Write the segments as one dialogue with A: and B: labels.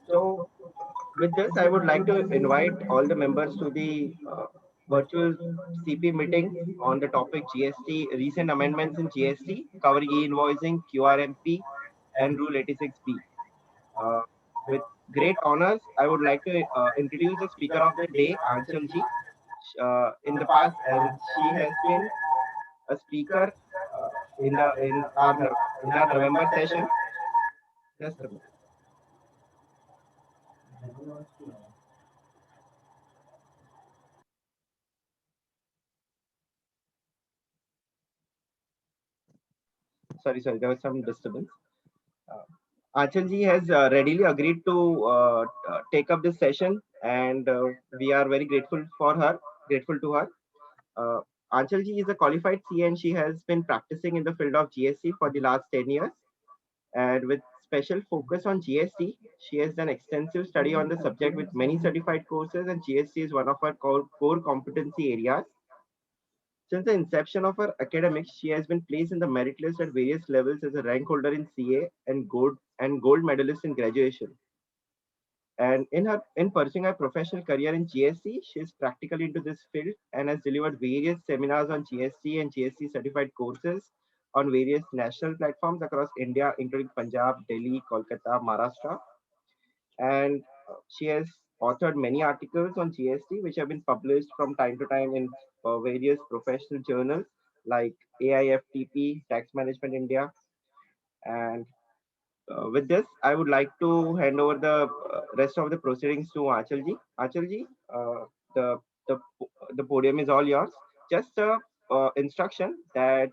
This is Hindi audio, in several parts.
A: So with this, I would like to invite all the members to the virtual CP meeting on the topic GST, recent amendments in GST, covering e-invoicing, QRMP, and Rule 86B. Uh, with great honors, I would like to introduce the speaker of the day, Anshul ji. In the past, and she has been a speaker in our November session. Just a minute. Sorry, there was some disturbance. Uh, Achal ji has readily agreed to take up this session, and we are very grateful to her. Uh, Achal ji is a qualified CA, and she has been practicing in the field of GST for the last 10 years. And with special focus on GST, she has done extensive study on the subject with many certified courses, and GST is one of her core competency areas. Since the inception of her academics, she has been placed in the merit list at various levels as a rank holder in CA and gold medalist in graduation. And in pursuing her professional career in GST, she is practically into this field and has delivered various seminars on GST and GST certified courses on various national platforms across India, including Punjab, Delhi, Kolkata, Maharashtra. And she has authored many articles on GST, which have been published from time to time in various professional journals like AIFTP, Tax Management India. And with this, I would like to hand over the rest of the proceedings to Achalji. Achalji, the, the, the podium is all yours. Just a instruction that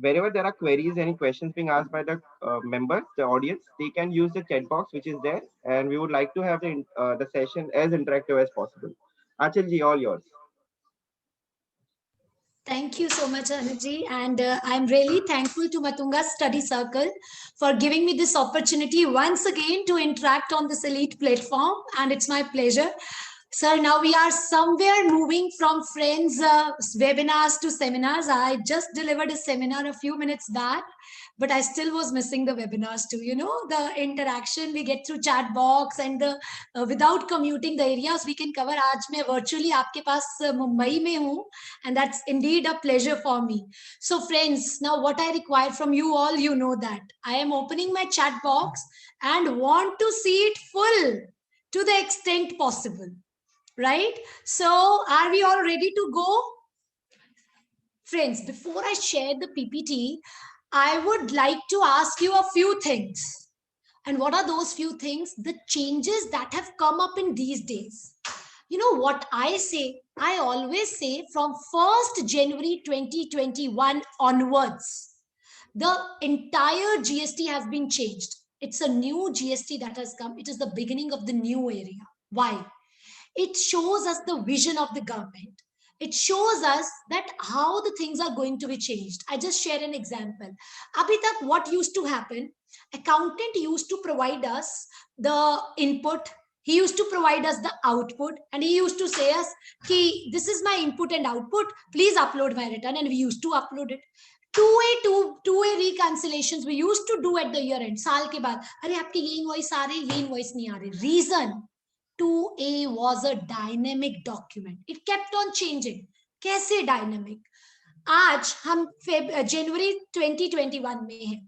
A: wherever there are queries, any questions being asked by the members, the audience, they can use the chat box which is there, and we would like to have the session as interactive as possible. Achalji, all yours.
B: Thank you so much, Anuji. And I'm really thankful to Matunga Study Circle for giving me this opportunity once again to interact on this elite platform. And it's my pleasure. Sir, now we are somewhere moving from friends webinars to seminars. I just delivered a seminar a few minutes back, but I still was missing the webinars too. You know, the interaction we get through chat box and the without commuting the areas we can cover. आज मैं virtually आपके पास मुंबई में हूँ, and that's indeed a pleasure for me. So friends, now what I require from you all, you know that I am opening my chat box and want to see it full to the extent possible. Right? So are we all ready to go? Friends, before I share the PPT, I would like to ask you a few things. And what are those few things? The changes that have come up in these days. You know what I say? I always say from 1st January 2021 onwards, the entire GST has been changed. It's a new GST that has come. It is the beginning of the new area. Why? It shows us the vision of the government. It shows us that how the things are going to be changed. I just share an example. Abhi tak what used to happen? Accountant used to provide us the input. He used to provide us the output, and he used to say us, "Ki this is my input and output. Please upload my return," and we used to upload it. Two-way reconciliations we used to do at the year end. साल के बाद, अरे आपके ये invoice आ रहे, ये invoice नहीं आ रहे. Reason 2A was a dynamic document. It kept on changing. कैसे dynamic? आज हम जनवरी 2021 में हैं.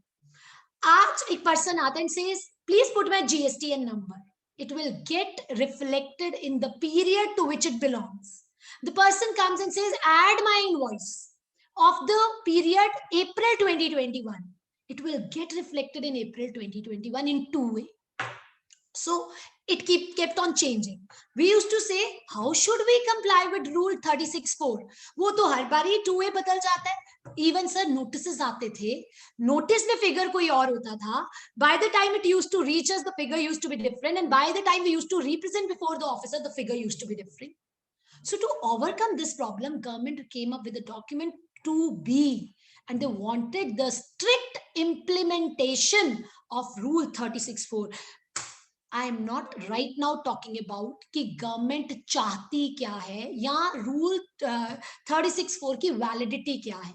B: आज एक person आता and says, please put my GSTN number. It will get reflected in the period to which it belongs. The person comes and says, add my invoice of the period April 2021. It will get reflected in April 2021 in 2A. So it kept on changing. We used to say, how should we comply with rule 36.4? वो तो हर बार ही 2A बदल जाता है. Even sir, notices आते थे. Notice में figure कोई और होता था. By the time it used to reach us, the figure used to be different. And by the time we used to represent before the officer, the figure used to be different. So to overcome this problem, government came up with a document 2B. And they wanted the strict implementation of rule 36.4. I am not right now talking about कि गवर्नमेंट चाहती क्या है या रूल 36.4 की वैलिडिटी क्या है.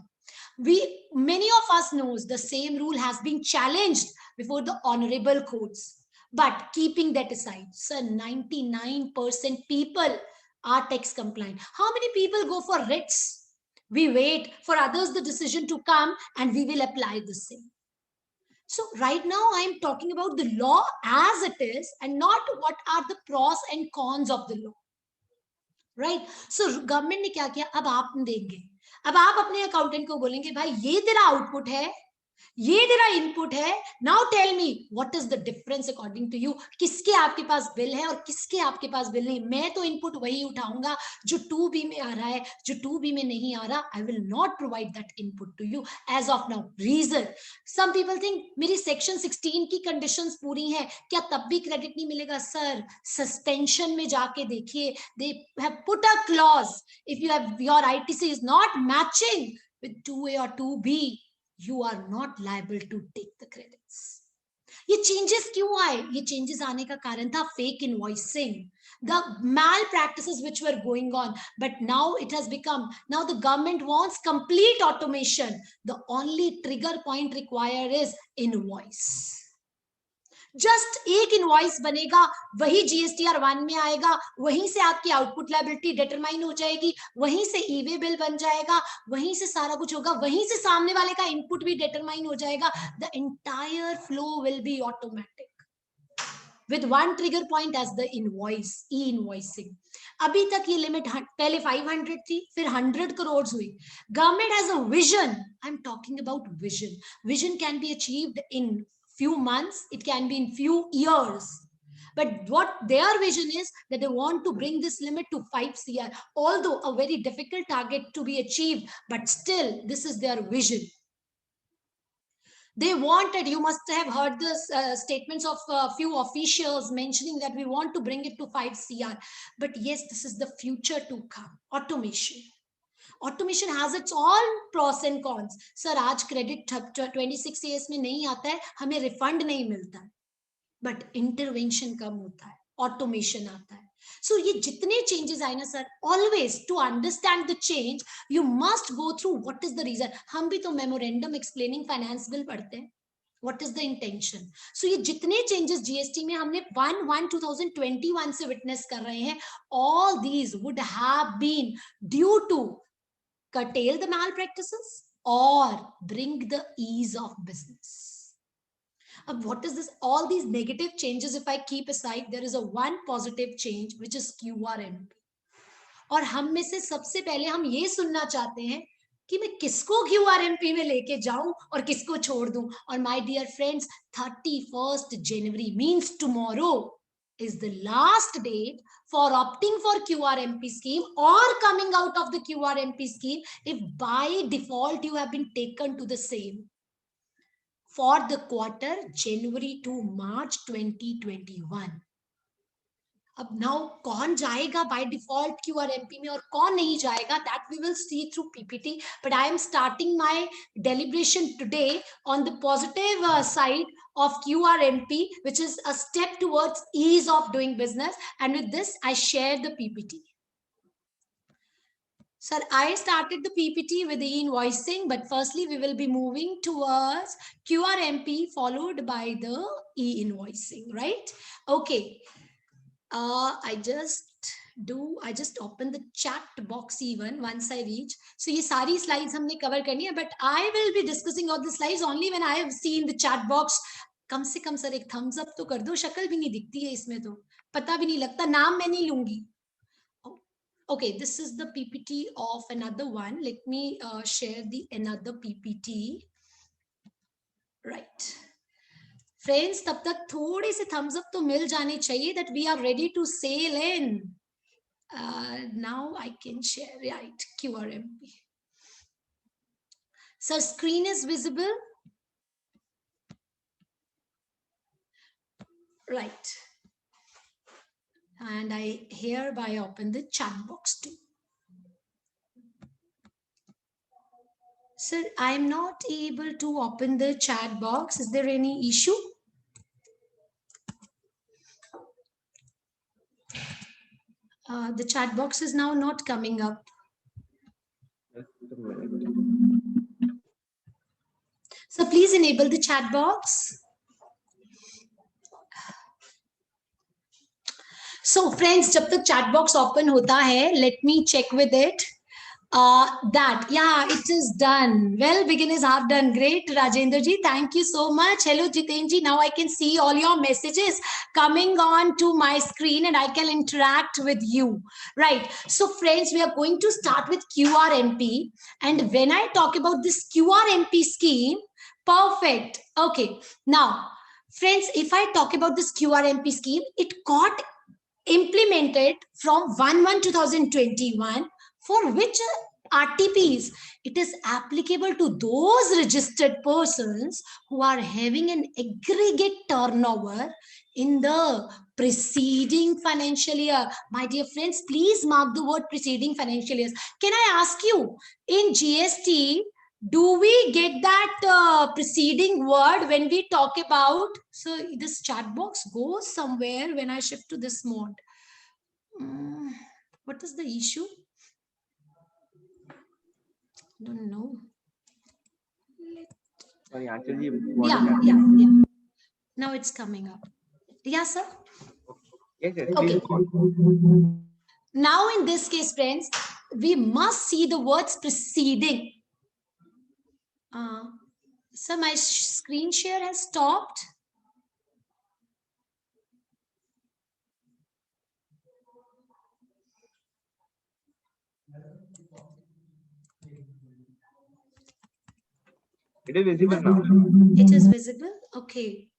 B: Many of us knows the same rule has been challenged before the honorable courts. But keeping that aside, sir, 99% people are tax compliant. How many people go for writs? We wait for others the decision to come and we will apply the same. So right now I am talking about the law as it is and not what are the pros and cons of the law. Right? So government ने क्या किया, अब आप देंगे, अब आप अपने अकाउंटेंट को बोलेंगे भाई ये तेरा आउटपुट है, ये तेरा इनपुट है, now tell me what is the difference according to you, किसके आपके पास बिल है और किसके आपके पास बिल नहीं. मैं तो इनपुट वही उठाऊंगा जो 2B में आ रहा है, जो 2B में नहीं आ रहा I will not provide that input to you as of now. Reason, some people think मेरी सेक्शन 16 की कंडीशंस पूरी हैं, क्या तब भी क्रेडिट नहीं मिलेगा? सर सस्पेंशन में जाके देखिए, they have put a clause, if you have your ITC is not matching with 2A or 2B, you are not liable to take the credits. ये चेंजेस क्यों आए? ये चेंजेस आने का कारण था fake invoicing, the malpractices which were going on, but now it has become, now the government wants complete automation. The only trigger point required is invoice. Just एक इनवॉइस बनेगा, वही जीएसटीआर 1 में आएगा, वहीं से आपकी आउटपुट लायबिलिटी डिटरमाइन हो जाएगी, वहीं से ईवे बिल बन जाएगा, वहीं से सारा कुछ होगा, वहीं से सामने वाले का इनपुट भी डिटरमाइन हो जाएगा. The entire flow will be automatic with one trigger point as the invoice, e-invoicing. अभी तक ये लिमिट पहले 500 थी, फिर 100 crore हुई. Government has a vision. I'm talking about vision. Vision can be achieved in few months, it can be in few years, but what their vision is that they want to bring this limit to 5 CR, although a very difficult target to be achieved, but still this is their vision. They wanted, you must have heard the statements of a few officials mentioning that we want to bring it to 5 CR, but yes, this is the future to come. Automation has its all pros and cons. Sir, आज credit 26 years में नहीं आता है, हमें refund नहीं मिलता है, but intervention कम होता है, automation आता है. So ये जितने changes आए ना sir, always to understand the change, you must go through what is the reason. हम भी तो memorandum explaining finance bill पढ़ते हैं. What is the intention? So ये जितने changes GST में हमने 1/1/2021 से witness कर रहे हैं, all these would have been due to curtail the malpractices or bring the ease of business. What is this? All these negative changes, if I keep aside, there is a one positive change, which is QRMP. और हम में से सबसे पहले हम ये सुनना चाहते हैं कि मैं किसको QRMP में लेके जाऊं और किसको छोड़ दूं. और my dear friends, 31st January means tomorrow is the last date for opting for QRMP scheme or coming out of the QRMP scheme if by default you have been taken to the same for the quarter January to March 2021. अब नाउ कौन जाएगा बाय डिफॉल्ट QRMP में और कौन नहीं जाएगा, that we will see through PPT. But I am starting my deliberation today on the positive side of QRMP, which is a step towards ease of doing business. And with this, I share the PPT. Sir, I started the PPT with the invoicing, but firstly, we will be moving towards QRMP followed by the e-invoicing, right? Okay. I just open the chat box even once I reach. So ये सारी slides हमने cover करनी है, but I will be discussing all the slides only when I have seen the chat box. कम से कम सर एक thumbs up तो कर दो, शक्ल भी नहीं दिखती है इसमें, तो पता भी नहीं लगता, नाम मैं नहीं लूंगी. Okay, this is the PPT of another one. Let me share the another PPT. Right. Friends, तब तक थोड़े से थम्स अप तो मिल जाने चाहिए that we are ready to sail in. Now I can share, right, QRMP. So screen is visible. Right. And I hereby open the chat box too. Sir, I'm not able to open the chat box. Is there any issue? The chat box is now not coming up. So please enable the chat box. So friends, जब तक chat box open होता है, let me check with it. That, yeah, it is done. Well, begin is half done. Great, Rajendra ji, thank you so much. Hello, Jiten ji. Now I can see all your messages coming on to my screen and I can interact with you. Right. So friends, we are going to start with QRMP. And when I talk about this QRMP scheme, perfect. Okay. Now, friends, if I talk about this QRMP scheme, it got implemented from 1/1/2021, for which RTPs, it is applicable to those registered persons who are having an aggregate turnover in the preceding financial year. My dear friends, please mark the word preceding financial years. Can I ask you, in GST, do we get that preceding word when we talk about, so this chat box goes somewhere when I shift to this mode. What is the issue? Don't know.
A: Sorry, Anshul ji.
B: Yeah. Now it's coming up. Yeah, sir.
A: Yes, yes.
B: Okay. Now in this case, friends, we must see the words preceding. So my screen share has stopped.
A: It is visible now.
B: It is visible. Okay.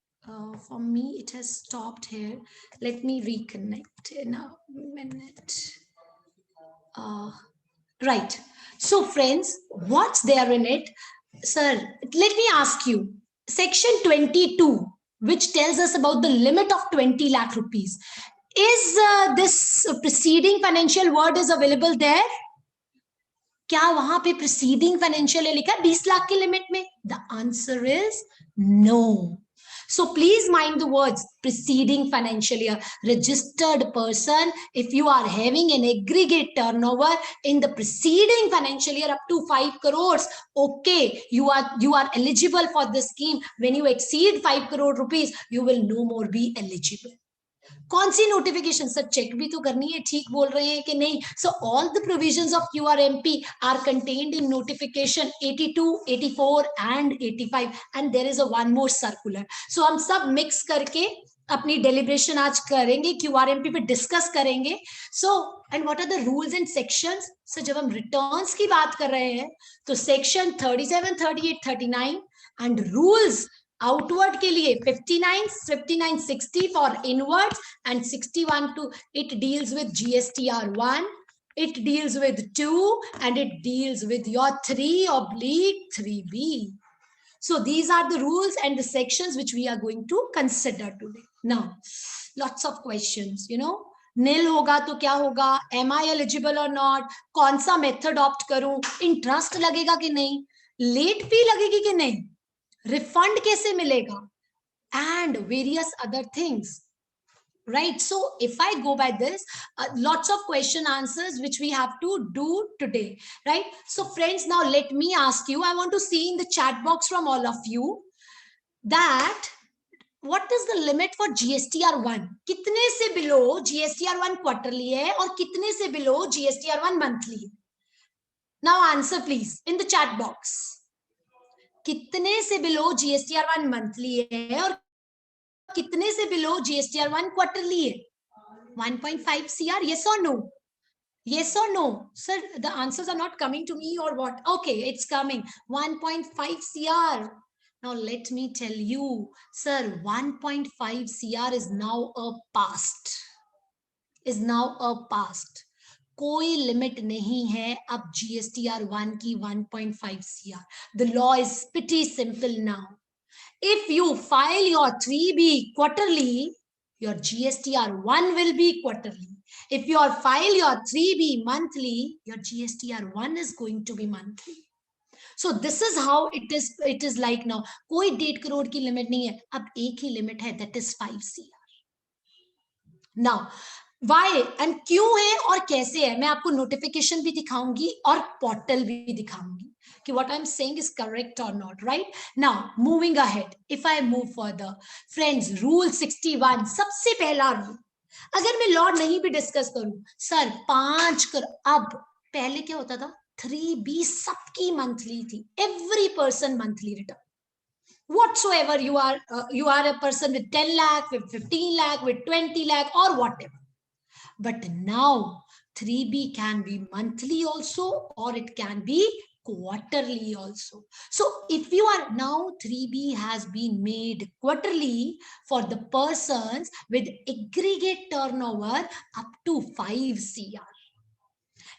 B: For me, it has stopped here. Let me reconnect in a minute. Right. So, friends, what's there in it? Sir, let me ask you. Section 22, which tells us about the limit of 20 lakh rupees. Is this preceding financial word is available there? क्या वहां पे preceding financial है लिखा है 20 लाख के लिमिट में? The answer is no. So please mind the words preceding financial year. Registered person, if you are having an aggregate turnover in the preceding financial year up to 5 crores, okay, you are eligible for this scheme. When you exceed 5 crore rupees, you will no more be eligible. कौन सी नोटिफिकेशन सर चेक भी तो करनी है ठीक बोल रहे हैं कि नहीं so all the provisions of QRMP are contained in notification 82 84 and 85 and there is a one more circular so हम सब मिक्स करके अपनी डेलिब्रेशन आज करेंगे QRMP पे डिस्कस करेंगे so and what are the rules and sections so जब हम रिटर्न्स की बात कर रहे हैं तो सेक्शन 37 38 39 एंड रूल्स आउटवर्ड के लिए 59 59 60 for inwards and 61 to it deals with GSTR1, it deals with 2 and it deals with your 3/3B. So these are the rules and the sections which we are going to consider today. Now lots of questions, you know, nil होगा तो क्या होगा, am I eligible or not, कौन सा मेथड ऑप्ट करूं, इंटरेस्ट लगेगा कि नहीं, लेट फी लगेगी कि नहीं, रिफंड कैसे मिलेगा, and various other things. Right, so if I go by this, lots of question answers which we have to do today, right? So friends, now let me ask you, I want to see in the chat box from all of you that what is the limit for GSTR1? कितने से below GSTR1 quarterly है और कितने से below GSTR1 monthly? Now answer please in the chat box. कितने से below GSTR1 monthly है और कितने से below GSTR1 quarterly है? 1.5 CR, yes or no? Yes or no? Sir, the answers are not coming to me or what? Okay, it's coming. 1.5 CR. Now let me tell you, sir, 1.5 CR is now a past. Is now a past. कोई लिमिट नहीं है अब GSTR1 की 1.5 CR. The law is pretty simple now. If you file your 3B quarterly, your GSTR1 will be quarterly. If you file your 3B monthly, your GSTR1 is going to be monthly. So this is how it is like now. कोई 1.5 crore की लिमिट नहीं है, अब एक ही लिमिट है, that is 5 CR. Now, why and क्यों है और कैसे है, मैं आपको नोटिफिकेशन भी दिखाऊंगी और पोर्टल भी दिखाऊंगी कि what I'm saying is correct or not, right? Now, moving ahead, if I move further, friends, rule 61, सबसे पहला rule, अगर मैं लॉ नहीं भी डिस्कस करूं, सर 5 करोड़, अब पहले क्या होता था, 3B सबकी मंथली थी, every person monthly return, whatsoever you are a person with 10 lakh, with 15 lakh, with 20 lakh, or whatever. But now 3B can be monthly also, or it can be quarterly also. So if you are now, 3B has been made quarterly for the persons with aggregate turnover up to 5 CR.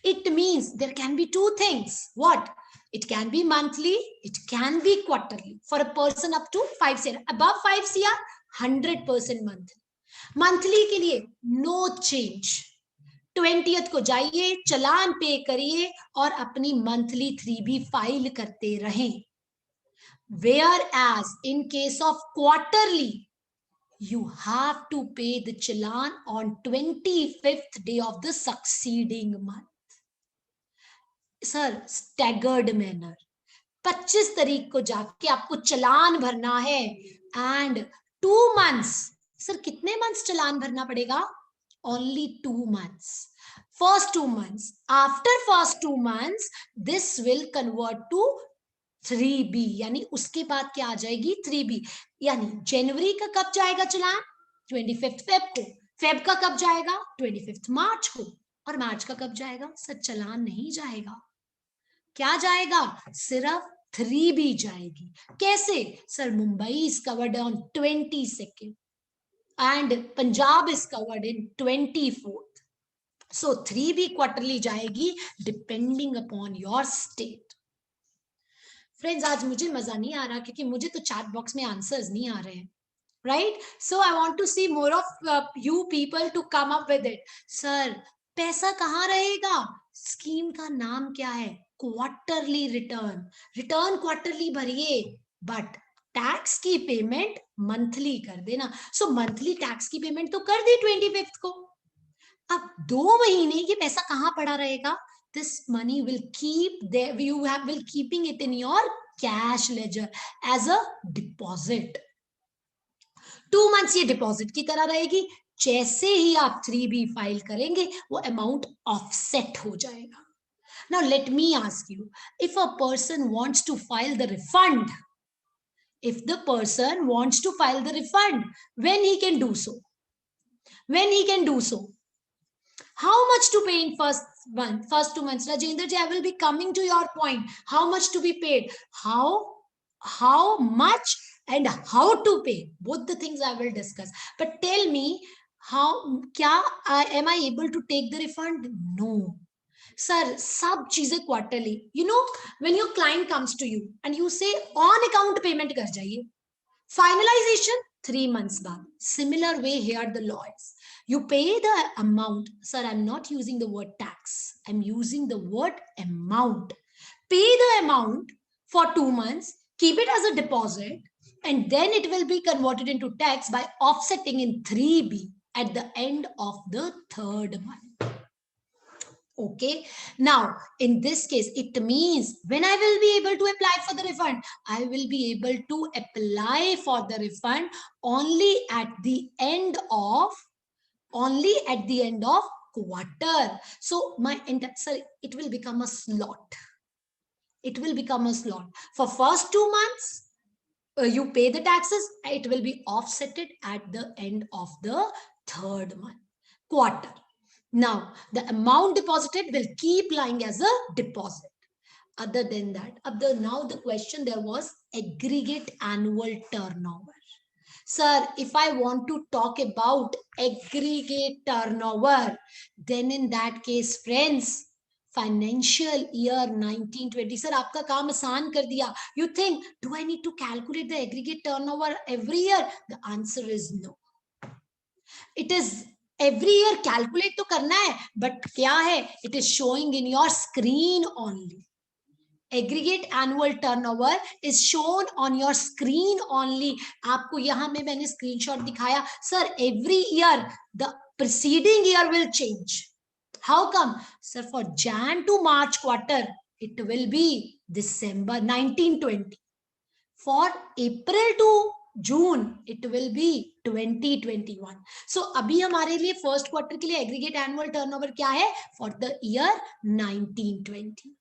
B: It means there can be two things. What? It can be monthly, it can be quarterly. For a person up to 5 CR, above 5 CR, 100% monthly. Monthly के लिए no change. 20th को जाइए, चलान पे करिए और अपनी मंथली 3B फाइल करते रहें. Whereas in case of quarterly, you have to pay the challan on 25th day of the succeeding month. Sir staggered manner, 25 तारीख को जाके आपको चलान भरना है, एंड 2 months. सर कितने मंथ्स चलान भरना पड़ेगा? Only 2 months. First 2 months, after first 2 months this will convert to 3B, यानी उसके बाद क्या आ जाएगी? 3B. यानी जनवरी का कब जाएगा चलान? 25 फेब को. फेब का कब जाएगा? 25 मार्च को. और मार्च का कब जाएगा? सर चलान नहीं जाएगा. क्या जाएगा? सिर्फ 3B जाएगी. कैसे? Sir Mumbai is covered on 22nd and Punjab is covered in 24th. So 3B quarterly जाएगी depending upon your state. Friends आज मुझे मजा नहीं आ रहा क्योंकि मुझे तो चैट बॉक्स में आंसर्स नहीं आ रहे हैं, right? So I want to see more of you people to come up with it. Sir पैसा कहाँ रहेगा? स्कीम का नाम क्या है? Quarterly return. रिटर्न क्वार्टरली भरिए, बट टैक्स की पेमेंट मंथली कर देना. सो मंथली टैक्स की पेमेंट तो कर दी 25th को. अब 2 महीने ये पैसा कहाँ पड़ा रहेगा? This money will keep there, you will keeping it in your cash ledger as a deposit. 2 months ये डिपॉजिट की तरह रहेगी. जैसे ही आप 3B फाइल करेंगे वो अमाउंट ऑफसेट हो जाएगा. Now let me ask you, if a person wants to file the refund, if the person wants to file the refund, when he can do so? When he can do so? How much to pay in first 2 months? Rajendra ji, I will be coming to your point. How much to be paid? How much and how to pay? Both the things I will discuss. But tell me, am I able to take the refund? No. Sir, सब चीजें quarterly. You know, when your client comes to you and you say on account payment कर जाइए, finalization 3 months बाद. Similar way here the law is. You pay the amount. Sir, I'm not using the word tax. I'm using the word amount. Pay the amount for 2 months, keep it as a deposit, and then it will be converted into tax by offsetting in 3B at the end of the 3rd month. Okay, now in this case it means when I will be able to apply for the refund, I will be able to apply for the refund only at the end of quarter. So it will become a slot. It will become a slot. For first 2 months you pay the taxes, it will be offsetted at the end of the 3rd month, quarter. Now the amount deposited will keep lying as a deposit. Other than that, now the question there was aggregate annual turnover. Sir, if I want to talk about aggregate turnover, then in that case, friends, financial year 1920. Sir, आपका काम आसान कर दिया. You think, do I need to calculate the aggregate turnover every year? The answer is no. It is every year calculate तो करना है, but क्या है? It is showing in your screen only. Aggregate annual turnover is shown on your screen only. आपको यहाँ में मैंने screenshot दिखाया. Sir, every year the preceding year will change. How come? Sir, for Jan to March quarter, it will be December 1920. For April to June it will B 2021. सो अभी हमारे लिए फर्स्ट क्वार्टर के लिए एग्रीगेट एनुअल टर्नओवर क्या है for the year 1920.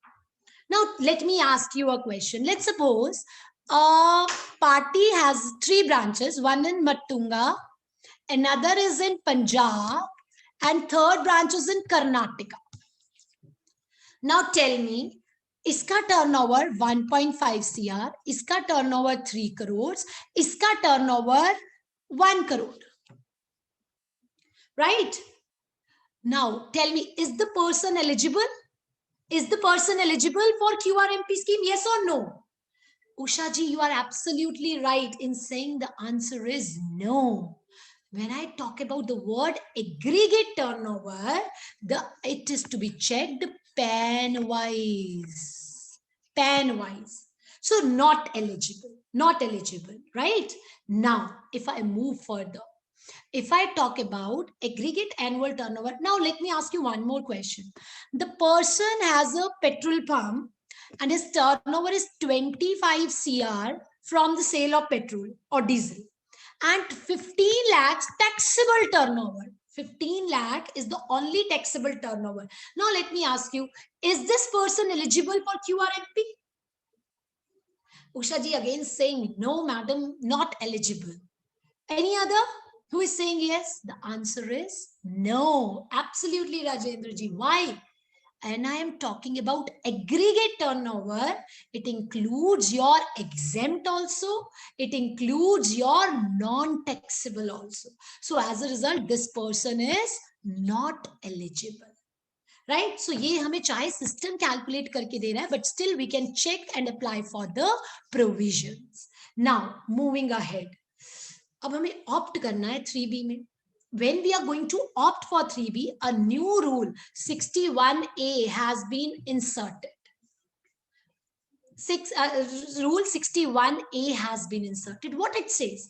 B: Now let me ask you a question. Let's suppose a party has 3 branches, one in Mattunga, another is in Punjab, and third branch is in Karnataka. Now tell me, इसका टर्नओवर 1.5 CR, इसका टर्नओवर 3 crores, इसका turnover 1 crore. Right? Now tell me, is the person eligible? Is the person eligible for QRMP scheme? Yes or no? Usha ji, you are absolutely right in saying the answer is no. When I talk about the word aggregate turnover, it is to be checked pan-wise. Pan-wise. So not eligible. Not eligible, right? Now, if I move further, if I talk about aggregate annual turnover, now let me ask you one more question. The person has a petrol pump and his turnover is 25 CR from the sale of petrol or diesel, and 15 lakhs taxable turnover. 15 lakh is the only taxable turnover. Now let me ask you, is this person eligible for QRMP? Usha ji again saying no, madam, not eligible. Any other who is saying yes? The answer is no. Absolutely, Rajendra ji. Why? And I am talking about aggregate turnover. It includes your exempt also. It includes your non-taxable also. So as a result, this person is not eligible. Right? So ये हमें चाहे system calculate करके दे रहा है, but still we can check and apply for the provisions. Now, moving ahead. अब हमें opt करना है 3B में. When we are going to opt for 3B, a new rule 61A has been inserted. Rule 61A has been inserted. What it says?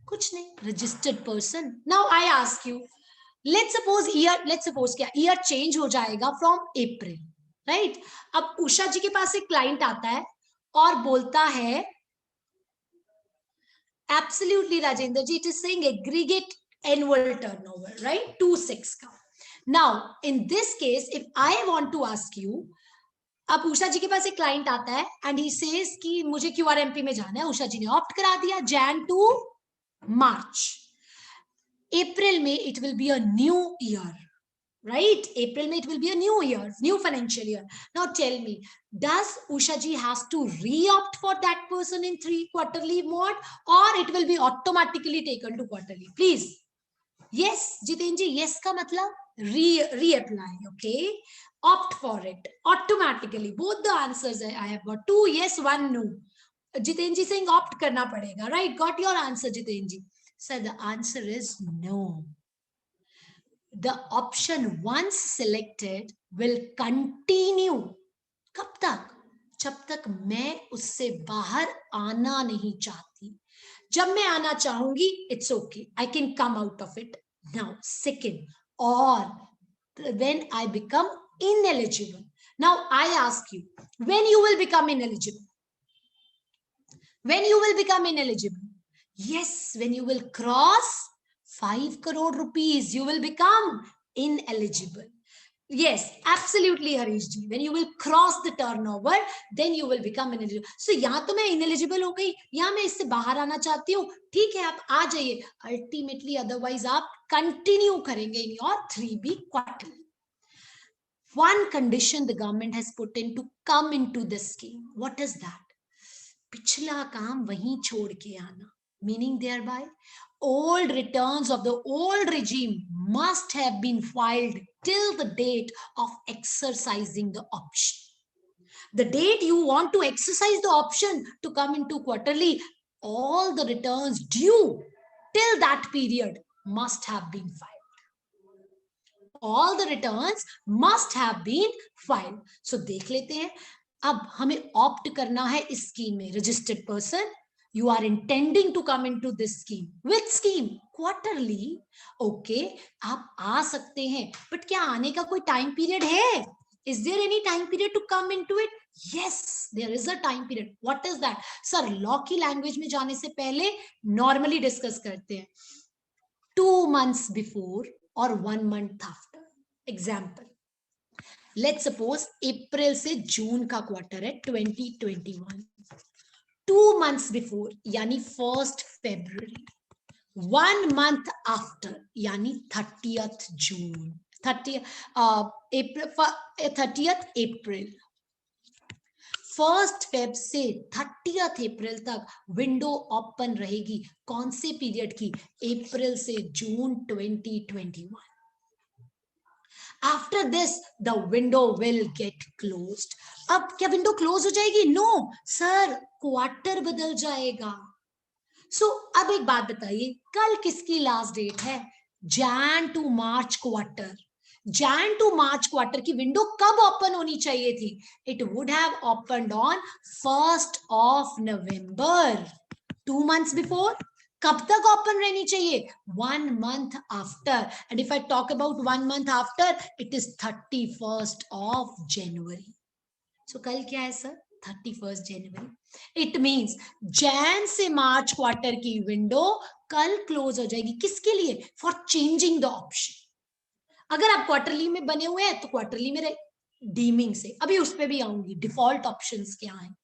B: कुछ नहीं, registered person. Now I ask you, let's suppose क्या year change हो जाएगा from April, right? अब उषा जी के पास एक client आता है और बोलता है, absolutely Rajendra ji, it is saying aggregate annual turnover, right? 26 का. Now, in this case, if I want to ask you, अब उषा जी के पास एक क्लाइंट आता है and he says कि मुझे QRMP में जाना है. उषा जी ने ऑप्ट करा दिया Jan to March. April में it will be a new year, right? April में it will be a new year, new financial year. Now tell me, does Usha ji has to re-opt for that person in 3 quarterly mode, or it will be automatically taken to quarterly? Please. Yes, Jiten ji, yes ka matlab reapply, okay? Opt for it automatically. Both the answers I have got 2 yes, 1 no. Jiten ji saying opt karna padega, right? Got your answer, Jiten ji. So the answer is no. The option once selected will continue. कब तक? जब तक मैं उससे बाहर आना नहीं चाहती. जब मैं आना चाहूंगी, it's okay. I can come out of it. Now, second, or when I become ineligible. Now, I ask you, when you will become ineligible? When you will become ineligible? Yes, when you will cross 5 crore rupees, you will become ineligible. Yes, absolutely, Harish ji. When you will cross the turnover, then you will become ineligible. So, यहाँ तो मैं ineligible हो गई, यहाँ मैं इससे बाहर आना चाहती हूँ. ठीक है, आप आ जाइए. Ultimately, otherwise आप continue करेंगे in your 3B quarterly. One condition the government has put in to come into this scheme. What is that? पिछला काम वहीं छोड़ के आना. Meaning thereby, old returns of the old regime must have been filed till the date of exercising the option. The date you want to exercise the option to come into quarterly, all the returns due till that period must have been filed. All the returns must have been filed. So देख लेते हैं. अब हमें opt करना है इस scheme में. Registered person, you are intending to come into this scheme. Which scheme? Quarterly. Okay, आप आ सकते हैं, but क्या आने का कोई time period है? Is there any time period to come into it? Yes, there is a time period. What is that? Sir, law की language में जाने से पहले normally discuss करते हैं 2 months before or 1 month after. Example, let's suppose April से June का quarter है 2021. 2 months before यानी 1st February. 1 month after यानी 30th June. 30th April. 1st Feb से 30th April तक विंडो ओपन रहेगी. कौन से पीरियड की? अप्रैल से जून 2021. After this, the window will get closed. अब क्या विंडो क्लोज हो जाएगी? नो सर, क्वार्टर बदल जाएगा. सो अब एक बात बताइए, कल किसकी लास्ट डेट है? Jan to March quarter. Jan to March quarter की विंडो कब ओपन होनी चाहिए थी? It would have opened on 1st of November. 2 months before. कब तक ओपन रहनी चाहिए? 1 month after. And if I talk about 1 month after, it is 31st of January. So कल क्या है sir? 31st January. It means Jan से मार्च क्वार्टर की विंडो कल क्लोज हो जाएगी. किसके लिए? For changing the option. अगर आप क्वार्टरली में बने हुए हैं तो क्वार्टरली में डीमिंग से, अभी उस पर भी आऊंगी. डिफॉल्ट ऑप्शंस क्या हैं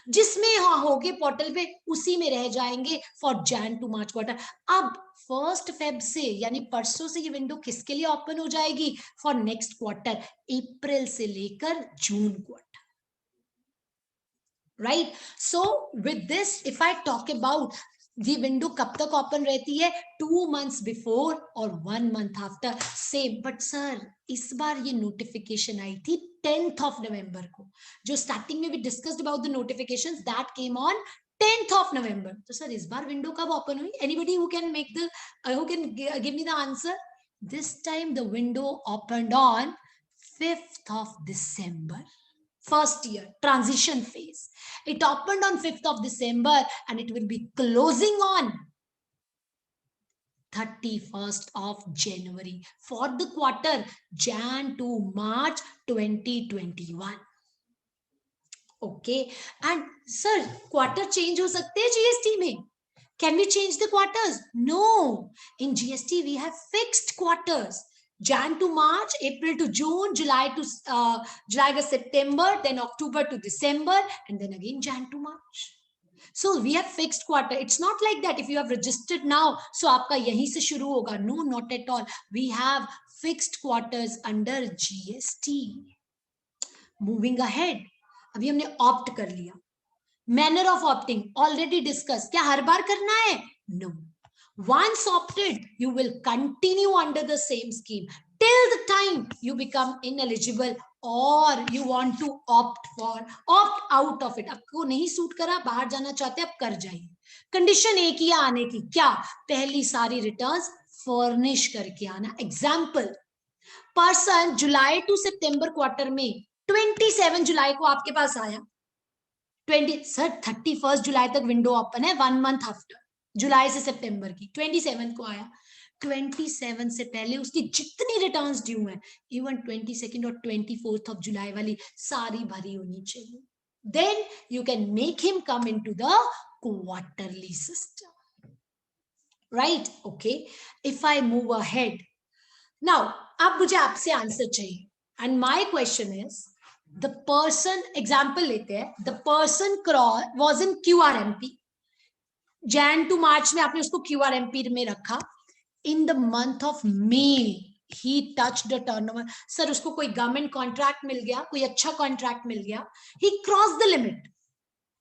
B: जिसमें होगे पोर्टल पे, उसी में रह जाएंगे for Jan to March quarter. अब 1st Feb से यानी परसों से ये विंडो किसके लिए ओपन हो जाएगी? फॉर नेक्स्ट क्वार्टर, अप्रैल से लेकर जून quarter. Right. So with this if I talk about the window कब तक ओपन रहती है? 2 months बिफोर और 1 month after. Same. But sir इस बार ये नोटिफिकेशन आई थी 10th of November को. जो स्टार्टिंग में भी discussed about the notifications that came on 10th of November. तो सर इस बार विंडो कब ओपन हुई? Anybody who can make the who can give me the answer? This time the window opened on 5th of December. First year transition phase. It opened on 5th of December and it will be closing on 31st of January for the quarter Jan to March 2021. Okay. And sir, quarter change हो सकते हैं GST में? Can we change the quarters? No. In GST we have fixed quarters. Jan to March, April to June, July to September, then October to December, and then again Jan to March. So we have fixed quarter. It's not like that if you have registered now, so आपका यहीं से शुरू होगा. No, not at all. We have fixed quarters under GST. Moving ahead, अभी हमने opt कर लिया. Manner of opting already discussed. क्या हर बार करना है? No. Once opted, you will continue under the same scheme till the time you become ineligible or you want to opt out of it. आपको नहीं सूट करा, बाहर जाना चाहते, आप कर जाइए. कंडीशन एक ही आने की. क्या? पहली सारी रिटर्न्स फर्निश करके आना. एग्जाम्पल, पर्सन जुलाई टू सितंबर क्वार्टर में 27 जुलाई को आपके पास आया. 31st जुलाई तक विंडो ओपन है, 1 month आफ्टर. जुलाई से सितंबर की 27 को आया. 27 से पहले उसकी जितनी रिटर्न्स ड्यू हैं, इवन 22nd और 24th ऑफ जुलाई वाली सारी भरी होनी चाहिए. Then you can make him come into the quarterly system. Right. Okay. If I move ahead now, अब मुझे आपसे आंसर चाहिए. And my question is, the person, example लेते हैं, the person was in QRMP. Jan to March में आपने उसको QRMP में रखा. In the month of May, he touched the turnover. Sir उसको कोई गवर्नमेंट कॉन्ट्रैक्ट मिल गया, कोई अच्छा कॉन्ट्रैक्ट मिल गया. He crossed the limit.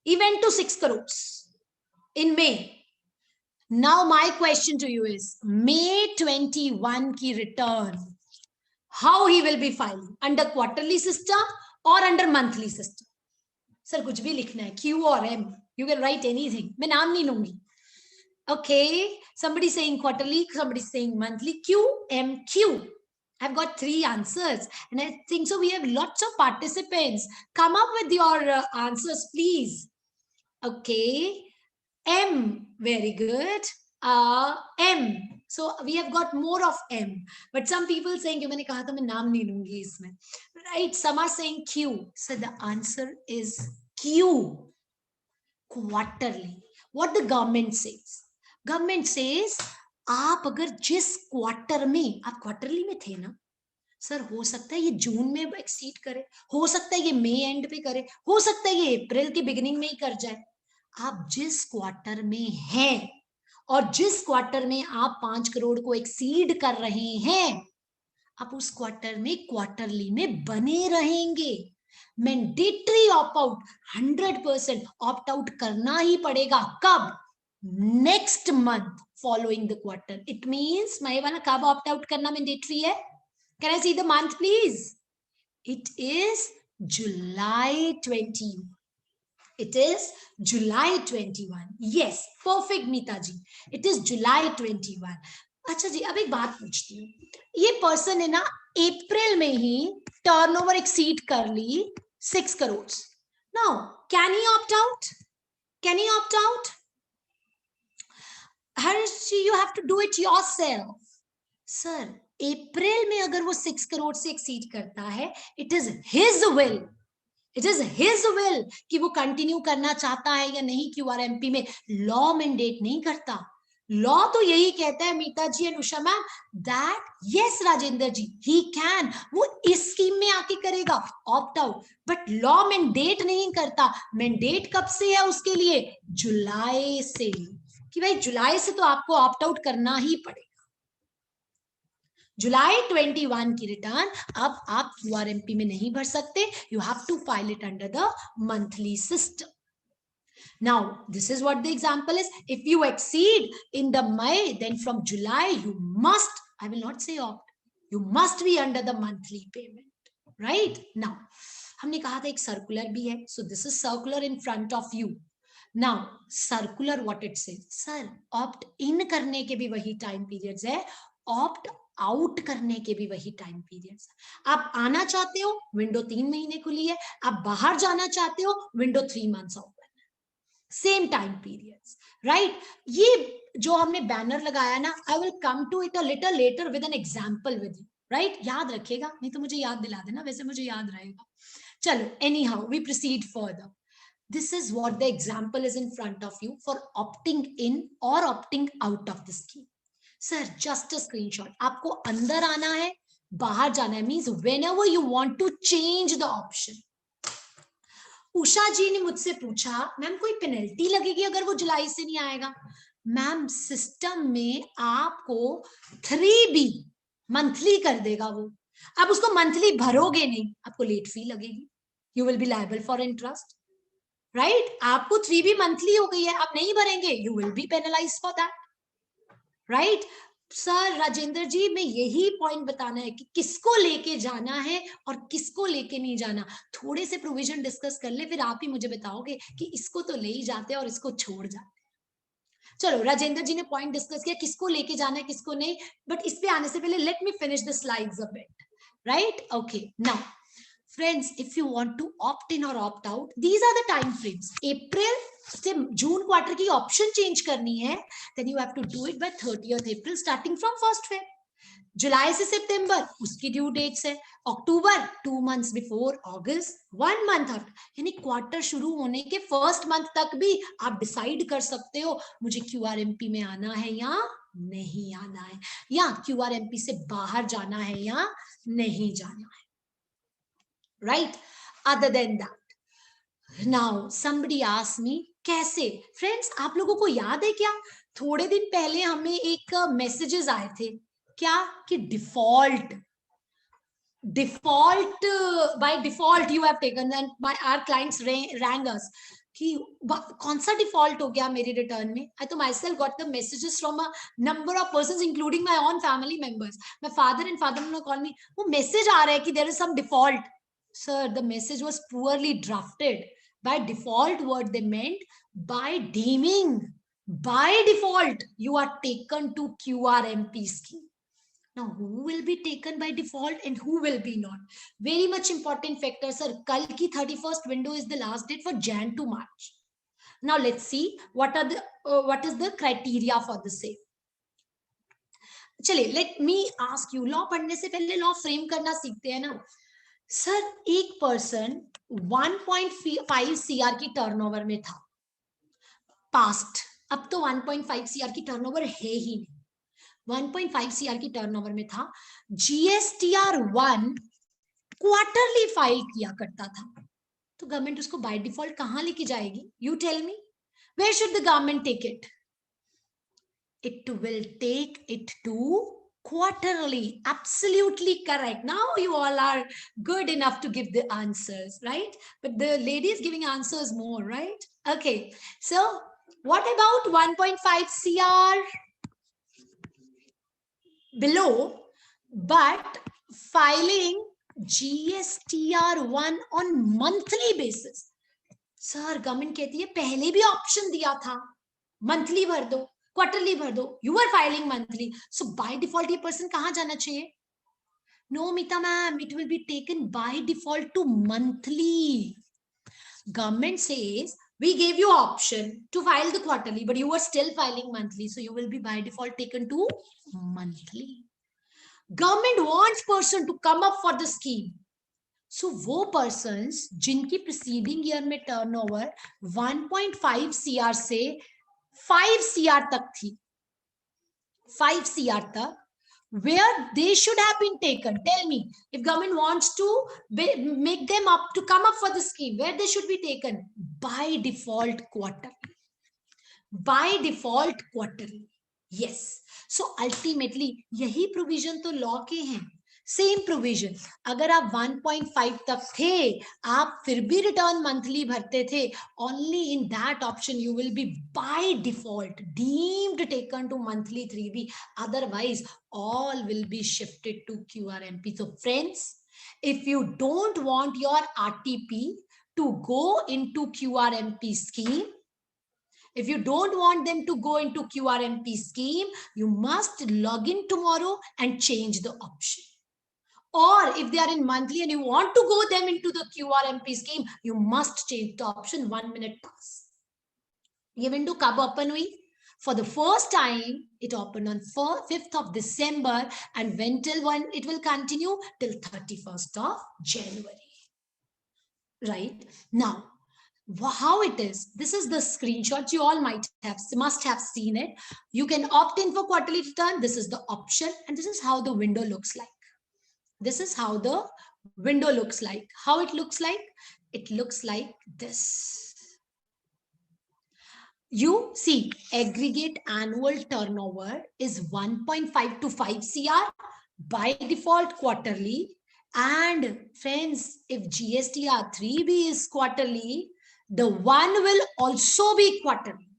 B: He went to 6 crores in May. Now my question to you is, May 21 की return, how he will be filing? Under quarterly system or under monthly system? Sir कुछ भी लिखना है, Q or M, you can write anything. मैं नाम नहीं लूंगी. Okay, somebody saying quarterly, somebody saying monthly. Q, M, Q. I've got 3 answers and I think so we have lots of participants. Come up with your answers please. Okay, M, very good. M. So we have got more of M. But some people saying कि मैंने कहा था मैं नाम नहीं लूंगी इसमें. Right? Some are saying Q. So the answer is Q. Quarterly. What the government says? Government says आप अगर जिस क्वार्टर में आप क्वार्टरली में थे ना सर, हो सकता है ये जून में एक्सीड करे, हो सकता है ये मई एंड पे करे, हो सकता है ये अप्रैल के बिगिनिंग में ही कर जाए. आप जिस क्वार्टर में हैं और जिस क्वार्टर में आप 5 करोड़ को एक्सीड कर रहे हैं, आप उस क्वार्टर में क्वार्टरली में बने रहेंगे. Mandatory opt out 100% opt out करना ही पड़ेगा. कब? Next month following the quarter. It means मैं वाला कब ऑप्ट आउट करना मैंडेटरी है? Can I see the month, please? It is July 21. It is July 21. Yes, perfect, Meeta ji. It is July 21. अच्छा जी, अब एक बात पूछती हूँ. ये पर्सन है ना अप्रैल में ही टर्नओवर एक्सीड कर ली 6 crore. Now, can he opt out? Can he opt out? Harshi, you have to do it yourself. Sir, अप्रैल में अगर वो 6 करोड़ से एक्सीड करता है, it is his will. It is his will कि वो कंटिन्यू करना चाहता है या नहीं क्यूआरएमपी में. लॉ मैंडेट नहीं करता. लॉ तो यही कहता है Meeta ji and Usha ma'am that yes Rajendra ji he can, वो इस स्कीम में आके करेगा opt out. But law mandate नहीं करता. मैंडेट कब से है उसके लिए? जुलाई से, कि भाई जुलाई से तो आपको ऑप्ट आउट करना ही पड़ेगा. जुलाई 21 की रिटर्न अब आप क्यूआरएमपी में नहीं भर सकते. You have to file it under the monthly system. Now, this is what the example is. If you exceed in the May, then from July you must, I will not say opt, you must be under the monthly payment. Right? Now, हमने कहा था एक सर्कुलर भी है. So this is circular in front of you. Now, circular what it says? Sir, opt in करने के भी वही टाइम पीरियड्स है, opt आउट करने के भी वही टाइम पीरियड्स. आप आना चाहते हो, विंडो 3 महीने खुली है. आप बाहर जाना चाहते हो, विंडो 3 मंथ्स ओपन है. Same time periods. राइट? ये जो हमने बैनर लगाया ना, I will come to it a little later with an example with you. Right? याद रखिएगा, नहीं तो मुझे याद दिला देना, वैसे मुझे याद रहेगा. चलो, anyhow we proceed further. This is what the example is in front of you for opting in or opting out of the scheme. Sir, just a screenshot. आपको अंदर आना है, बाहर जाना है. Means whenever you want to change the option. Usha जी ने मुझसे पूछा, मैम कोई पेनल्टी लगेगी अगर वो जुलाई से नहीं आएगा? मैम, सिस्टम में आपको 3B मंथली कर देगा वो. आप उसको मंथली भरोगे नहीं, आपको लेट फी लगेगी. You will be liable for interest. Right? आपको 3B मंथली हो गई है, आप नहीं भरेंगे, you will be penalise for that. Right? Sir Rajendra ji, मैं यही पॉइंट बताना है कि किसको लेके जाना है और किसको लेके नहीं जाना. थोड़े से प्रोविजन डिस्कस कर ले, फिर आप ही मुझे बताओगे कि इसको तो ले ही जाते हैं और इसको छोड़ जाते हैं. चलो, राजेंद्र जी ने पॉइंट डिस्कस किया किसको लेके जाना है किसको नहीं. बट इस पे आने से पहले let me finish the slides a bit. Right? Okay, now friends, if you want to opt in or opt out, these are the time frames. April से जून क्वार्टर की ऑप्शन चेंज करनी है, then you have to do it by 30th April starting from 1st Feb. जुलाई से सितंबर उसकी ड्यू डेट्स है. अक्टूबर 2 months before, अगस्त 1 month आफ्टर. यानी क्वार्टर शुरू होने के फर्स्ट मंथ तक भी आप डिसाइड कर सकते हो मुझे क्यूआरएमपी में आना है या नहीं आना है, या क्यूआरएमपी से बाहर जाना है या नहीं जाना है. Right? Other than that, now somebody asked me कैसे. फ्रेंड्स, आप लोगों को याद है क्या, थोड़े दिन पहले हमें एक मैसेजेस आए थे क्या कि default by default you have taken and by our clients rang us कि कौन सा डिफॉल्ट हो गया मेरे रिटर्न में. I too myself got the messages from a number of persons including my own family members. My father and father call me, वो मैसेज आ रहा है कि there is some default. Sir, the message was poorly drafted. By default, what they meant by deeming, by default, you are taken to QRMP scheme. Now, who will be taken by default and who will be not? Very much important factor, sir. कल की 31st window is the last date for Jan to March. Now let's see what is the criteria for the same. चलिए, let me ask you, law पढ़ने से पहले लॉ फ्रेम करना सीखते हैं ना सर. एक पर्सन 1.5 सीआर की टर्नओवर में था पास्ट, अब तो 1.5 सीआर की टर्नओवर है ही नहीं, 1.5 सीआर की टर्नओवर में था. जीएसटीआर 1 क्वार्टरली फाइल किया करता था, तो गवर्नमेंट उसको बाय डिफॉल्ट कहां लेके जाएगी? You tell me, where should the government take it? It will take it to quarterly. Absolutely correct. Now you all are good enough to give the answers, right? But the lady is giving answers more, right? Okay. So what about 1.5 CR below, but filing GSTR 1 on monthly basis? Sir government कहती है पहले भी ऑप्शन दिया था, मंथली भर दो, क्वार्टरली भर दो. You are filing monthly, so by default ये पर्सन कहां जाना चाहिए? No Meeta ma'am, it will be taken by default to monthly. Government says we gave you option to file the quarterly, but you are still filing monthly, so you will be by default taken to monthly. Government wants person to come up for the scheme. So वो persons जिनकी preceding year में turnover 1.5 CR से 5 CR तक थी, 5 CR तक, where they should have been taken. Tell me, if government wants to make them up to come up for the scheme, where they should be taken? By default quarterly. By default quarterly. Yes. So ultimately यही provision तो law के हैं. Same provision. अगर आप 1.5 तक थे, आप फिर भी रिटर्न मंथली भरते थे, only in that option you will be by default deemed taken to monthly 3B. Otherwise all will be shifted to QRMP. So friends, if you don't want your RTP to go into QRMP scheme, if you don't want them to go into QRMP scheme, you must log in tomorrow and change the option. Or if they are in monthly and you want to go them into the QRMP scheme, you must change the option 1 minute pass. ये window कब open हुई? For the first time, it opened on 5th of December and when till when it will continue till 31st of January. Right? Now, how it is, this is the screenshot. You all must have seen it. You can opt in for quarterly return. This is the option and this is how the window looks like. This is how the window looks like. How it looks like? It looks like this. You see, aggregate annual turnover is 1.5 to 5 CR by default quarterly. And friends, if GSTR 3B is quarterly, the one will also be quarterly.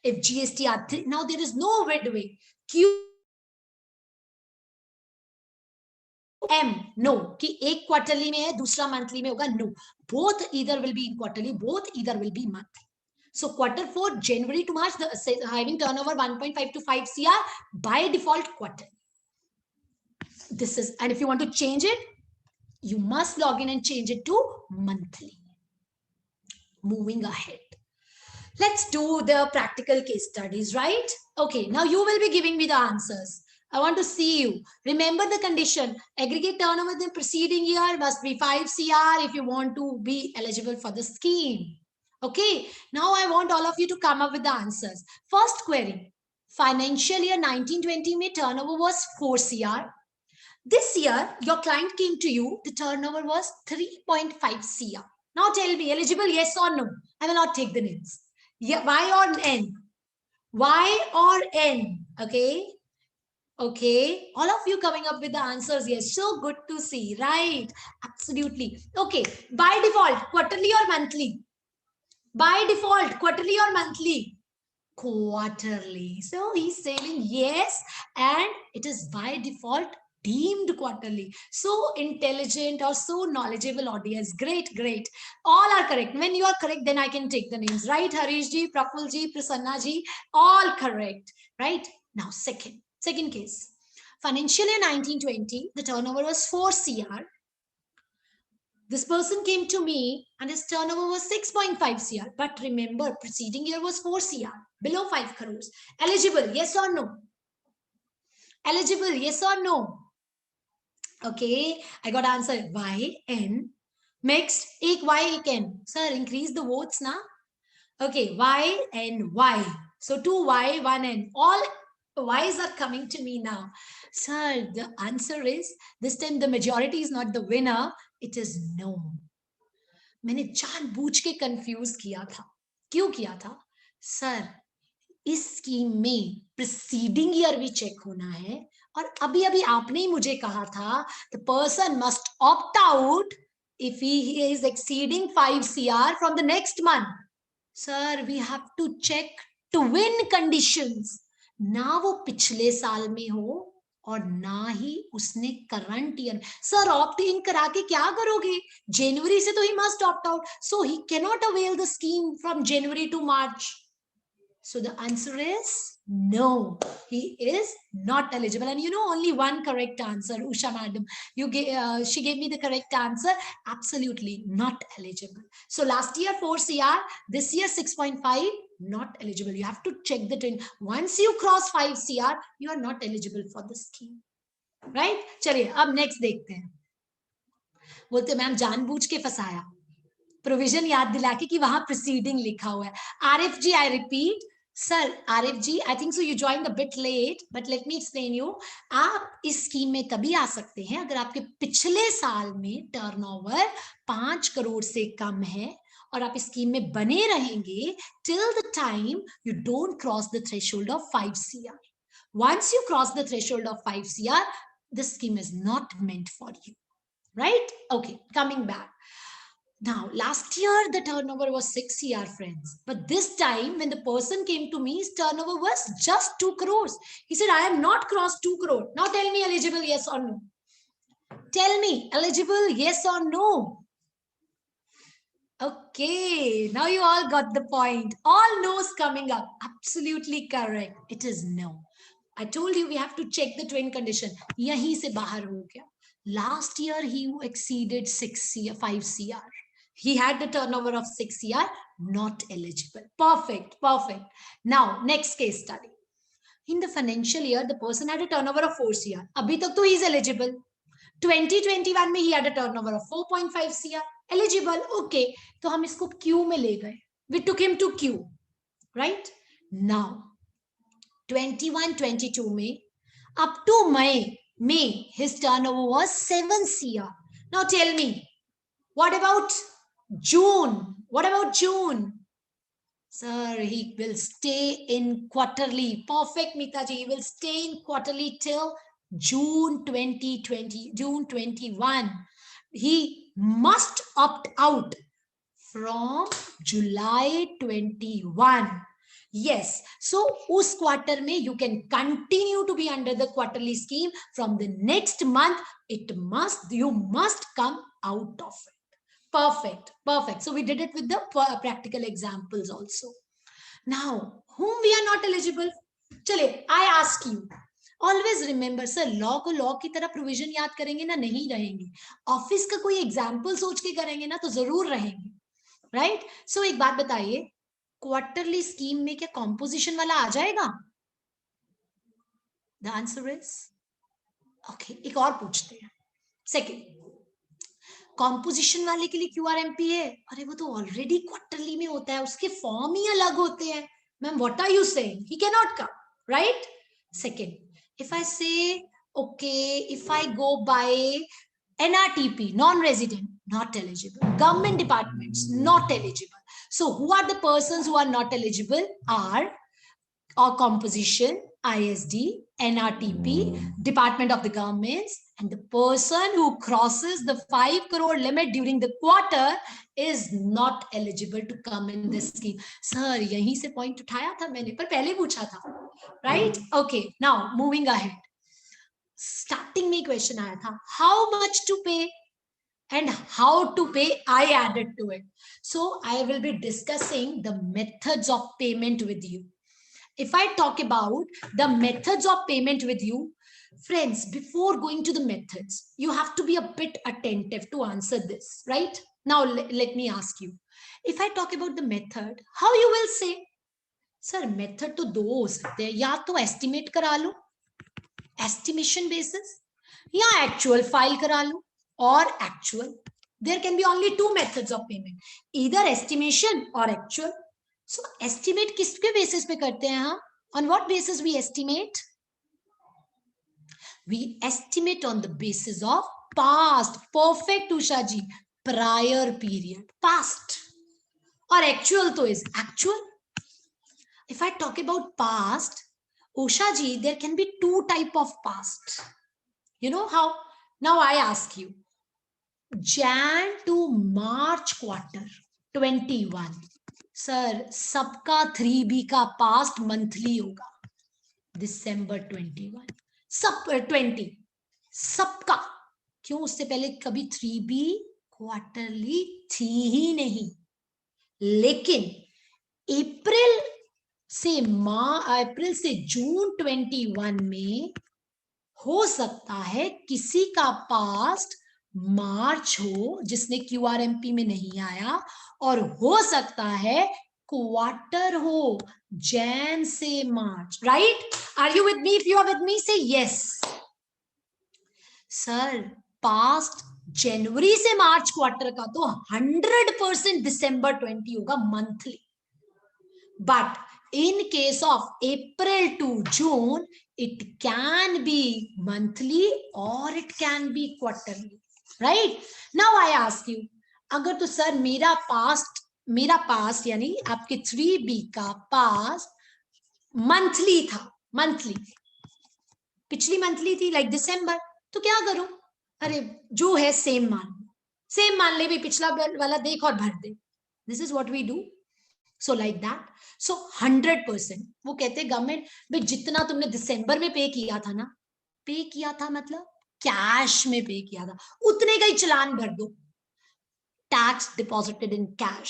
B: If GSTR 3, now there is no midway. No, कि एक क्वार्टरली में है, दूसरा मंथली में होगा. No, both either will be in quarterly, both either will be monthly. So quarter 4, January to March, the having turnover 1.5 to 5 CR by default quarterly. This is, and if you want to change it, you must log in and change it to monthly. Moving ahead, let's do the practical case studies, right? Okay, now you will be giving me the answers. I want to see you. Remember the condition. Aggregate turnover in the preceding year must be 5 CR if you want to be eligible for the scheme. Okay, now I want all of you to come up with the answers. First query. Financial year 1920 mein turnover was 4 CR. This year, your client came to you, the turnover was 3.5 CR. Now tell me, eligible, yes or no? I will not take the names. Yeah, Y or N? Y or N? Okay. Okay, all of you coming up with the answers. Yes, so good to see, right? Absolutely. Okay, by default, quarterly or monthly? By default, quarterly or monthly? Quarterly. So he's saying yes, and it is by default deemed quarterly. So intelligent or so knowledgeable audience. Great, great. All are correct. When you are correct, then I can take the names, right? Harish ji, Praful ji, Prasanna ji, all correct, right? Now, second case. Financial year 1920, the turnover was 4 CR. This person came to me and his turnover was 6.5 CR. But remember, preceding year was 4 CR, below 5 crores. Eligible, yes or no? Eligible, yes or no? Okay, I got answer. Y, N. Next, ek Y, ek N. Sir, increase the votes now. Okay, Y and Y. So 2 Y, 1 N. All Y's are coming to me now. Sir, the answer is, this time the majority is not the winner. It is no. मैंने जानबूझ के कंफ्यूज किया था. क्यों किया था? सर, इस स्कीम में प्रीसीडिंग ईयर भी चेक होना है और अभी अभी आपने ही मुझे कहा था the person must opt out if he is exceeding 5 CR from the next month. Sir, we have to check to win conditions. ना वो पिछले साल में हो और ना ही उसने current year. Sir, opt in करा के क्या करोगे? जनवरी से तो he must opt out, so he cannot avail the scheme from January to March. So the answer is no, he is not eligible. And you know, only one correct answer, Usha madam. She gave me the correct answer. Absolutely not eligible. So last year 4 CR, this year 6.5, not eligible. You have to check the trend. Once you cross 5 CR, you are not eligible for the scheme. Right? चलिए अब next देखते हैं. बोलते मैम जानबूझ के फंसाया. प्रोविजन याद दिला के कि वहां प्रीसीडिंग लिखा हुआ है. Arif ji, I repeat. Sir, Arif ji, I think so you join the bit late, but let me explain you. आप इस स्कीम में तभी आ सकते हैं अगर आपके पिछले साल में टर्नओवर 5 करोड़ से कम है और आप इस स्कीम में बने रहेंगे till the time you don't cross the threshold of 5 CR. Once you cross the threshold of 5 CR, the scheme is not meant for you. Right? Okay, coming back. Now, last year the turnover was 6 CR, friends. But this time when the person came to me, his turnover was just 2 crores. He said, I am not crossed 2 crore. Now tell me eligible, yes or no? Tell me eligible, yes or no? Okay, now you all got the point. All no's coming up. Absolutely correct. It is no. I told you we have to check the twin condition. Yahi se bahar ho gaya. Last year he exceeded 5 CR. He had the turnover of 6 CR, not eligible. Perfect, perfect. Now, next case study. In the financial year, the person had a turnover of 4 CR. Abhi tak to he is eligible. 2021 में he had a turnover of 4.5 CR. Eligible, okay. तो हम इसको Q में ले गए. We took him to Q, right? Now, 21-22 में, up to May, his turnover was 7 CR. Now tell me, what about June? What about June? Sir, he will stay in quarterly. Perfect, Mitaji. He will stay in quarterly till June 2020, June 21. He must opt out from July 21. Yes. So, us quarter mein you can continue to be under the quarterly scheme. From the next month, you must come out of it. Perfect, perfect. So we did it with the practical examples also. Now, whom we are not eligible? Chale, I ask you. Always remember, sir, law को law की तरह provision याद करेंगे ना, नहीं रहेंगे. Office का कोई example सोच के करेंगे ना, तो जरूर रहेंगे. Right? So एक बात बताइए, quarterly scheme में क्या composition वाला आ जाएगा? The answer is okay. एक और पूछते हैं. Second. कॉम्पोजिशन वाले के लिए QRMP है. अरे वो तो ऑलरेडी क्वार्टरली में होता है, उसके फॉर्म ही अलग होते हैं. Ma'am, what are you saying? He can not come, right? Second, if I say okay, if I go by NRTP, non-resident, not eligible. Government departments, not eligible. So who are the persons who are not eligible? Are or composition, ISD, NRTP, Department of the Governments, and the person who crosses the 5 crore limit during the quarter is not eligible to come in this scheme. Sir, yahi se point उठाया था मैंने, पर पहले पूछा था, right? Okay, now moving ahead. Starting में question आया था, how much to pay and how to pay, I added to it. So I will be discussing the methods of payment with you. If I talk about the methods of payment with you, friends, before going to the methods, you have to be a bit attentive to answer this, right? Now, let me ask you. If I talk about the method, how you will say, sir, method तो दो हो सकते हैं, या तो estimate करा लो, estimation basis, या actual file करा लो, or actual. There can be only two methods of payment, either estimation or actual. So estimate किसके basis पे करते हैं हम? On what basis we estimate? We estimate on the basis of past. Perfect, Usha ji. Prior period, past. Or actual to is actual. If I talk about past, Usha ji, there can be two type of past. You know how? Now I ask you, Jan to March quarter 21. Sir, सबका 3B का past monthly होगा. December 21. सब 20. सबका. क्यों? उससे पहले कभी 3B क्वार्टरली थी ही नहीं. लेकिन अप्रैल से जून 21 में हो सकता है किसी का पास्ट मार्च हो जिसने QRMP में नहीं आया, और हो सकता है क्वार्टर हो जैन से March. Right? Are you with me? If you are with me say yes. Sir, past जनवरी से मार्च क्वार्टर का तो 100% दिसंबर 20 होगा monthly. But in case of April to June, it can be monthly or it can be quarterly. Right? Now I ask you, अगर तो सर मेरा पास्ट यानी आपके 3B का पास्ट मंथली था, मंथली पिछली मंथली थी लाइक दिसंबर, तो क्या करूं? अरे जो है सेम मान ले भी, पिछला वाला देख और भर दे. This is what we do. So like that. So 100%. वो कहते हैं गवर्नमेंट, भाई जितना तुमने दिसंबर में पे किया था ना, पे किया था मतलब कैश में पे किया था, उतने का ही चलान भर दो. Tax deposited in cash,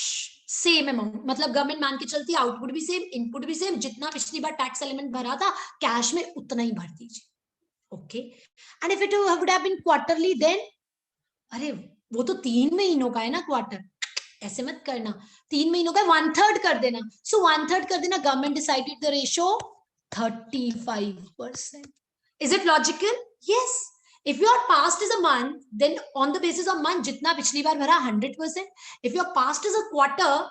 B: same amount. मतलब गवर्नमेंट मान के चलती है आउटपुट भी सेम, इनपुट भी सेम, जितना पिछली बार टैक्स एलिमेंट भरा था कैश में उतना ही भर दीजिए. Okay. And if it would have been quarterly, then अरे वो तो 3 महीनों का है ना क्वार्टर, ऐसे मत करना. 3 महीनों का 1/3 कर देना. सो 1/3 कर देना. Government decided the ratio 35%. Is it logical? Yes. If your past is a month, then on the basis of month जितना पिछली बार भरा 100%. If your past is a quarter,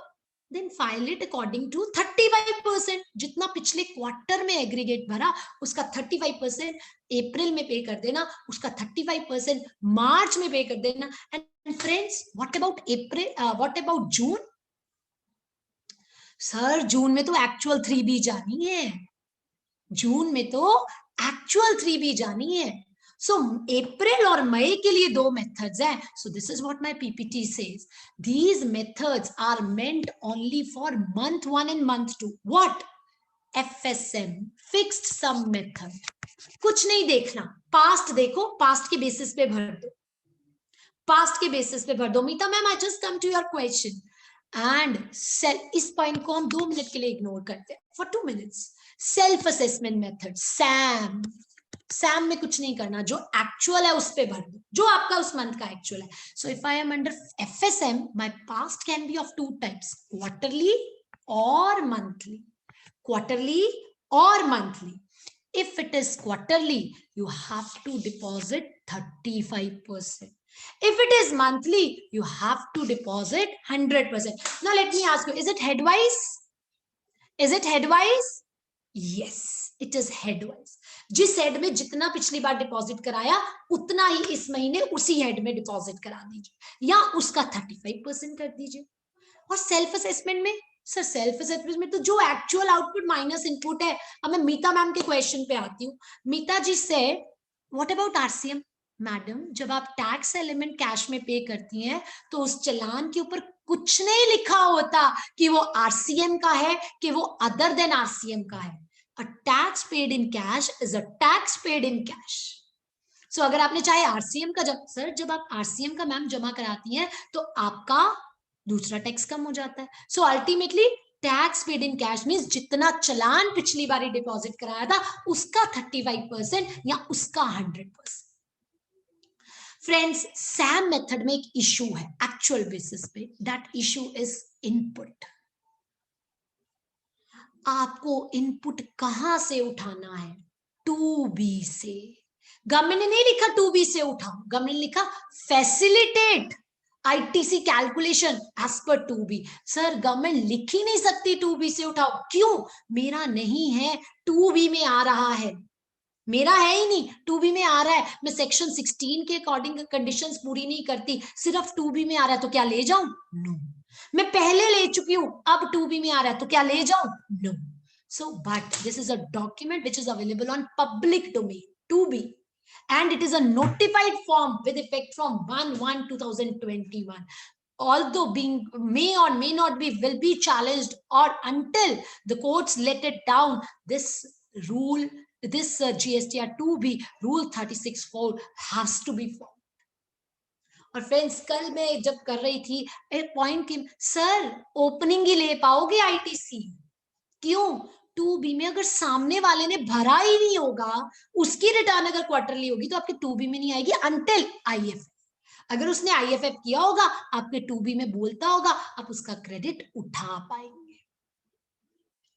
B: then file it according to 35%. जितना पिछले क्वार्टर में एग्रीगेट भरा उसका 35% अप्रैल में पे कर देना, उसका 35% मार्च में पे कर देना. And friends, what about April, what about June? Sir June में तो एक्चुअल 3B जानी है. जून में तो एक्चुअल 3B जानी है. सो अप्रैल और मई के लिए दो मेथड्स हैं. So this is what my PPT says. These methods are meant only for month 1 and month 2. What? FSM, fixed sum method. कुछ नहीं देखना, पास्ट देखो, पास्ट के बेसिस पे भर दो, पास्ट के बेसिस पे भर दो. Meeta ma'am, I just come to your question. And इस पॉइंट को हम 2 मिनट के लिए इग्नोर करते हैं, for 2 minutes. Self assessment method, SAM में कुछ नहीं करना, जो एक्चुअल है उस पे भर दो, जो आपका उस मंथ का एक्चुअल है. So if I am under FSM, my past can be of 2 types, quarterly और monthly. Quarterly or monthly. If it is quarterly, you have to deposit 35%. If it is monthly, you have to deposit 100%. Now let me ask you, is it headwise? Is it headwise? Yes, it is headwise. जिस हेड में जितना पिछली बार डिपॉजिट कराया उतना ही इस महीने उसी हेड में डिपॉजिट करा दीजिए, या उसका 35% कर दीजिए. और सेल्फ असेसमेंट में, सर सेल्फ असेसमेंट में तो जो एक्चुअल आउटपुट माइनस इनपुट है. अब मैं मीता मैम के क्वेश्चन पे आती हूँ. मीता जी से, व्हाट अबाउट RCM? मैडम, जब आप टैक्स एलिमेंट कैश में पे करती हैं तो उस चालान के ऊपर कुछ नहीं लिखा होता कि वो RCM का है कि वो अदर देन RCM का है. A tax paid in cash is a tax paid in cash. So अगर आपने चाहे RCM का जब आप RCM का मैम जमा कराती हैं तो आपका दूसरा टैक्स कम हो जाता है. So ultimately tax paid in cash means जितना चलान पिछली बारी डिपॉजिट कराया था उसका 35% या उसका 100%। फ्रेंड्स, सैम मेथड में एक इशू है एक्चुअल बेसिस पे, दैट इशू इज इनपुट। आपको इनपुट कहां से उठाना है? 2B से। गवर्नमेंट ने नहीं लिखा 2B से उठाओ, गवर्नमेंट ने लिखा facilitate ITC calculation as per 2B। Sir government लिख ही नहीं सकती 2B से उठाओ, क्यों? मेरा नहीं है, 2B में आ रहा है, मेरा है ही नहीं, 2B में आ रहा है, मैं सेक्शन 16 के अकॉर्डिंग कंडीशंस पूरी नहीं करती, सिर्फ 2B में आ रहा है तो क्या ले जाऊं? नो। मैं पहले ले चुकी हूं, अब 2B में आ रहा है तो क्या ले जाऊं? No. So, but this is a document which is available on public domain, 2B, and it is a notified form with effect from 1/1/2021. Although being may or may not be, will be challenged, or until the courts let it down, this rule, this GSTR 2B rule 36(4) has to be followed. और फ्रेंड्स, कल मैं जब कर रही थी एक पॉइंट की, सर ओपनिंग ही ले पाओगे ITC? क्यों? 2B में अगर सामने वाले ने भरा ही नहीं होगा, उसकी रिटर्न अगर क्वार्टरली होगी तो आपके 2B में नहीं आएगी अंटिल IFF। अगर उसने IFF किया होगा, आपके 2B में बोलता होगा, आप उसका क्रेडिट उठा पाएंगे,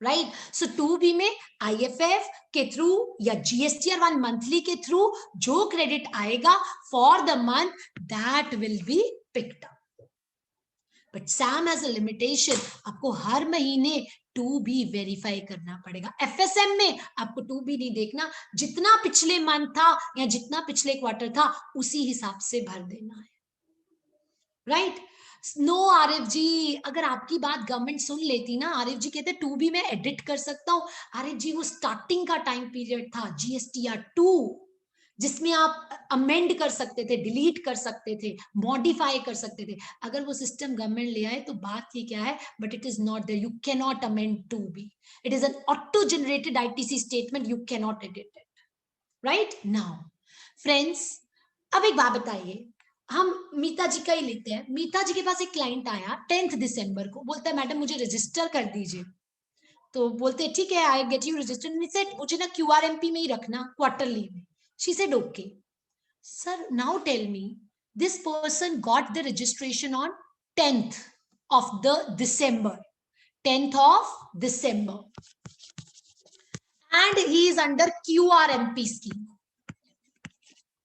B: राइट? सो 2B में IFF के थ्रू या GSTR 1 मंथली के थ्रू जो क्रेडिट आएगा for the month, that will be picked up. But Sam has a limitation, आपको हर महीने 2B वेरीफाई करना पड़ेगा। FSM में आपको 2B नहीं देखना, जितना पिछले मंथ था या जितना पिछले क्वार्टर था उसी हिसाब से भर देना है, राइट? नो RF जी, अगर आपकी बात गवर्नमेंट सुन लेती ना, RF जी कहते 2B में एडिट कर सकता हूँ। RF जी वो स्टार्टिंग का टाइम पीरियड था GSTR 2, जिसमें आप अमेंड कर सकते थे, डिलीट कर सकते थे, मॉडिफाई कर सकते थे। अगर वो सिस्टम गवर्नमेंट ले आए तो बात ये क्या है, but it is not there, you can not amend 2B, it is an auto generated ITC statement, you can not edit it, right? Now friends, अब एक बात बताइए, हम मीता जी का ही लेते हैं। मीता जी के पास एक क्लाइंट आया 10 दिसंबर को, बोलता है मैडम मुझे रजिस्टर कर दीजिए। तो बोलते हैं ठीक है, आई गेट यू रजिस्टर्ड, मुझे ना QRMP में ही रखना, क्वार्टरली में। She said, okay. Sir, now tell me, this person got the registration on 10th of the December. 10th of December. And he is under QRMP scheme.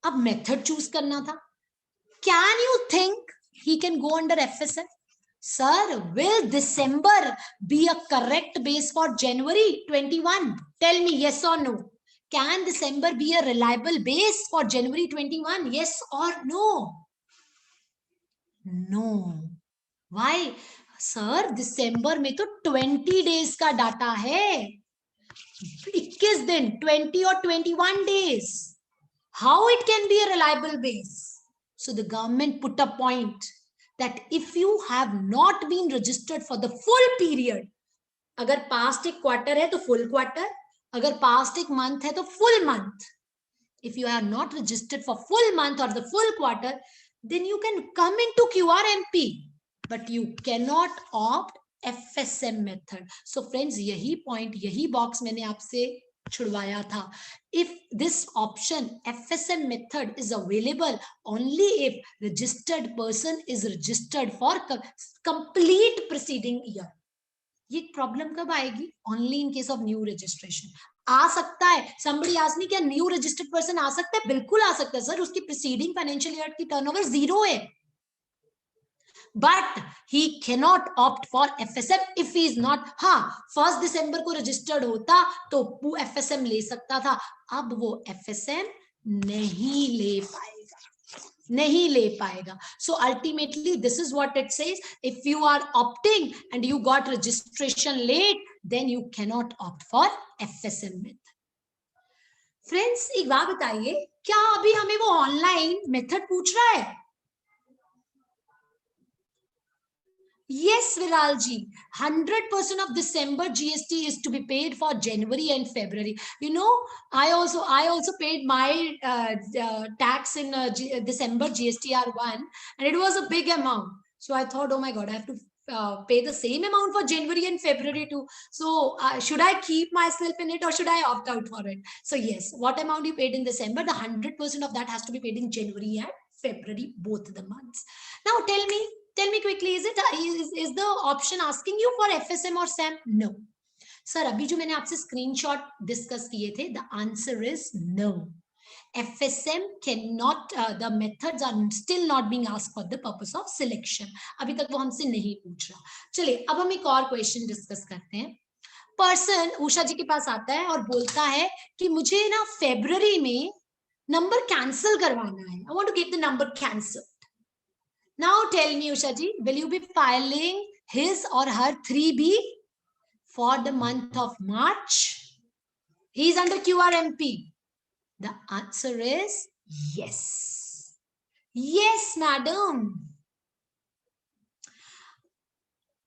B: अब method choose करना था. Can you think he can go under FSM? Sir, will December be a correct base for January 21? Tell me yes or no. Can December be a reliable base for January 21? Yes or no? No. Why? Sir, December में तो 20 days का डाटा है, 21 दिन, 20 or 21 days. How it can be a reliable base? So the government put a point that if you have not been registered for the full period, अगर past एक quarter है तो full quarter, अगर past एक month है तो full month. If you are not registered for full month or the full quarter, then you can come into QRMP, but you cannot opt FSM method. So friends, यही point, यही box मैंने आपसे छुड़वाया था. If this option FSM method is available only if registered person is registered for complete preceding year. ये प्रॉब्लम कब आएगी? Only in case of new registration. आ सकता है, somebody asked me, क्या न्यू रजिस्टर्ड पर्सन आ सकता है? बिल्कुल आ सकता है सर, उसकी प्रीसीडिंग फाइनेंशियल ईयर की टर्नओवर 0 है, but he cannot opt for FSM if he is not. हाँ, 1 दिसंबर को रजिस्टर्ड होता तो वो FSM ले सकता था, अब वो FSM नहीं ले पाएगा, नहीं ले पाएगा. So ultimately this is what it says, if you are opting and you got registration late, then you cannot opt for FSM method. Friends, एक बात बताइए, क्या अभी हमें वो ऑनलाइन मेथड पूछ रहा है? Yes, Viral ji, 100% of December GST is to be paid for January and February. You know, I also paid my tax in December GSTR 1, and it was a big amount. So I thought, oh my God, I have to pay the same amount for January and February too. So should I keep myself in it or should I opt out for it? So yes, what amount you paid in December, the 100% of that has to be paid in January and February, both the months. Now tell me quickly, is the option asking you for FSM or SAM? No. Sir, अभी जो मैंने आपसे स्क्रीनशॉट डिस्कस किए थे, the answer is no. FSM cannot, the methods are still not being asked for the purpose of selection. अभी तक वो हमसे नहीं पूछ रहा. चलिए अब हम एक और क्वेश्चन डिस्कस करते हैं. पर्सन उषा जी के पास आता है और बोलता है कि मुझे ना फरवरी में नंबर कैंसिल करवाना है. I want to get the number cancelled. Now tell me, Usha ji, will you be filing his or her 3B for the month of March? He is under QRMP. The answer is yes. Yes, madam.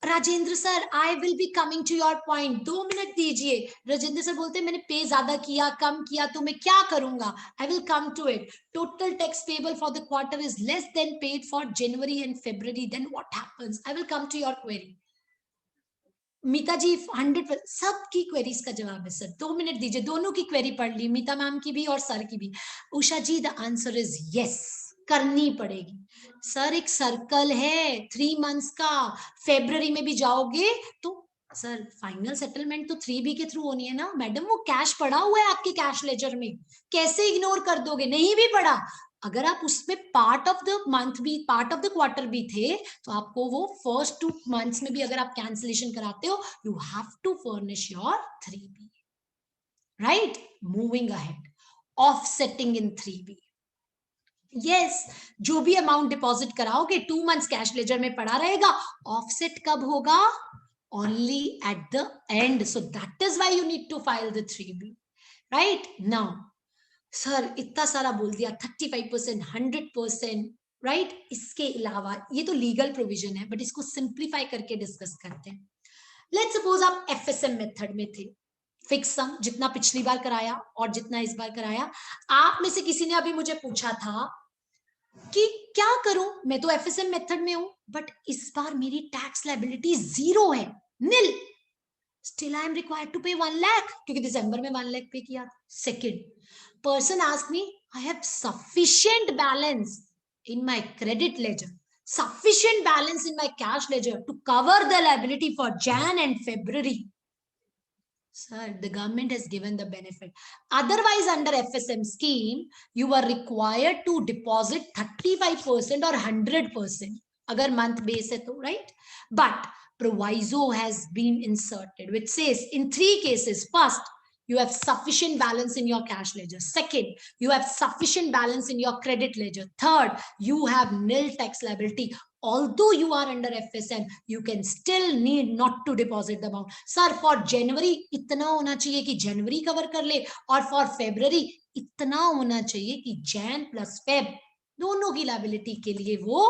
B: Rajendra sir, I will be coming to your point. 2 minute दीजिए. राजेंद्र सर बोलते हैं मैंने पे ज्यादा किया, कम किया, तो मैं क्या करूंगा? I will come to it. Total tax payable for the quarter is less than paid for January and February. Then what happens? I will come to your query. Meeta ji 100 सबकी क्वेरीज का जवाब है सर. 2 मिनट दीजिए. दोनों की क्वेरी पढ़ ली, मीता मैम की भी और सर की भी. उषा जी द आंसर इज यस, करनी पड़ेगी. सर एक सर्कल है 3 मंथ्स का, फेब्रुअरी में भी जाओगे तो सर फाइनल सेटलमेंट तो 3B के थ्रू होनी है ना मैडम. वो कैश पड़ा हुआ है आपके कैश लेजर में, कैसे इग्नोर कर दोगे? नहीं भी पड़ा, अगर आप उसमें पार्ट ऑफ द मंथ भी, पार्ट ऑफ द क्वार्टर भी थे, तो आपको वो फर्स्ट 2 मंथ्स में भी अगर आप कैंसिलेशन कराते हो, you have to furnish your 3B. Right, moving ahead, offsetting in 3B. Yes, जो भी अमाउंट डिपॉजिट कराओगे 2 मंथ्स कैश लेजर में पड़ा रहेगा. ऑफसेट कब होगा? Only at the end. So that is why you need to file the 3B. Right now sir इतना सारा बोल दिया, 35%, 100%, राइट. इसके अलावा ये तो लीगल प्रोविजन है, बट इसको सिंप्लीफाई करके डिस्कस करते हैं. लेट्स सपोज आप FSM मेथड में थे. फिक्स सम जितना पिछली बार कराया और जितना इस बार कराया. आप में से किसी ने अभी मुझे पूछा था कि क्या करूं, मैं तो FSM मेथड में हूं, बट इस बार मेरी टैक्स लायबिलिटी 0 है, nil. Still I am required to pay 1 lakh क्योंकि दिसंबर में 1 lakh पे किया. Second, person asked me, I have sufficient balance in my credit ledger, sufficient balance in my cash ledger to cover the liability for Jan and February. Sir, the government has given the benefit. Otherwise, under FSM scheme, you are required to deposit 35% or 100%. Agar month base hai to, right? But proviso has been inserted, which says in 3 cases. First, you have sufficient balance in your cash ledger. Second, you have sufficient balance in your credit ledger. Third, you have nil tax liability. Although you are under FSM, you can still need not to deposit the amount. Sir, for January, इतना होना चाहिए कि January cover कर ले, और for February, इतना होना चाहिए कि Jan plus Feb दोनों की liability के लिए वो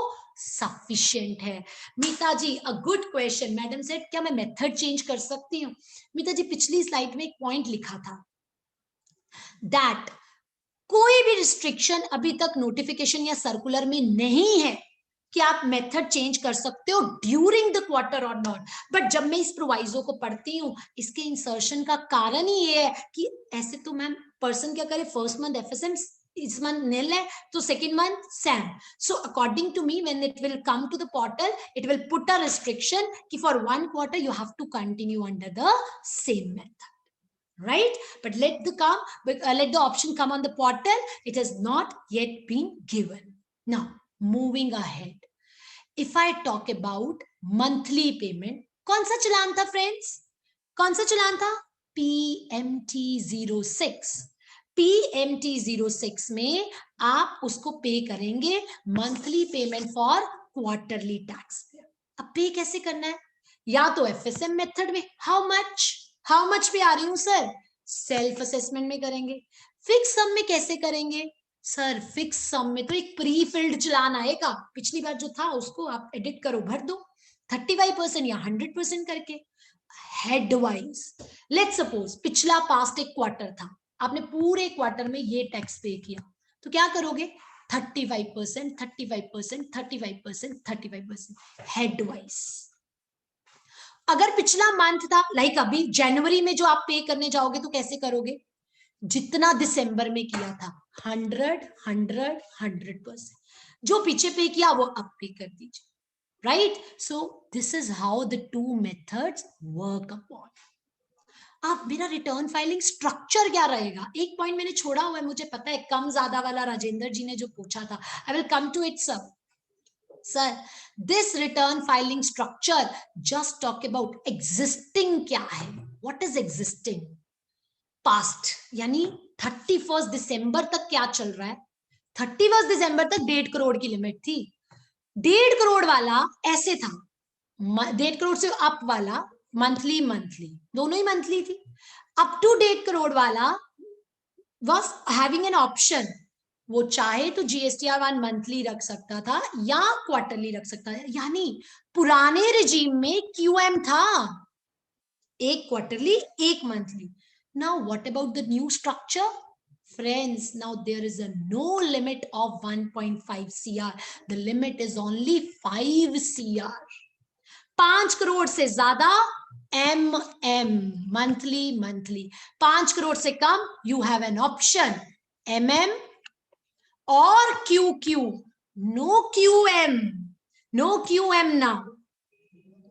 B: sufficient है. मीता जी, a good question. Madam said क्या मैं मेथड चेंज कर सकती हूँ? मीता जी पिछली स्लाइड में एक पॉइंट लिखा था that कोई भी रिस्ट्रिक्शन अभी तक नोटिफिकेशन या सर्कुलर में नहीं है कि आप मेथड चेंज कर सकते हो ड्यूरिंग द क्वार्टर और नॉट. बट जब मैं इस प्रोवाइजो को पढ़ती हूँ, इसके इंसर्शन का कारण ही ये है कि ऐसे तो मैम पर्सन क्या करे, फर्स्ट मंथ FSM, इस मंथ nil है, तो second month SAM. So according to me, when it will come to the portal, it will put a restriction कि for 1 quarter you have to continue under the same method. Right, but let the option come on the portal. It has not yet been given. Now moving ahead, if I talk about monthly payment, कौन सा चलान था friends? कौन सा चलान था? PMT 06. PMT 06 में आप उसको पे करेंगे monthly payment for quarterly tax. अब पे कैसे करना है? या तो FSM मेथड में, हाउ मच पे आ रही हूं सर? सेल्फ असेसमेंट में करेंगे. फिक्स सम में कैसे करेंगे? सर फिक्स सम में तो एक प्री फिल्ड चलान आएगा, पिछली बार जो था उसको आप एडिट करो, भर दो 35% या 100% करके. हेड वाइज, लेट्स सपोज पिछला पास्ट एक क्वार्टर था, आपने पूरे क्वार्टर में ये टैक्स पे किया, तो क्या करोगे? 35%, 35%, 35%, 35% हेड वाइज. अगर पिछला मंथ था, लाइक अभी जनवरी में जो आप पे करने जाओगे तो कैसे करोगे, जितना दिसंबर में किया था 100%, जो पीछे पे किया वो अब पे कर दीजिए, right. So this is how the two methods work upon. अब मेरा रिटर्न फाइलिंग स्ट्रक्चर क्या रहेगा, एक पॉइंट मैंने छोड़ा हुआ है, मुझे पता है, कम ज्यादा वाला राजेंद्र जी ने जो पूछा था. I will come to it sir. Sir, this return filing structure just talk about existing क्या है. What is existing? Past, यानी 31 दिसंबर तक क्या चल रहा है. 31 दिसंबर तक 1.5 करोड़ की लिमिट थी. 1.5 करोड़ वाला ऐसे था, 1.5 करोड़ से अप वाला मंथली दोनों ही मंथली थी. अप टू 1.5 करोड़ वाला was having an option, वो चाहे तो जीएसटीआर 1 मंथली रख सकता था या क्वार्टरली रख सकता था. यानी पुराने रिजीम में क्यूएम था, एक क्वार्टरली एक monthly. Now what about the new structure friends? Now there is a no limit of 1.5 CR. The limit is only 5 CR. 5 crore से ज्यादा मंथली. 5 करोड़ से कम यू हैव एन ऑप्शन और QQ. No QM now,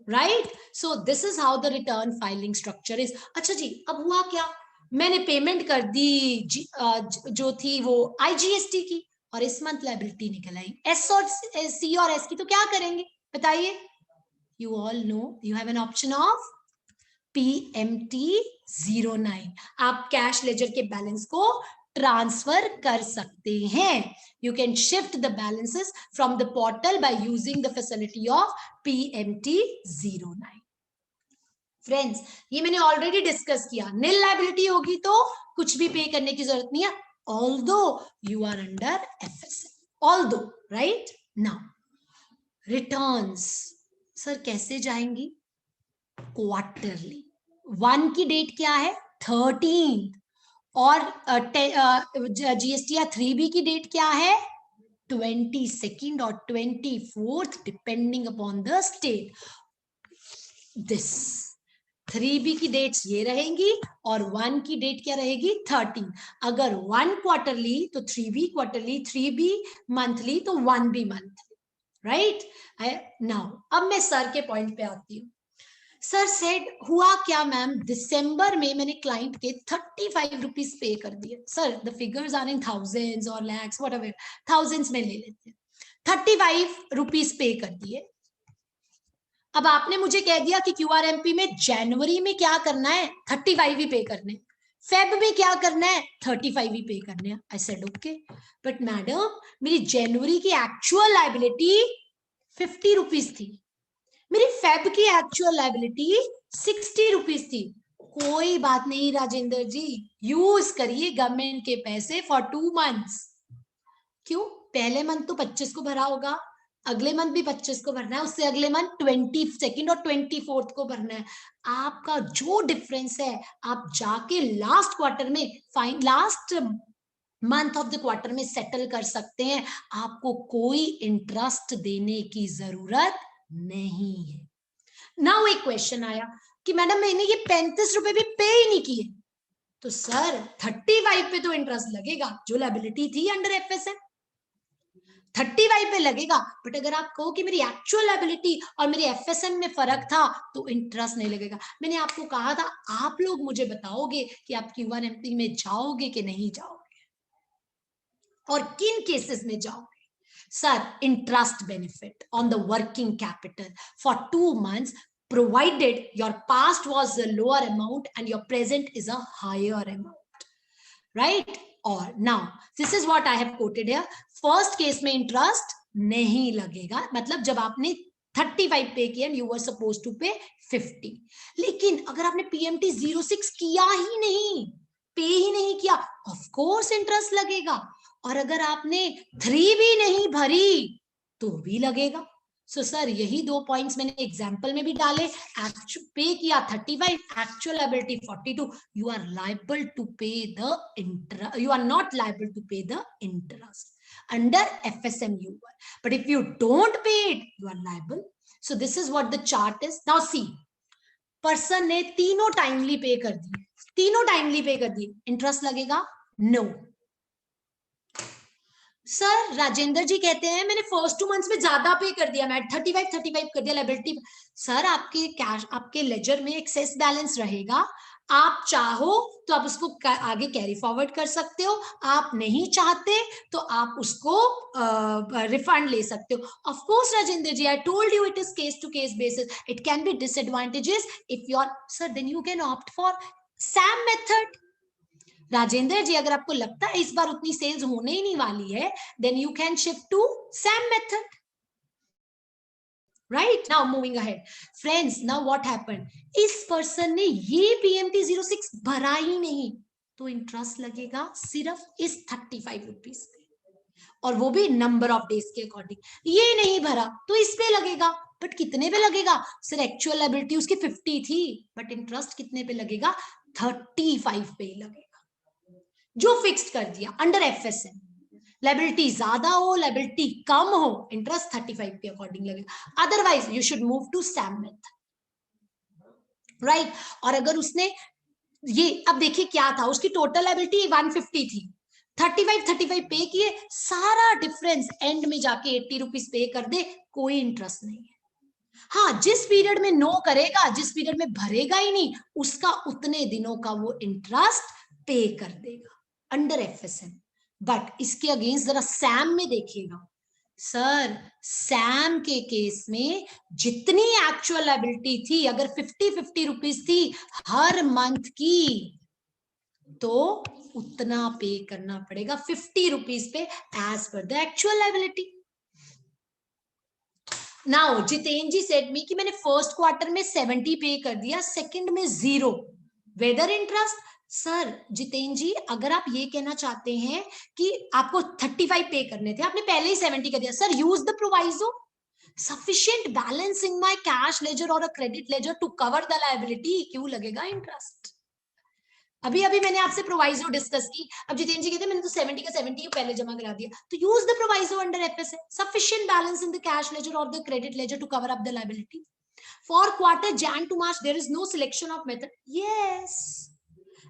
B: right? So this is how the return filing structure is. अच्छा जी, अब हुआ क्या, मैंने पेमेंट कर दी जो थी वो IGST की, और इस मंथ लायबिलिटी निकल आई S और C और S की, तो क्या करेंगे बताइए. You all know you have an option of PMT09. आप कैश लेजर के बैलेंस को ट्रांसफर कर सकते हैं. You can shift the balances from the portal by using the facility of PMT09. Friends, ये मैंने ऑलरेडी डिस्कस किया. नील लायबिलिटी होगी तो कुछ भी पे करने की जरूरत नहीं है, although you are under FSM. Although, right? Now, returns sir कैसे जाएंगी, क्वार्टरली. 1 की डेट क्या है 13, और GSTR 3B की डेट क्या है 22 और 24, depending upon the state. This 3B की डेट्स ये रहेंगी और 1 की डेट क्या रहेगी 13. अगर 1 क्वार्टरली तो 3B क्वार्टरली, 3B मंथली तो 1B मंथली, राइट. नाउ अब मैं सर के पॉइंट पे आती हूँ. सर सेड हुआ क्या मैम, दिसंबर में मैंने क्लाइंट के 35 रुपीज पे कर दिए. Sir the figures are in thousands और लैक्स, व्हाटएवर, थाउजेंड्स में ले लेते हैं. 35 रुपीज पे कर दिए. अब आपने मुझे कह दिया कि QRMP में जनवरी में क्या करना है 35 ही पे करने, फेब में क्या करना है 35 ही पे करने हैं. I said okay, but madam मेरी जनवरी की एक्चुअल लायबिलिटी 50 रुपीज थी, मेरी फेब की एक्चुअल लायबिलिटी 60 रुपीज थी. कोई बात नहीं राजेंद्र जी, यूज करिए गवर्नमेंट के पैसे फॉर 2 मंथ्स. क्यों, पहले मंथ तो 25 को भरा होगा, अगले मंथ भी 25 को भरना है, उससे अगले मंथ 22 और 24 को भरना है. आपका जो डिफरेंस है आप जाके लास्ट क्वार्टर में, last month of the quarter में सेटल कर सकते हैं. आपको कोई इंटरेस्ट देने की जरूरत नहीं है. नाउ एक क्वेश्चन आया कि मैडम मैंने ये 35 रुपए भी पे ही नहीं किए, तो सर 35 पे तो इंटरेस्ट लगेगा, जो लायबिलिटी थी अंडर FSM 35 पे लगेगा. बट अगर आप कहो कि मेरी एक्चुअल लायबिलिटी और मेरी FSM में फर्क था तो इंटरेस्ट नहीं लगेगा. मैंने आपको कहा था आप लोग मुझे बताओगे कि आप QRMP में जाओगे कि नहीं जाओगे और किन केसेस में जाओगे. Sir, interest benefit on the working capital for 2 months, provided your past was a lower amount and your present is a higher amount, right? Or now, this is what I have quoted here. First case में interest नहीं लगेगा, मतलब जब आपने 35 पे किया, you were supposed to pay 50. लेकिन अगर आपने PMT 06 किया ही नहीं, पे ही नहीं किया, of course interest लगेगा. और अगर आपने 3 भी नहीं भरी तो भी लगेगा. सो सर यही 2 पॉइंट्स मैंने एग्जांपल में भी डाले. पे किया 35, actual liability 42, you are liable to pay the interest, you are not liable to pay the interest under FSM you were, but if you don't pay it you are liable. So this is what the chart is. Now see, person ने तीनों टाइमली पे कर दिए, तीनों टाइमली पे कर दिए, इंटरेस्ट लगेगा? नो। सर राजेंद्र जी कहते हैं मैंने फर्स्ट 2 मंथ्स में ज्यादा पे कर दिया, मैं 35 कर दिया लायबिलिटी। सर आपके कैश, आपके लेजर में एक्सेस बैलेंस रहेगा, आप चाहो तो आप उसको आगे कैरी फॉरवर्ड कर सकते हो, आप नहीं चाहते तो आप उसको रिफंड ले सकते हो। Of course Rajendra ji, I told you it is case to case basis, it can be disadvantages if you are, sir then you can opt for same method. Rajendra ji अगर आपको लगता है इस बार उतनी सेल्स होने ही नहीं वाली है, then you can shift to SAM method. Right now moving ahead friends, now what happened, इस पर्सन ने ये पीएमटी 06 भरा ही नहीं, तो इंटरेस्ट लगेगा सिर्फ इस 35 रुपीज पे, और वो भी नंबर ऑफ डेज के अकॉर्डिंग। ये नहीं भरा तो इस पे लगेगा, बट कितने पे लगेगा? सर एक्चुअल लायबिलिटी उसकी 50 थी, बट इंटरेस्ट कितने पे लगेगा? 35 पे ही लगेगा, जो फिक्स्ड कर दिया अंडर एफएसएन। लायबिलिटी ज्यादा हो, लायबिलिटी कम हो, इंटरेस्ट 35 के अकॉर्डिंग लगेगा। Otherwise you should move to SAM method, right. और अगर उसने ये, अब देखिए क्या था, उसकी टोटल लायबिलिटी 150 थी, 35 पे किए, सारा डिफरेंस एंड में जाके 80 रुपीज पे कर दे, कोई इंटरेस्ट नहीं है। हाँ, जिस पीरियड में नो करेगा, जिस पीरियड में भरेगा ही नहीं, उसका उतने दिनों का वो इंटरेस्ट पे कर देगा अंडर एफएसएन। बट इसके अगेंस्ट जरा सैम में देखिएगा, सर सैम के केस में जितनी एक्चुअल लायबिलिटी थी, अगर 50 रुपीज थी हर मंथ की, तो उतना पे करना पड़ेगा 50 रुपीज पे एज पर the actual liability. Now Jiten ji said me कि मैंने फर्स्ट क्वार्टर में 70 पे कर दिया, सेकंड में 0, वेदर इंटरेस्ट। सर जितेन जी अगर आप ये कहना चाहते हैं कि आपको 35 पे करने थे, आपने पहले ही 70 कर दिया, sir use the proviso sufficient balance in my cash ledger or a credit ledger to cover the liability, क्यों लगेगा इंटरेस्ट? अभी अभी मैंने आपसे प्रोवाइजो डिस्कस की, अब जितेंद्र जी कहते हैं मैंने तो 70 का 70 पहले जमा करा दिया, तो use the proviso under FSA, sufficient balance in the cash ledger or the credit ledger to cover up the liability. For quarter Jan to March there is no selection of method. Yes,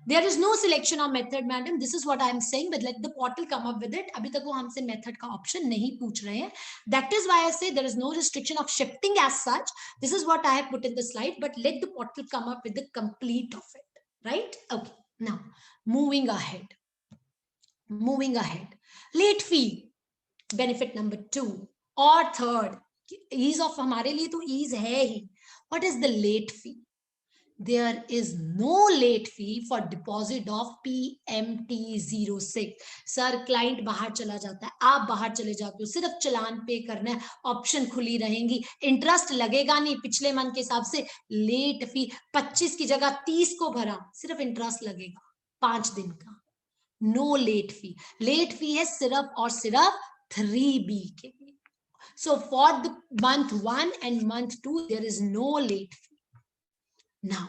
B: there is no selection of method madam, this is what I am saying, but let the portal come up with it. अभी तक वो हमसे method का option नहीं पूछ रहे हैं, that is why I say there is no restriction of shifting as such. This is what I have put in the slide, but let the portal come up with the complete of it, right? Okay, now moving ahead, late fee benefit number 2 और third, ease of हमारे लिए तो ease है ही. What is the late fee? There is no late fee for deposit of PMT06. Sir client बाहर चला जाता है, आप बाहर चले जाते हो, सिर्फ चलान पे करना है, ऑप्शन खुली रहेंगी, इंटरेस्ट लगेगा नहीं पिछले मंथ के हिसाब से। लेट फी 25 की जगह 30 को भरा, सिर्फ इंटरेस्ट लगेगा 5 दिन का, no late fee. Late fee है सिर्फ और सिर्फ 3B के लिए। So for the month 1 and month 2 there is no late fee. Now,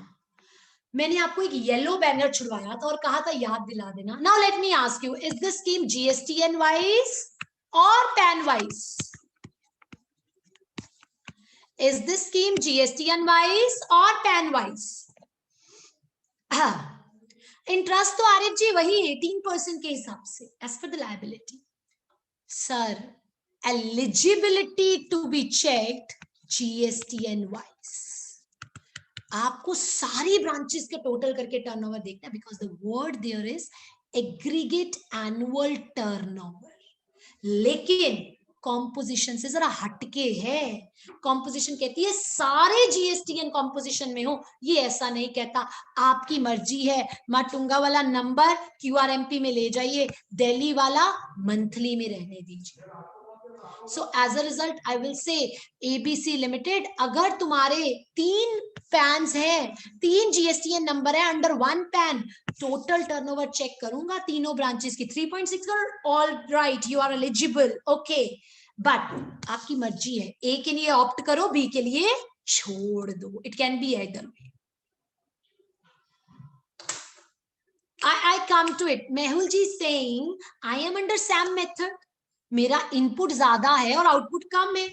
B: मैंने आपको एक येलो बैनर छुड़वाया था और कहा था याद दिला देना। Now let me ask you, is this scheme GSTN wise or PAN wise? Is this scheme GSTN wise or PAN wise? Interest तो आरिफ जी वही 18% के हिसाब से as per the liability. Sir, eligibility to be checked GSTN wise. आपको सारी ब्रांचेस के टोटल करके टर्नओवर देखना है, because the word there is aggregate annual turnover. लेकिन कॉम्पोजिशन से जरा हटके है, कॉम्पोजिशन कहती है सारे जीएसटीएन कॉम्पोजिशन में हो, ये ऐसा नहीं कहता। आपकी मर्जी है, माटुंगा वाला नंबर क्यूआरएमपी में ले जाइए, दिल्ली वाला मंथली में रहने दीजिए। So as a result, I will say ABC Limited, अगर तुम्हारे 3 पैन्स हैं, 3 GSTN नंबर है under 1 PAN, total turnover check करूंगा तीनों ब्रांचेस की 3.6 crore, all right, you are eligible, okay. But आपकी मर्जी है, ए के लिए ऑप्ट करो, बी के लिए छोड़ दो, it can B either way. I come to it. Mehul ji saying I am under SAM method. मेरा इनपुट ज्यादा है और आउटपुट कम है,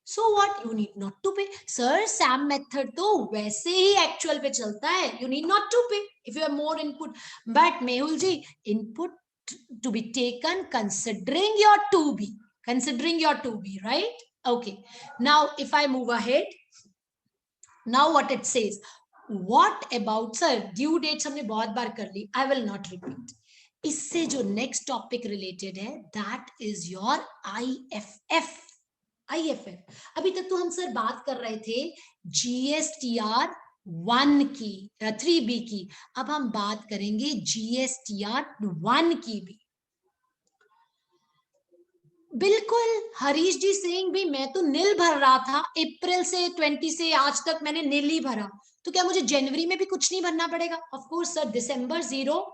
B: So what? You need not to pay. Sir, SAM method तो वैसे ही actual पे चलता है. You need not to pay if you have more input. But Mehul ji, input to be taken considering your 2B. Considering your 2B, right? Okay. Now, if I move ahead, now what it says. What about, sir, due dates हमने बहुत बार कर ली. I will not repeat. इससे जो next topic related है, that is your IFF. IFF. अभी तक तो हम सर बात कर रहे थे GSTR 1 की, 3B की. अब हम बात करेंगे GSTR 1 की भी. बिल्कुल हरीश जी सिंह भी, मैं तो नील भर रहा था अप्रैल से 20 से आज तक मैंने नील ही भरा. तो क्या मुझे जनवरी में भी कुछ नहीं भरना पड़ेगा? Of course sir, December 0.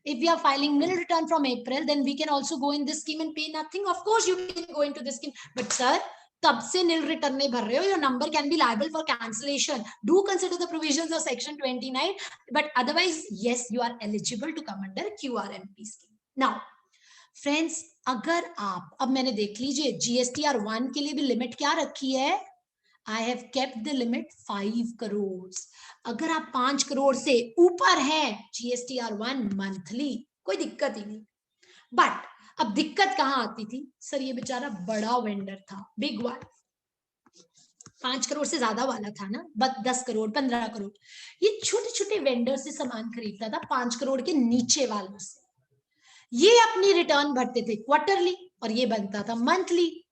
B: If we are filing nil return from April, then we can also go in this scheme and pay nothing. Of course, you can go into this scheme. But sir, तब से nil return नहीं भर रहे हो, your number can be liable for cancellation. Do consider the provisions of section 29. But otherwise, yes, you are eligible to come under QRMP scheme. Now, friends, अगर आप, अब मैंने देख लीजिए GSTR 1 के लिए भी लिमिट क्या रखी है. I have kept the limit 5 crores. अगर आप 5 करोड़ से ऊपर है GSTR 1 मंथली, कोई दिक्कत ही नहीं. बट अब दिक्कत कहां आती थी? सर ये बेचारा बड़ा वेंडर था, बिग वन, 5 करोड़ से ज्यादा वाला था ना, बस 10 करोड़ 15 करोड़. ये छोटे छोटे वेंडर से सामान खरीदता था, 5 करोड़ के नीचे वालों से. ये अपनी रिटर्न भरते थे क्वार्टरली और ये बनता था मंथली.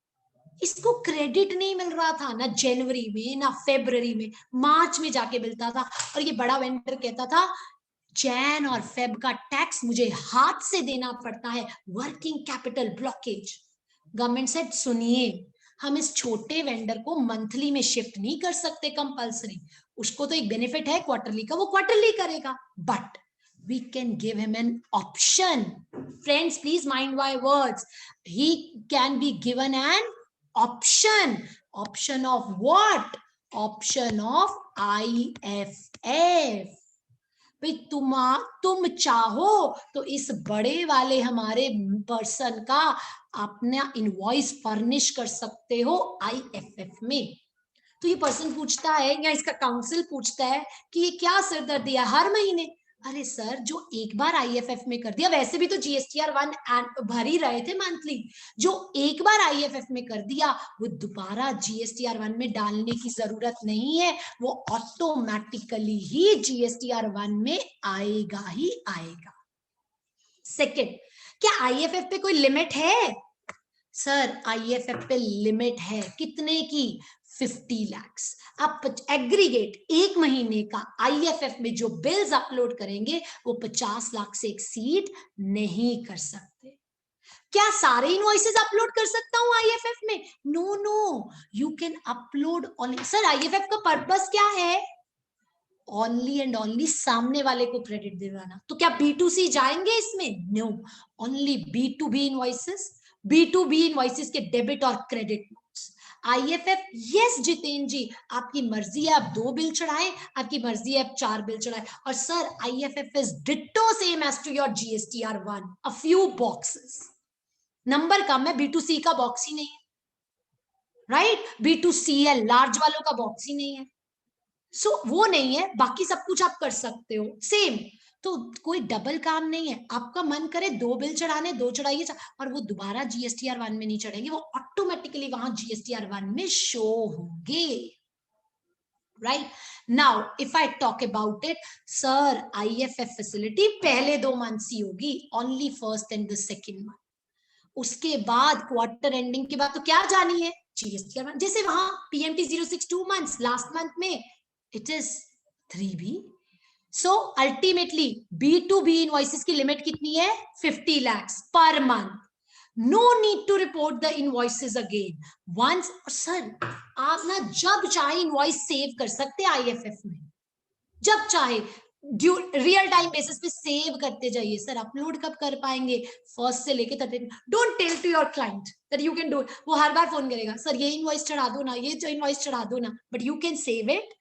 B: इसको क्रेडिट नहीं मिल रहा था ना जनवरी में ना फरवरी में, मार्च में जाके मिलता था. और ये बड़ा वेंडर कहता था जैन और फेब का टैक्स मुझे हाथ से देना पड़ता है, working capital blockage. Government said सुनिए, हम इस छोटे वेंडर को मंथली में शिफ्ट नहीं कर सकते कंपल्सरी. उसको तो एक बेनिफिट है क्वार्टरली का, वो क्वार्टरली करेगा. But we can give him an option. Friends, please mind my words. He can be given an option. Option of what? Option of IFF. भाई तुम चाहो तो इस बड़े वाले हमारे पर्सन का अपना इनवॉइस फर्निश कर सकते हो IFF में. तो ये पर्सन पूछता है या इसका काउंसिल पूछता है कि ये क्या सिरदर्दी है हर महीने. अरे सर, जो एक बार IFF में कर दिया, वैसे भी तो GSTR 1 भर ही रहे थे मंथली, जो एक बार IFF में कर दिया वो दोबारा GSTR 1 में डालने की जरूरत नहीं है, वो ऑटोमेटिकली ही GSTR 1 में आएगा ही आएगा. सेकंड, क्या IFF पे कोई लिमिट है? सर IFF पे लिमिट है. कितने की? 50 lakhs. आप एग्रीगेट एक महीने का IFF में जो बिल्स अपलोड करेंगे वो 50 लाख से एक्सीड नहीं कर सकते. क्या सारे इनवॉइसेस अपलोड कर सकता हूं IFF में? No no, you can upload only. Sir IFF का पर्पस क्या है? ओनली एंड ओनली सामने वाले को क्रेडिट दिलाना. तो क्या B2C जाएंगे इसमें? No, only B2B invoices. B2B invoices के डेबिट और credit. IFF, yes Jitendra ji, आपकी मर्जी है आप 2 बिल चढ़ाएं, आपकी मर्जी है आप 4 बिल चढ़ाएं. और sir IFF is ditto same as to your GSTR 1. A few boxes, number कम है. B2C का बॉक्स ही नहीं है, राइट? B2CL लार्ज वालों का बॉक्स ही नहीं है. सो वो नहीं है, बाकी सब कुछ आप कर सकते हो सेम. तो कोई डबल काम नहीं है. आपका मन करे 2 बिल चढ़ाने, 2 चढ़ाइए, और वो दोबारा GSTR 1 में नहीं चढ़ेंगे, वो ऑटोमेटिकली वहां GSTR 1 में शो होंगे. Right now if I talk about it, sir IFF facility पहले 2 मंथ्स ही होगी, only first and the second month. उसके बाद क्वार्टर एंडिंग के बाद तो क्या जानी है? GSTR 1. जैसे वहां PMT 062 2 मंथ्स, लास्ट मंथ में it is 3B. So ultimately B2B invoices की लिमिट कितनी है? 50 lakhs per month. No need to report the invoices again. Once, sir, आप ना जब चाहे इनवॉइस सेव कर सकते हैं IFF में, जब चाहे रियल टाइम बेसिस पे सेव करते जाइए. सर अपलोड कब कर पाएंगे? फर्स्ट से लेके 30. Don't tell to your client that you can do. वो हर बार फोन करेगा, सर ये इनवॉइस चढ़ा दो ना, ये जो इनवॉइस चढ़ा दो ना, but you can save it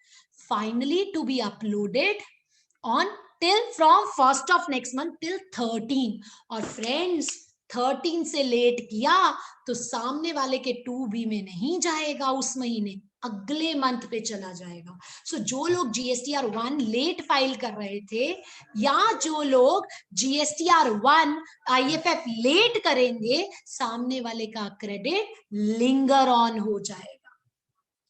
B: finally to be uploaded on till from 1st of next month till 13. और friends, 13 से लेट किया तो सामने वाले के 2B में नहीं जाएगा, उस महीने अगले मंथ पे चला जाएगा। सो जो लोग GSTR 1 लेट फाइल कर रहे थे या जो लोग GSTR 1 IFF लेट करेंगे, सामने वाले का क्रेडिट लिंगर ऑन हो जाएगा,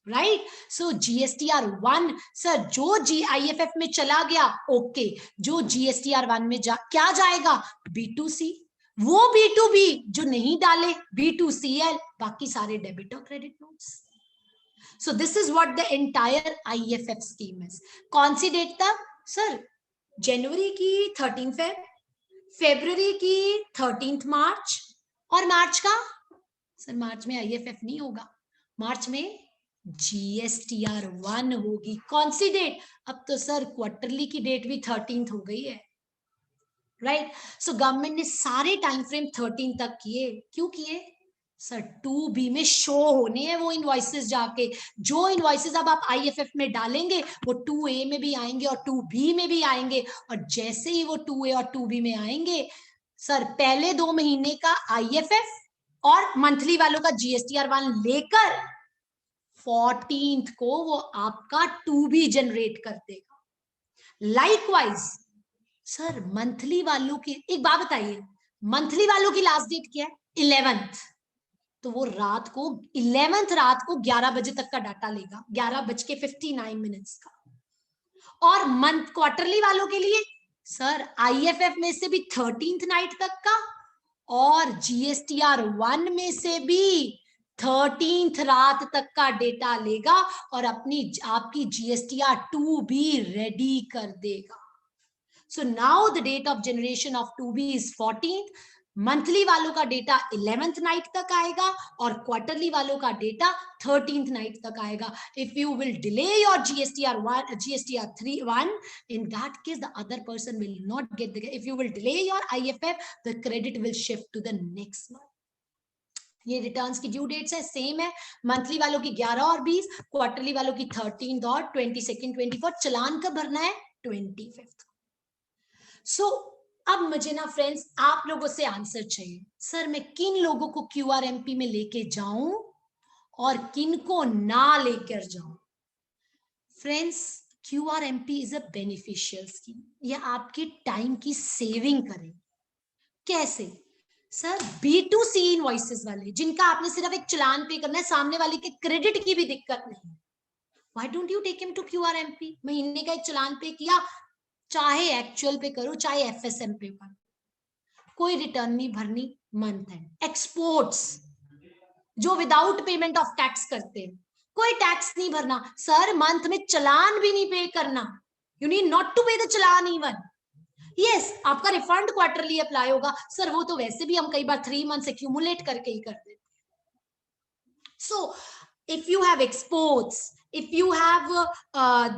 B: राइट। सो GSTR 1 सर जो IFF में चला गया, ओके, जो GSTR 1 में क्या जाएगा, B2C, वो B2B जो नहीं डाले B2CL, बाकी सारे डेबिट और credit notes. So this is what the entire IFF scheme is. कौन सी डेट तक सर? जनवरी की 13 फेब, फरवरी की 13 मार्च, और मार्च का सर मार्च में IFF नहीं होगा, मार्च में GSTR 1 होगी। कौन सी डेट? अब तो सर क्वार्टरली की डेट भी 13 हो गई है, राइट। सो गवर्नमेंट ने सारे टाइम फ्रेम 13 तक किए। क्यों किए सर? 2B में शो होने हैं वो इनवॉइसेस जाके, जो इनवॉइसेस अब आप IFF में डालेंगे वो 2A में भी आएंगे और 2B में भी आएंगे, और जैसे ही वो 2A और 2B में आएंगे सर, पहले 2 महीने का IFF और मंथली वालों का GSTR 1 लेकर 14th को वो आपका 2B जनरेट कर देगा। लाइकवाइज सर मंथली वालों की एक बात बताइए, मंथली वालों की लास्ट डेट क्या है? 11th, तो वो रात को 11th रात को 11 बजे तक का डाटा लेगा, 11:59 का। और मंथ क्वार्टरली वालों के लिए सर IFF में से भी 13th नाइट तक का, और GSTR 1 में से भी 13th रात तक का डेटा लेगा और आपकी GSTR 2B रेडी कर देगा। So now the date of generation of 2B is 14th, monthly वालों का डेटा 11th नाइट तक आएगा और क्वार्टरली वालों का डेटा 13th नाइट तक आएगा। If you will delay your GSTR 1, in that case the other person will not get the, if you will delay your IFF, the credit will shift to the next month. ये रिटर्न्स की ड्यू डेट्स है, सेम है, मंथली वालों की 11 और 20, क्वार्टरली वालों की 13th और 22nd 24th। चलान कब भरना है? 25th। सो अब मुझे ना फ्रेंड्स आप लोगों से आंसर चाहिए, सर मैं किन लोगों को QRMP में लेके जाऊं और किन को ना लेकर जाऊं। Friends QRMP is a beneficial scheme, यह आपके टाइम की सेविंग करे। कैसे सर? B2C इनवॉइसेस वाले जिनका आपने सिर्फ एक चलान पे करना है, सामने वाले के क्रेडिट की भी दिक्कत नहीं, why don't you take him to QRMP? महीने का एक चलान पे किया, चाहे एक्चुअल पे करो चाहे FSM पे करो, कोई रिटर्न नहीं भरनी, मंथ एंड। एक्सपोर्ट्स जो विदाउट पेमेंट ऑफ टैक्स करते हैं, कोई टैक्स नहीं भरना सर, मंथ में चलान भी नहीं पे करना, you need not to pay the challan even. Yes, आपका रिफंड क्वार्टरली अप्लाई होगा सर, वो तो वैसे भी हम कई बार 3 मंथ्स एक्यूमुलेट करके ही कर देते हैं। सो if you have exports, if you have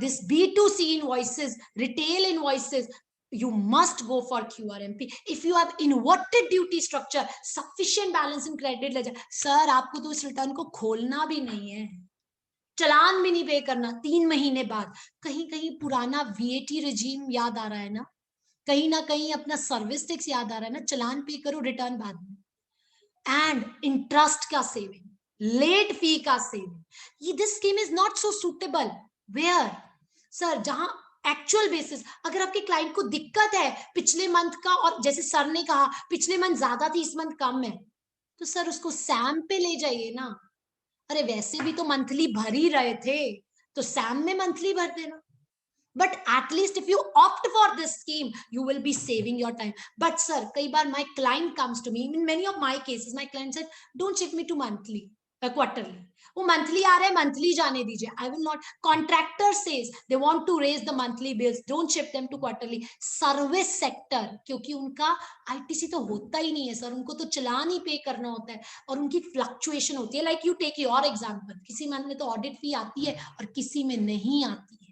B: this B2C invoices, retail invoices, you must go for QRMP. If you have inverted duty structure, sufficient balance in credit ledger, sir आपको तो इस रिटर्न को खोलना भी नहीं है, चलान भी नहीं पे करना 3 महीने बाद। कहीं कहीं पुराना VAT रिजीम याद आ रहा है ना, कहीं ना कहीं अपना सर्विस टैक्स याद आ रहा है ना, चलान पे करो, रिटर्न बाद में। एंड इंटरेस्ट का सेविंग, लेट फी का सेविंग, ये this scheme is not so suitable where sir, जहां एक्चुअल बेसिस अगर आपके क्लाइंट को दिक्कत है पिछले मंथ का, और जैसे सर ने कहा पिछले मंथ ज्यादा थी इस मंथ कम है, तो सर उसको सैम पे ले जाइए ना। अरे वैसे भी तो मंथली भर ही रहे थे, तो सैम में मंथली भर देना। But at least if you opt for this scheme, you will be saving your time. But sir, कई बार my client comes to me, in many of my cases, my client said, don't shift me to monthly, quarterly. वो monthly आ रहा है, monthly जाने दीजिए. I will not. Contractor says they want to raise the monthly bills, don't shift them to quarterly. Service sector, क्योंकि उनका ITC तो होता ही नहीं है सर, उनको तो चलान ही पे करना होता है और उनकी फ्लक्चुएशन होती है। Like you take your example, किसी मंथ में तो ऑडिट फी आती है और किसी में नहीं आती है।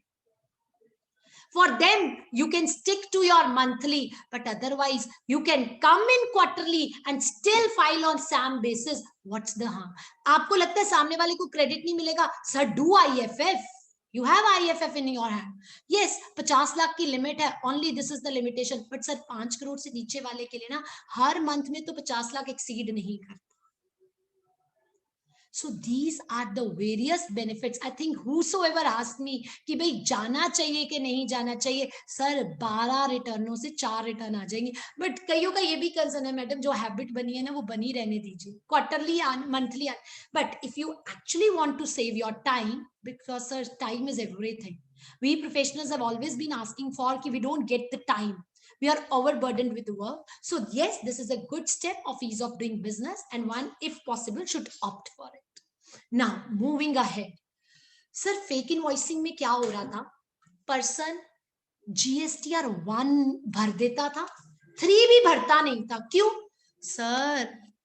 B: For them, you can stick to your monthly, but otherwise, you can come in quarterly and still file on SAM basis. What's the harm? आपको लगता है सामने वाले को क्रेडिट नहीं मिलेगा? Sir, do IFF. You have IFF in your hand. Yes, 50 lakh की लिमिट है, only this is the limitation. But sir 5 crore से नीचे वाले के लिए ना हर मंथ में तो 50 लाख एक्सीड नहीं करता. So these are the various benefits. I think whosoever asked me कि भाई जाना चाहिए कि नहीं जाना चाहिए, सर 12 रिटर्नों से 4 रिटर्न आ जाएंगे. बट कईयों का ये भी कंसर्न है, मैडम जो हैबिट बनी है ना वो बनी रहने दीजिए, quarterly monthly. But if you actually want to save your time, because sir time is everything. We professionals have always been asking for कि we don't get the time. We are overburdened with the work. So yes, this is a good step of ease of doing business, and one, if possible, should opt for it. Now, moving ahead. Sir, fake invoicing में क्या हो रहा था? Person GSTR 1 भर देता था, 3B भरता नहीं था. क्यों? सर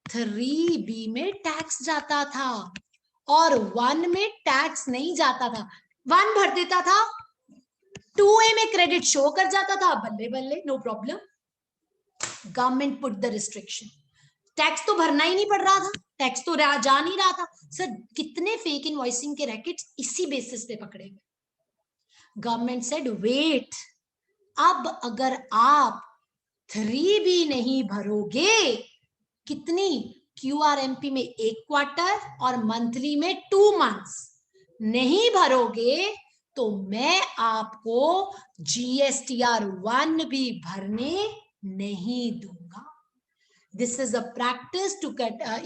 B: 3B में टैक्स जाता था और 1 में टैक्स नहीं जाता था. 1 भर देता था, 2A में क्रेडिट शो कर जाता था, बल्ले बल्ले, no problem. Government put the restriction. Tax तो भरना ही नहीं पड़ रहा था, टैक्स तो जा नहीं रहा था. सर कितने फेक इनवॉइसिंग के रैकेट्स इसी बेसिस पे पकड़े गए. गवर्नमेंट सेड वेट, अब अगर आप 3B नहीं भरोगे, कितनी QRMP में 1 क्वार्टर और मंथली में 2 मंथ्स नहीं भरोगे तो मैं आपको GSTR 1 भी भरने नहीं दूंगा. This is a practice to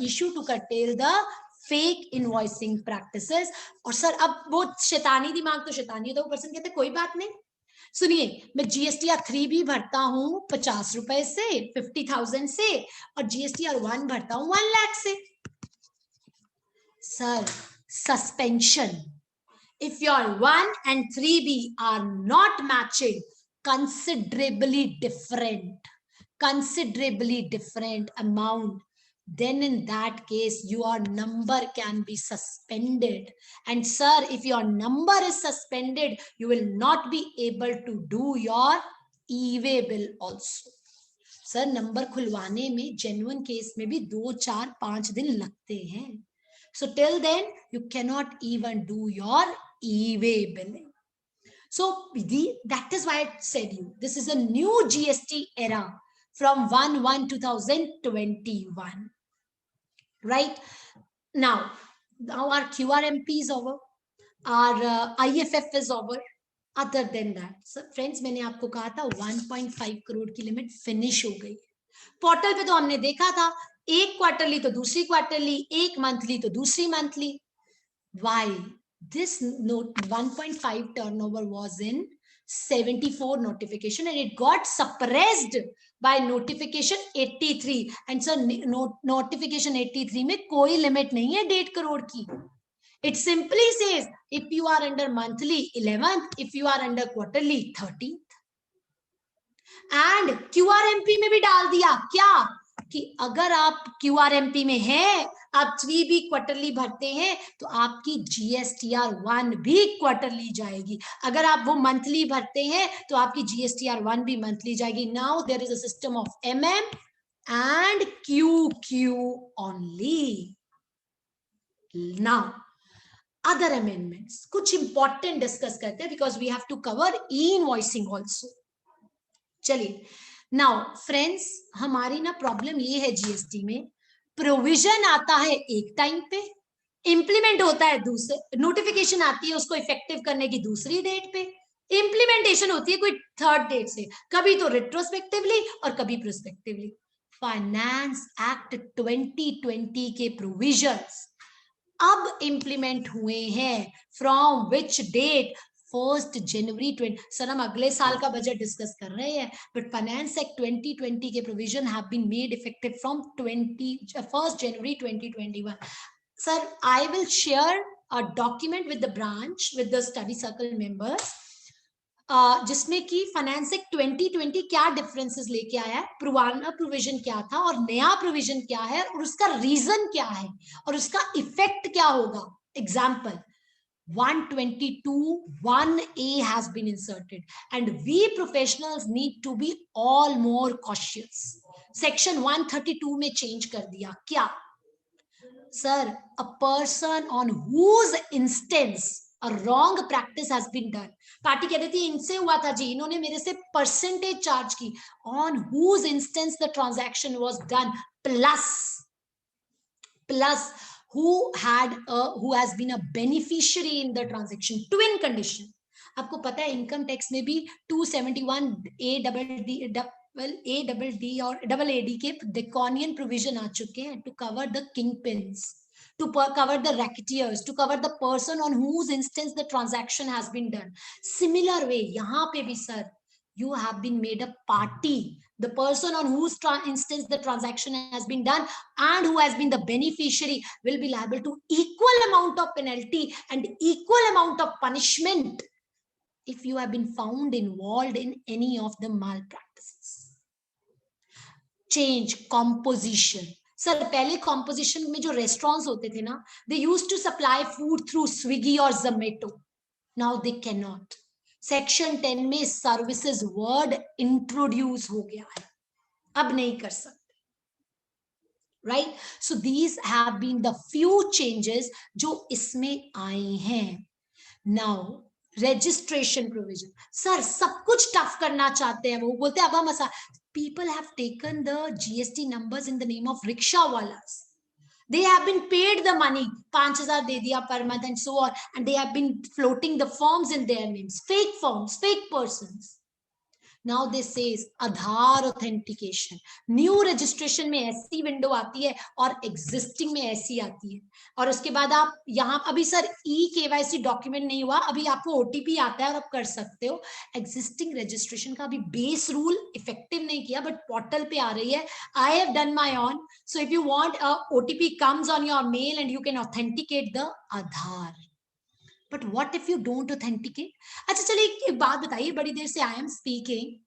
B: issue to curtail the fake invoicing practices. और सर अब वो शैतानी दिमाग तो शैतानी होता है, वो पर्सन कहते कोई बात नहीं. सुनिए, मैं GSTR 3B भरता हूं 50 रुपए से, 50,000 से, और GSTR 1 भरता हूं 1 लाख से. Sir suspension. If your 1 and 3B are not matching, considerably different amount, then in that case your number can be suspended. And sir, if your number is suspended, you will not be able to do your e-way bill also. Sir number खुलवाने में जेन्युइन केस में भी 2, 4, 5 दिन लगते हैं. So till then you cannot even do your e-way billing. So that is why I said you this is a new GST era from 1/1/2021. Right now our QRMP is over, our IFF is over. Other than that, so friends, मैंने आपको कहा था 1.5 करोड़ की लिमिट फिनिश हो गई. पोर्टल पे तो हमने देखा था, एक क्वार्टरली तो दूसरी क्वार्टरली, एक मंथली तो दूसरी monthly. Why? This note 1.5 turnover was in 74 notification and it got suppressed by notification 83. And so notification 83 में कोई लिमिट नहीं है 1.5 करोड़ की. It simply says if you are under monthly 11th, if you are under quarterly 13th. And QRMP में भी डाल दिया क्या कि अगर आप QRMP में हैं, आप 3B क्वार्टरली भरते हैं तो आपकी GSTR 1 भी क्वार्टरली जाएगी. अगर आप वो मंथली भरते हैं तो आपकी GSTR 1 भी मंथली जाएगी. Now there is a system of MM and QQ only. Now other amendments, कुछ important discuss करते हैं because we have to cover e-invoicing also. चलिए, नाउ फ्रेंड्स, हमारी ना प्रॉब्लम ये है जीएसटी में, प्रोविजन आता है एक टाइम पे, इंप्लीमेंट होता है दूसरे, नोटिफिकेशन आती है उसको इफेक्टिव करने की दूसरी डेट पे, इंप्लीमेंटेशन होती है कोई थर्ड डेट से, कभी तो रेट्रोस्पेक्टिवली और कभी प्रोस्पेक्टिवली. फाइनेंस एक्ट 2020 के प्रोविजंस अब इंप्लीमेंट हुए हैं. From which date? 1 जनवरी 20. सर हम अगले साल का बजट डिस्कस कर रहे हैं, बट फाइनेंस एक्ट 2020 के provision have been made effective from 1 January 2021. Sir I will share a document with the branch, with the study circle members, जिसमें कि फाइनेंस एक्ट 2020 क्या डिफरेंसेस लेके आया है, पुराना प्रोविजन क्या था और नया प्रोविजन क्या है, और उसका रीजन क्या है और उसका इफेक्ट क्या होगा. Example 122(1)(a) has been inserted and we professionals need to be all more cautious. Section 132 में change कर दिया. क्या? Sir, a person on whose instance a wrong practice has been done. Party कह रही थी इनसे हुआ था जी, इन्होंने मेरे से परसेंटेज चार्ज की, on whose instance the transaction was done, plus who has been a beneficiary in the transaction. Twin condition. आपको पता है इनकम टैक्स में भी 271 ADD और AAD के draconian provision आ चुके हैं to cover the kingpins, to cover the racketeers, to cover the person on whose instance the transaction has been done. Similar way, यहाँ पे भी sir, you have been made a party. The person on whose instance the transaction has been done and who has been the beneficiary will be liable to equal amount of penalty and equal amount of punishment if you have been found involved in any of the malpractices. Change composition. Sir पहले composition में जो restaurants होते थे ना, they used to supply food through Swiggy or Zomato. Now they cannot. Section 10 में services word introduce हो गया है, अब नहीं कर सकते. Right? So these have been the few changes जो इसमें आए हैं. Now registration provision. Sir, सब कुछ tough करना चाहते हैं, वो बोलते हैं अब हम people have taken the GST numbers in the name of rickshaw walas. They have been paid the money, 5,000 de diya per month and so on, and they have been floating the forms in their names, fake forms, fake persons. Now this says Aadhaar authentication. New registration में ऐसी विंडो आती है और existing में ऐसी आती है, और उसके बाद आप यहाँ अभी सर eKYC डॉक्यूमेंट नहीं हुआ, अभी आपको OTP आता है और आप कर सकते हो. Existing registration का अभी बेस रूल इफेक्टिव नहीं किया, बट पोर्टल पे आ रही है. I have done my own. So if you want, OTP comes on your mail and you can authenticate the Aadhaar. But what if you don't authenticate? अच्छा चलिए एक बात बताइए, बड़ी देर से I am speaking.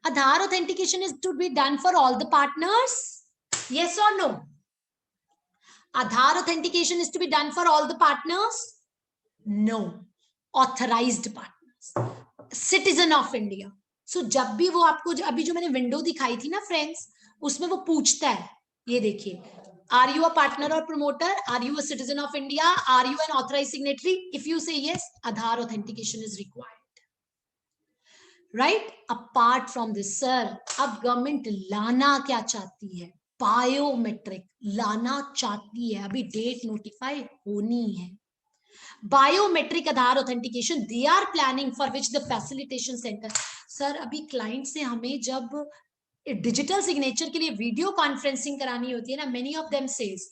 B: Aadhaar authentication is to be done for all the partners? Yes or no? Aadhaar authentication is to be done for all the partners? No. Authorized partners. Citizen of India. So जब भी वो आपको अभी जो मैंने विंडो दिखाई थी ना फ्रेंड्स, उसमें वो पूछता है, ये देखिए, are you a partner or promoter? Are you a citizen of India? Are you an authorized signatory? If you say yes, Aadhaar authentication is required. Right? Apart from this, sir, अब गवर्नमेंट लाना क्या चाहती है? बायोमेट्रिक लाना चाहती है, अभी डेट नोटिफाई होनी है. Biometric Aadhaar authentication they are planning, for which the facilitation centre. Sir अभी क्लाइंट से हमें जब डिजिटल सिग्नेचर के लिए वीडियो कॉन्फ्रेंसिंग करानी होती है ना, मेनी ऑफ देम सेज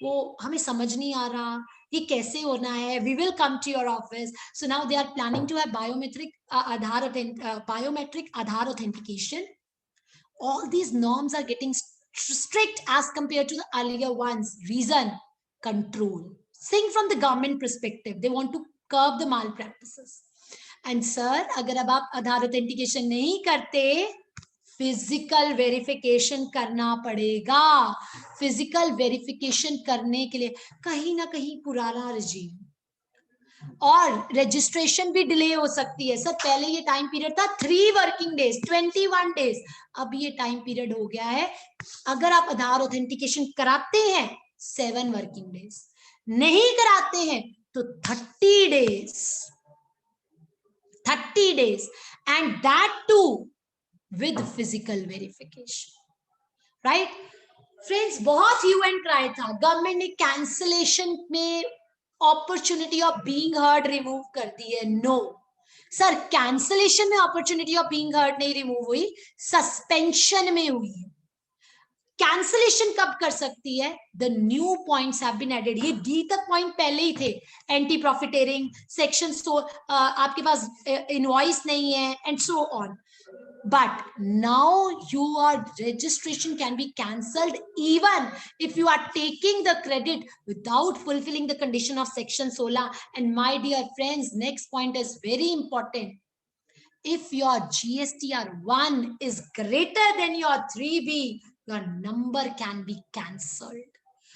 B: वो हमें समझ नहीं आ रहा, ये कैसे होना है, we will come to your office. So now they are planning to have biometric Aadhaar authentication. All these norms are getting strict as compared to the earlier ones. Reason, control. Think from the government perspective, they want to curb the malpractices. And sir, अगर अब आप आधार ऑथेंटिकेशन नहीं करते, फिजिकल वेरिफिकेशन करना पड़ेगा. फिजिकल वेरिफिकेशन करने के लिए कहीं ना कहीं पुराना रिजीम, और रजिस्ट्रेशन भी डिले हो सकती है. सर पहले ये टाइम पीरियड था 3 वर्किंग डेज, 21 डेज. अब ये टाइम पीरियड हो गया है, अगर आप आधार ऑथेंटिकेशन कराते हैं 7 वर्किंग डेज, नहीं कराते हैं तो 30 days. 30 days, and that too with physical verification. Right friends, बहुत ह्यू एंड क्राई था. गवर्नमेंट ने कैंसलेशन में opportunity of being heard remove कर दी है. नो सर, कैंसलेशन में अपॉर्चुनिटी ऑफ बीइंग हर्ड नहीं रिमूव हुई, सस्पेंशन में हुई है. कैंसलेशन कब कर सकती है? The new points have been added. ये डी तक पॉइंट पहले ही थे, एंटी प्रॉफिटेरिंग सेक्शन, सो आपके पास इनवॉइस नहीं है and so on. But now your registration can be cancelled even if you are taking the credit without fulfilling the condition of section 16. And my dear friends, next point is very important. If your GSTR1 is greater than your 3B, your number can be cancelled.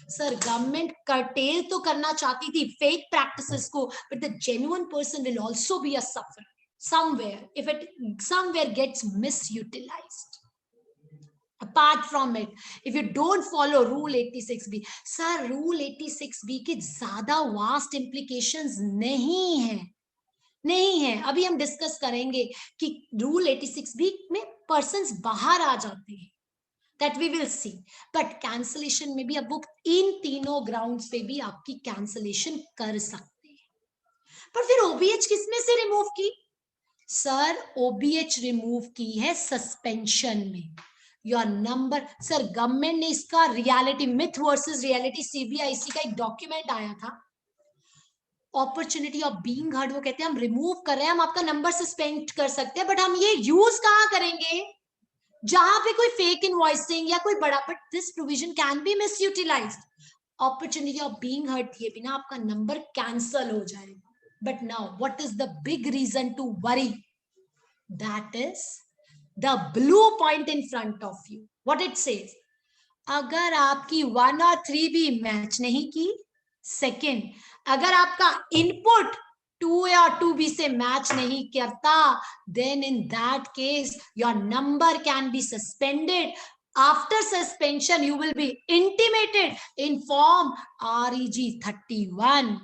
B: Sir, government curtail तो करना चाहती थी fake practices को, but the genuine person will also be a sufferer somewhere if it somewhere gets misutilized. apart from it, if you don't follow rule 86b, sir rule 86b के ज्यादा vast implications नहीं है। अभी हम डिस्कस करेंगे कि रूल 86b में पर्सन्स बाहर आ जाते हैं, that we will see. But cancellation में भी अब वो इन तीनों ग्राउंड्स पे भी आपकी कैंसलेशन कर सकते हैं। पर फिर ओबीएच किसमें से रिमूव की? सर ओबीएच रिमूव की है सस्पेंशन में। योर नंबर, सर गवर्नमेंट ने इसका reality, myth versus reality, CBIC का एक डॉक्यूमेंट आया था, अपॉर्चुनिटी ऑफ बीइंग हर्ड। वो कहते हैं हम रिमूव कर रहे हैं, हम आपका नंबर सस्पेंड कर सकते हैं, बट हम ये यूज कहां करेंगे? जहां पे कोई फेक इनवॉइसिंग या कोई बड़ा, but this provision can be misutilized. Opportunity of being heard दिए बिना आपका नंबर कैंसल हो जाएगा। But now what is the big reason to worry? That is the blue point in front of you. What it says, अगर आपकी 1 और 3 भी मैच नहीं की, सेकेंड अगर आपका इनपुट 2A और 2B से मैच नहीं करता, then in that case your number can be suspended. After suspension you will be intimated in form REG 31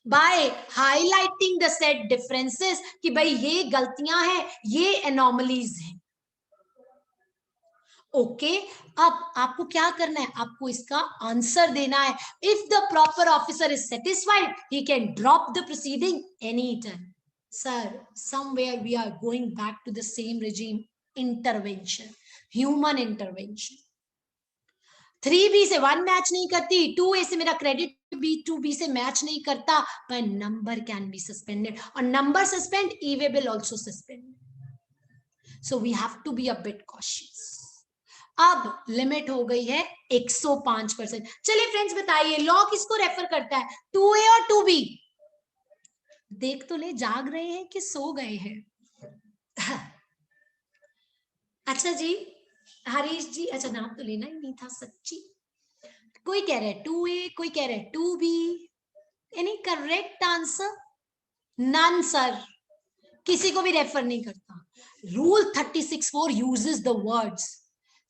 B: by highlighting the said differences कि भाई ये गलतियां हैं, ये anomalies हैं। ओके अब आपको क्या करना है? आपको इसका आंसर देना है। If the proper officer is satisfied, he can drop the proceeding any time. Sir somewhere we are going back to the same regime, intervention, human intervention. 3B से 1 मैच नहीं करती, 2A से मेरा क्रेडिट B 2B से मैच नहीं करता, my number can be suspended, और number suspend, E-way will also suspend. So we have to be a bit cautious. अब लिमिट हो गई है 105%। चलिए फ्रेंड्स बताइए लॉ किसको रेफर करता है, 2A और 2B? देख तो ले, जाग रहे हैं कि सो गए हैं? अच्छा जी, हरीश जी, अच्छा नाम तो लेना ही नहीं था सच्ची। कोई कह रहा है 2A, कोई कह रहा है 2B। Any correct answer? None sir, किसी को भी रेफर नहीं करता। रूल 36(4) यूजेस द वर्ड्स,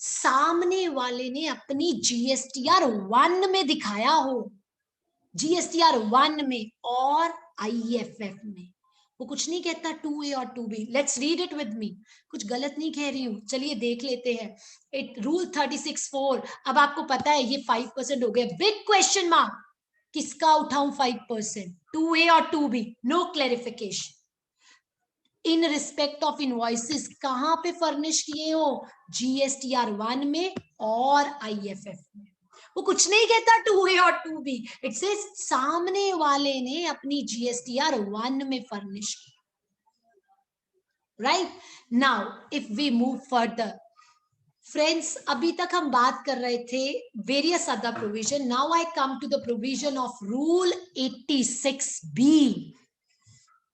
B: सामने वाले ने अपनी GSTR 1 में दिखाया हो, GSTR 1 में और IFF में। वो कुछ नहीं कहता 2A और 2B। Let's read it with me, कुछ गलत नहीं कह रही हूं, चलिए देख लेते हैं। इट रूल 36(4, अब आपको पता है ये 5% हो गया। बिग क्वेश्चन मार्क, किसका उठाऊं 5%? 2A और 2B? No clarification. In respect of invoices कहां पे फर्निश किए हो? GSTR 1 में और IFF में। वो कुछ नहीं कहता 2A और 2B, इट सेज सामने वाले ने अपनी GSTR 1 में फर्निश किया। Right now if we move further, friends अभी तक हम बात कर रहे थे various other provision. Now I come to the provision of rule 86B।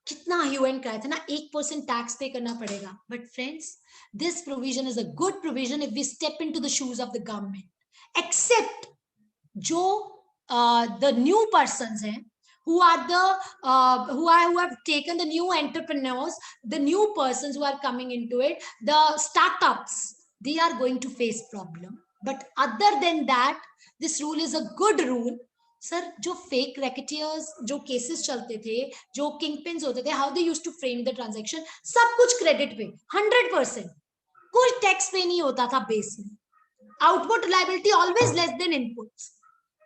B: कितना ह्यू एंड क्राई था ना, 1% टैक्स पे करना पड़ेगा। But friends this provision is a good provision if we step into the shoes of the government, except जो द न्यू पर्सन्स हैं, who have taken the new entrepreneurs, the new persons who are coming into it, the startups, they are going to face problem. But other than that, this rule is a good rule. Sir जो फेक रैकेटियर्स, जो केसेस चलते थे, जो किंग पिन्स होते थे, how they used to frame the transaction, सब कुछ क्रेडिट पे 100%, कुछ टैक्स पे नहीं होता था बेस में। Output liability always less than inputs.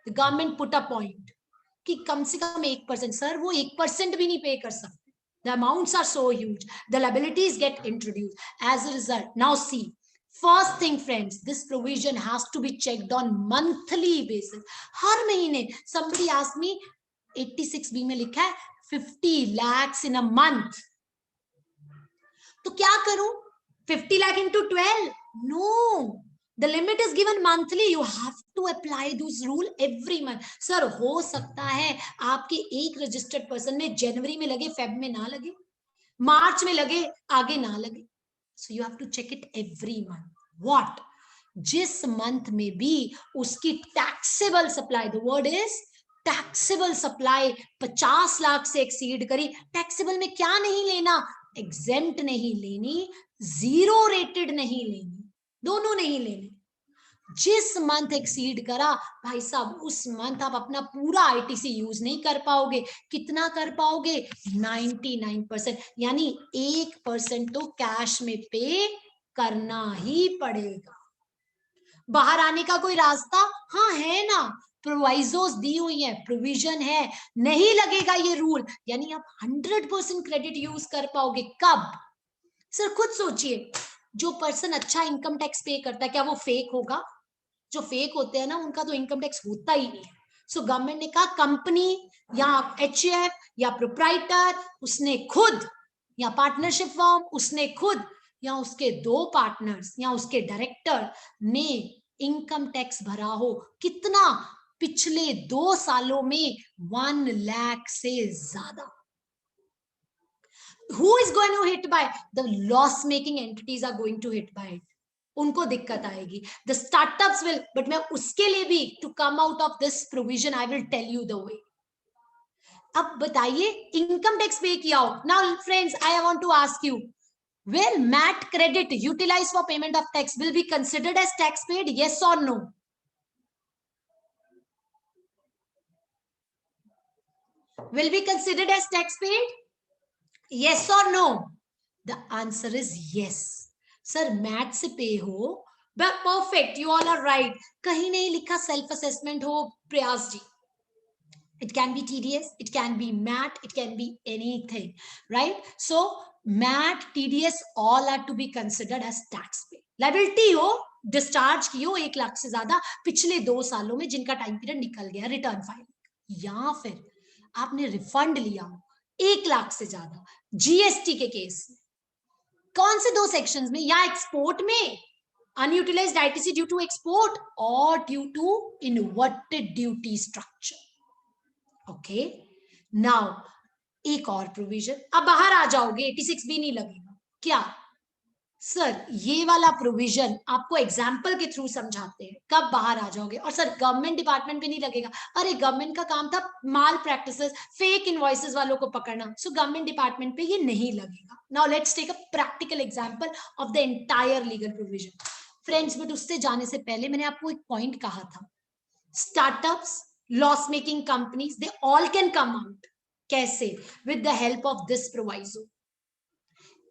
B: The government put a point कि कम से कम 1%, सर वो 1% भी नहीं पे कर सकते। The amounts are so huge, the liabilities get introduced as a result. Now see, first thing friends, this provision has to be checked on monthly basis. हर महीने somebody asked me 86B में लिखा है 50 lakhs in a month, तो क्या करूं? 50 lakh into 12? No, the limit is given monthly. You have to apply this rule every month. Sir हो सकता है आपके एक रजिस्टर्ड पर्सन में जनवरी में लगे, फेब में ना लगे, मार्च में लगे, आगे ना लगे। So you have to check it every month. What? जिस मंथ में भी उसकी taxable supply, the word is taxable supply 50 lakh से एक्सीड करी। टैक्सेबल में क्या नहीं लेना? एग्जेम्प्ट नहीं लेनी, जीरो रेटेड नहीं लेनी, दोनों नहीं लेने। जिस मंथ एक्सीड करा भाई साहब, उस मंथ आप अपना पूरा आईटीसी यूज नहीं कर पाओगे। कितना कर पाओगे? 99%, यानी 1% तो कैश में पे करना ही पड़ेगा। बाहर आने का कोई रास्ता? हाँ है ना, प्रोवाइजोस दी हुई है, प्रोविजन है, नहीं लगेगा ये रूल, यानी आप 100% क्रेडिट यूज कर पाओगे। कब? सर खुद सोचिए, जो पर्सन अच्छा इनकम टैक्स पे करता है, क्या वो फेक होगा? जो फेक होते हैं ना, उनका तो इनकम टैक्स होता ही नहीं है। सो गवर्नमेंट ने कहा कंपनी या एचएफ या प्रोप्राइटर, उसने खुद, या पार्टनरशिप फॉर्म, उसने खुद, या उसके 2 पार्टनर्स या उसके डायरेक्टर ने इनकम टैक्स भरा हो, कितना? पिछले 2 सालों में 1 लाख से ज्यादा। Who is going to hit by? The loss making entities are going to hit by it. उनको दिक्कत आएगी। The startups will, but मैं उसके लिए भी, to come out of this provision, I will tell you the way. अब बताइए, इनकम टैक्स पे किया हो। Now friends, I want to ask you, will MAT credit utilized for payment of tax will be considered as tax paid? Yes or no? Will be considered as tax paid? Yes or no? The answer is yes. Sir मैथ से पे हो, perfect, you all are right. कहीं नहीं लिखा सेल्फ असेसमेंट हो Prayas ji. It can be TDS, it can be MAT, it can be anything, right? So MAT, TDS, all are to be considered as tax pay. Liability हो, डिस्चार्ज की हो 1 लाख से ज्यादा पिछले 2 सालों में, जिनका टाइम पीरियड निकल गया रिटर्न फाइल, या फिर आपने रिफंड लिया हो 1 लाख से ज्यादा जीएसटी के केस में। कौन से 2 सेक्शंस में? या एक्सपोर्ट में, unutilized ITC due to export, और due to inverted duty structure. Okay, now एक और प्रोविजन, अब बाहर आ जाओगे 86 भी नहीं लगेगा। क्या सर? ये वाला प्रोविजन आपको एग्जाम्पल के थ्रू समझाते हैं, कब बाहर आ जाओगे। और सर गवर्नमेंट डिपार्टमेंट पे नहीं लगेगा। अरे गवर्नमेंट का काम था माल प्रैक्टिसेस, फेक इनवॉइसेस वालों को पकड़ना, सो गवर्नमेंट डिपार्टमेंट पे ये नहीं लगेगा। Now let's take a practical example of the entire legal provision. Friends, but उससे जाने से पहले मैंने आपको एक पॉइंट कहा था, startups, loss making companies, they all can come out. कैसे? With the help of this proviso.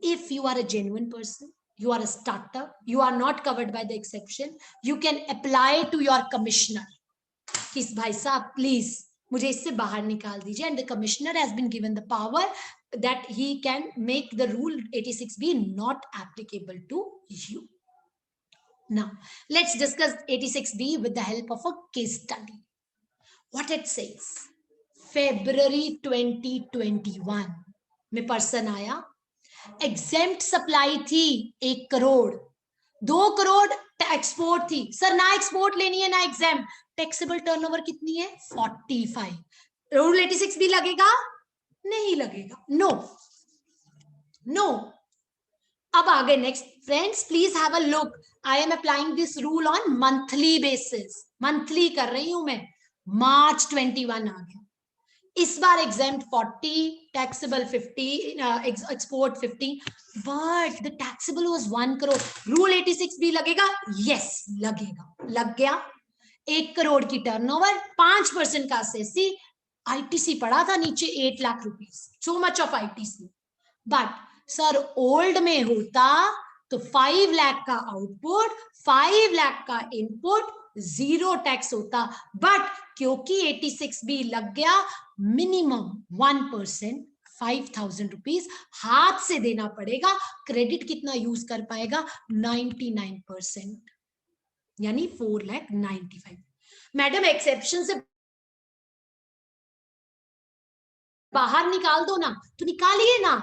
B: If you are a genuine person, you are a startup, you are not covered by the exception, you can apply to your commissioner कि भाई साहब प्लीज मुझे इससे बाहर निकाल दीजिए, and the commissioner has been given the power that he can make the rule 86B not applicable to you. Now let's discuss 86B with the help of a case study. What it says, February 2021 में पर्सन आया, एग्जेम्प्ट सप्लाई थी 1 करोड़, 2 करोड़ एक्सपोर्ट थी। सर ना एक्सपोर्ट लेनी है ना एग्जेम्प्ट, टैक्सेबल टर्नओवर कितनी है? 45। रूल 86 भी लगेगा? नहीं लगेगा। No no. अब आगे next. Friends please have a look, I am applying this rule on monthly basis, monthly कर रही हूं मैं। मार्च 21 आ गया, इस बार exempt 40, taxable 50, export 50, but the taxable was 1 crore. Rule 86 भी लगेगा? यस लगेगा। लग गया। 1 करोड़ की टर्नओवर, 5% का सेसी, आईटीसी पड़ा था नीचे 8 lakh rupees, so much of ITC. But sir old में होता तो 5 लाख का आउटपुट, 5 लाख का इनपुट, 0 टैक्स होता। बट क्योंकि 86 भी लग गया, मिनिमम 1%, 5,000 रुपीज हाथ से देना पड़ेगा। क्रेडिट कितना यूज कर पाएगा? 99%, यानी 4,95,000। मैडम एक्सेप्शन से बाहर निकाल दो ना, तो निकालिए ना,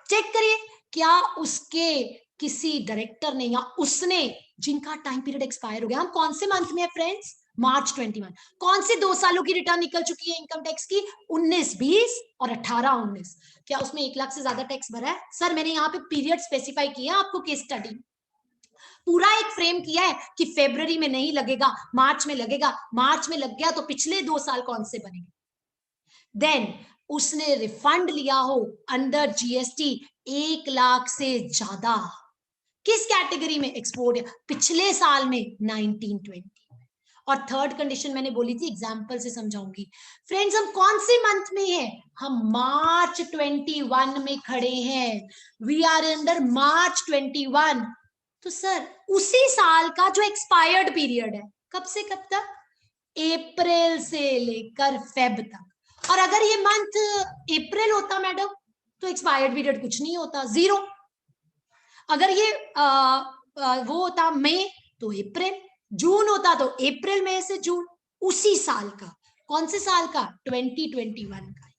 B: चेक करिए क्या उसके किसी डायरेक्टर ने या उसने, जिनका टाइम पीरियड एक्सपायर हो गया। हम कौन से मंथ में है फ्रेंड्स? मार्च 21। कौन से 2 सालों की रिटर्न निकल चुकी है इनकम टैक्स की? 19-20 और 18-19। क्या उसमें 1 लाख से ज्यादा टैक्स भरा है? सर मैंने यहाँ पे पीरियड स्पेसिफाई किया आपको, केस स्टडी पूरा एक फ्रेम किया है कि फरवरी में नहीं लगेगा, मार्च में लगेगा। मार्च में लग गया तो पिछले 2 साल कौन से बनेंगे? देन उसने रिफंड लिया हो अंडर जीएसटी 1 लाख से ज्यादा, किस कैटेगरी में? एक्सपोर्ट, पिछले साल में 1920। और थर्ड कंडीशन मैंने बोली थी, एग्जाम्पल से समझाऊंगी। फ्रेंड्स हम कौन से मंथ में हैं? हम मार्च 21 में खड़े हैं। वी आर अंडर मार्च 21। तो सर उसी साल का जो एक्सपायर्ड पीरियड है, कब से कब तक? अप्रैल से लेकर फेब तक। और अगर ये मंथ अप्रैल होता मैडम तो एक्सपायर्ड पीरियड कुछ नहीं होता, 0। अगर ये वो होता मई तो अप्रैल, जून होता तो अप्रैल मई से जून, उसी साल का। कौन से साल का? 2021 का।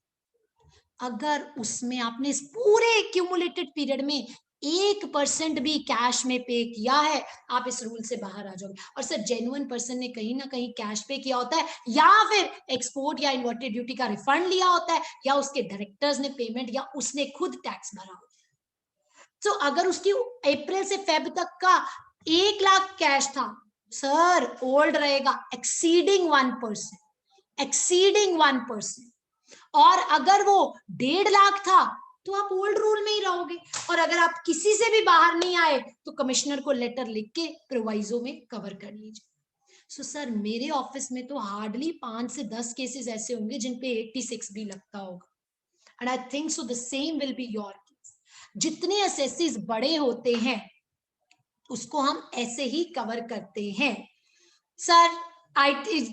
B: अगर उसमें आपने इस पूरे क्यूमुलेटेड पीरियड में 1% भी कैश में पे किया है, आप इस रूल से बाहर आ जाओगे। और सर जेन्युइन पर्सन ने कहीं ना कहीं कैश पे किया होता है, या फिर एक्सपोर्ट या इन्वर्टेड ड्यूटी का रिफंड लिया होता है, या उसके डायरेक्टर्स ने पेमेंट, या उसने खुद टैक्स भरा होता है। तो अगर उसकी अप्रैल से फेब तक का 1 लाख कैश था, सर ओल्ड रहेगा, एक्सीडिंग 1%, एक्सीडिंग 1%। और अगर वो 1.5 लाख था तो आप ओल्ड रूल में ही रहोगे। और अगर आप किसी से भी बाहर नहीं आए तो कमिश्नर को लेटर लिख के प्रोवाइजो में कवर कर लीजिए। सो सर मेरे ऑफिस में तो हार्डली 5 से 10 केसेस ऐसे होंगे जिन पे 86 भी लगता होगा। And I think so the same will be your case. जितने एसएससीज बड़े होते हैं उसको हम ऐसे ही कवर करते हैं। सर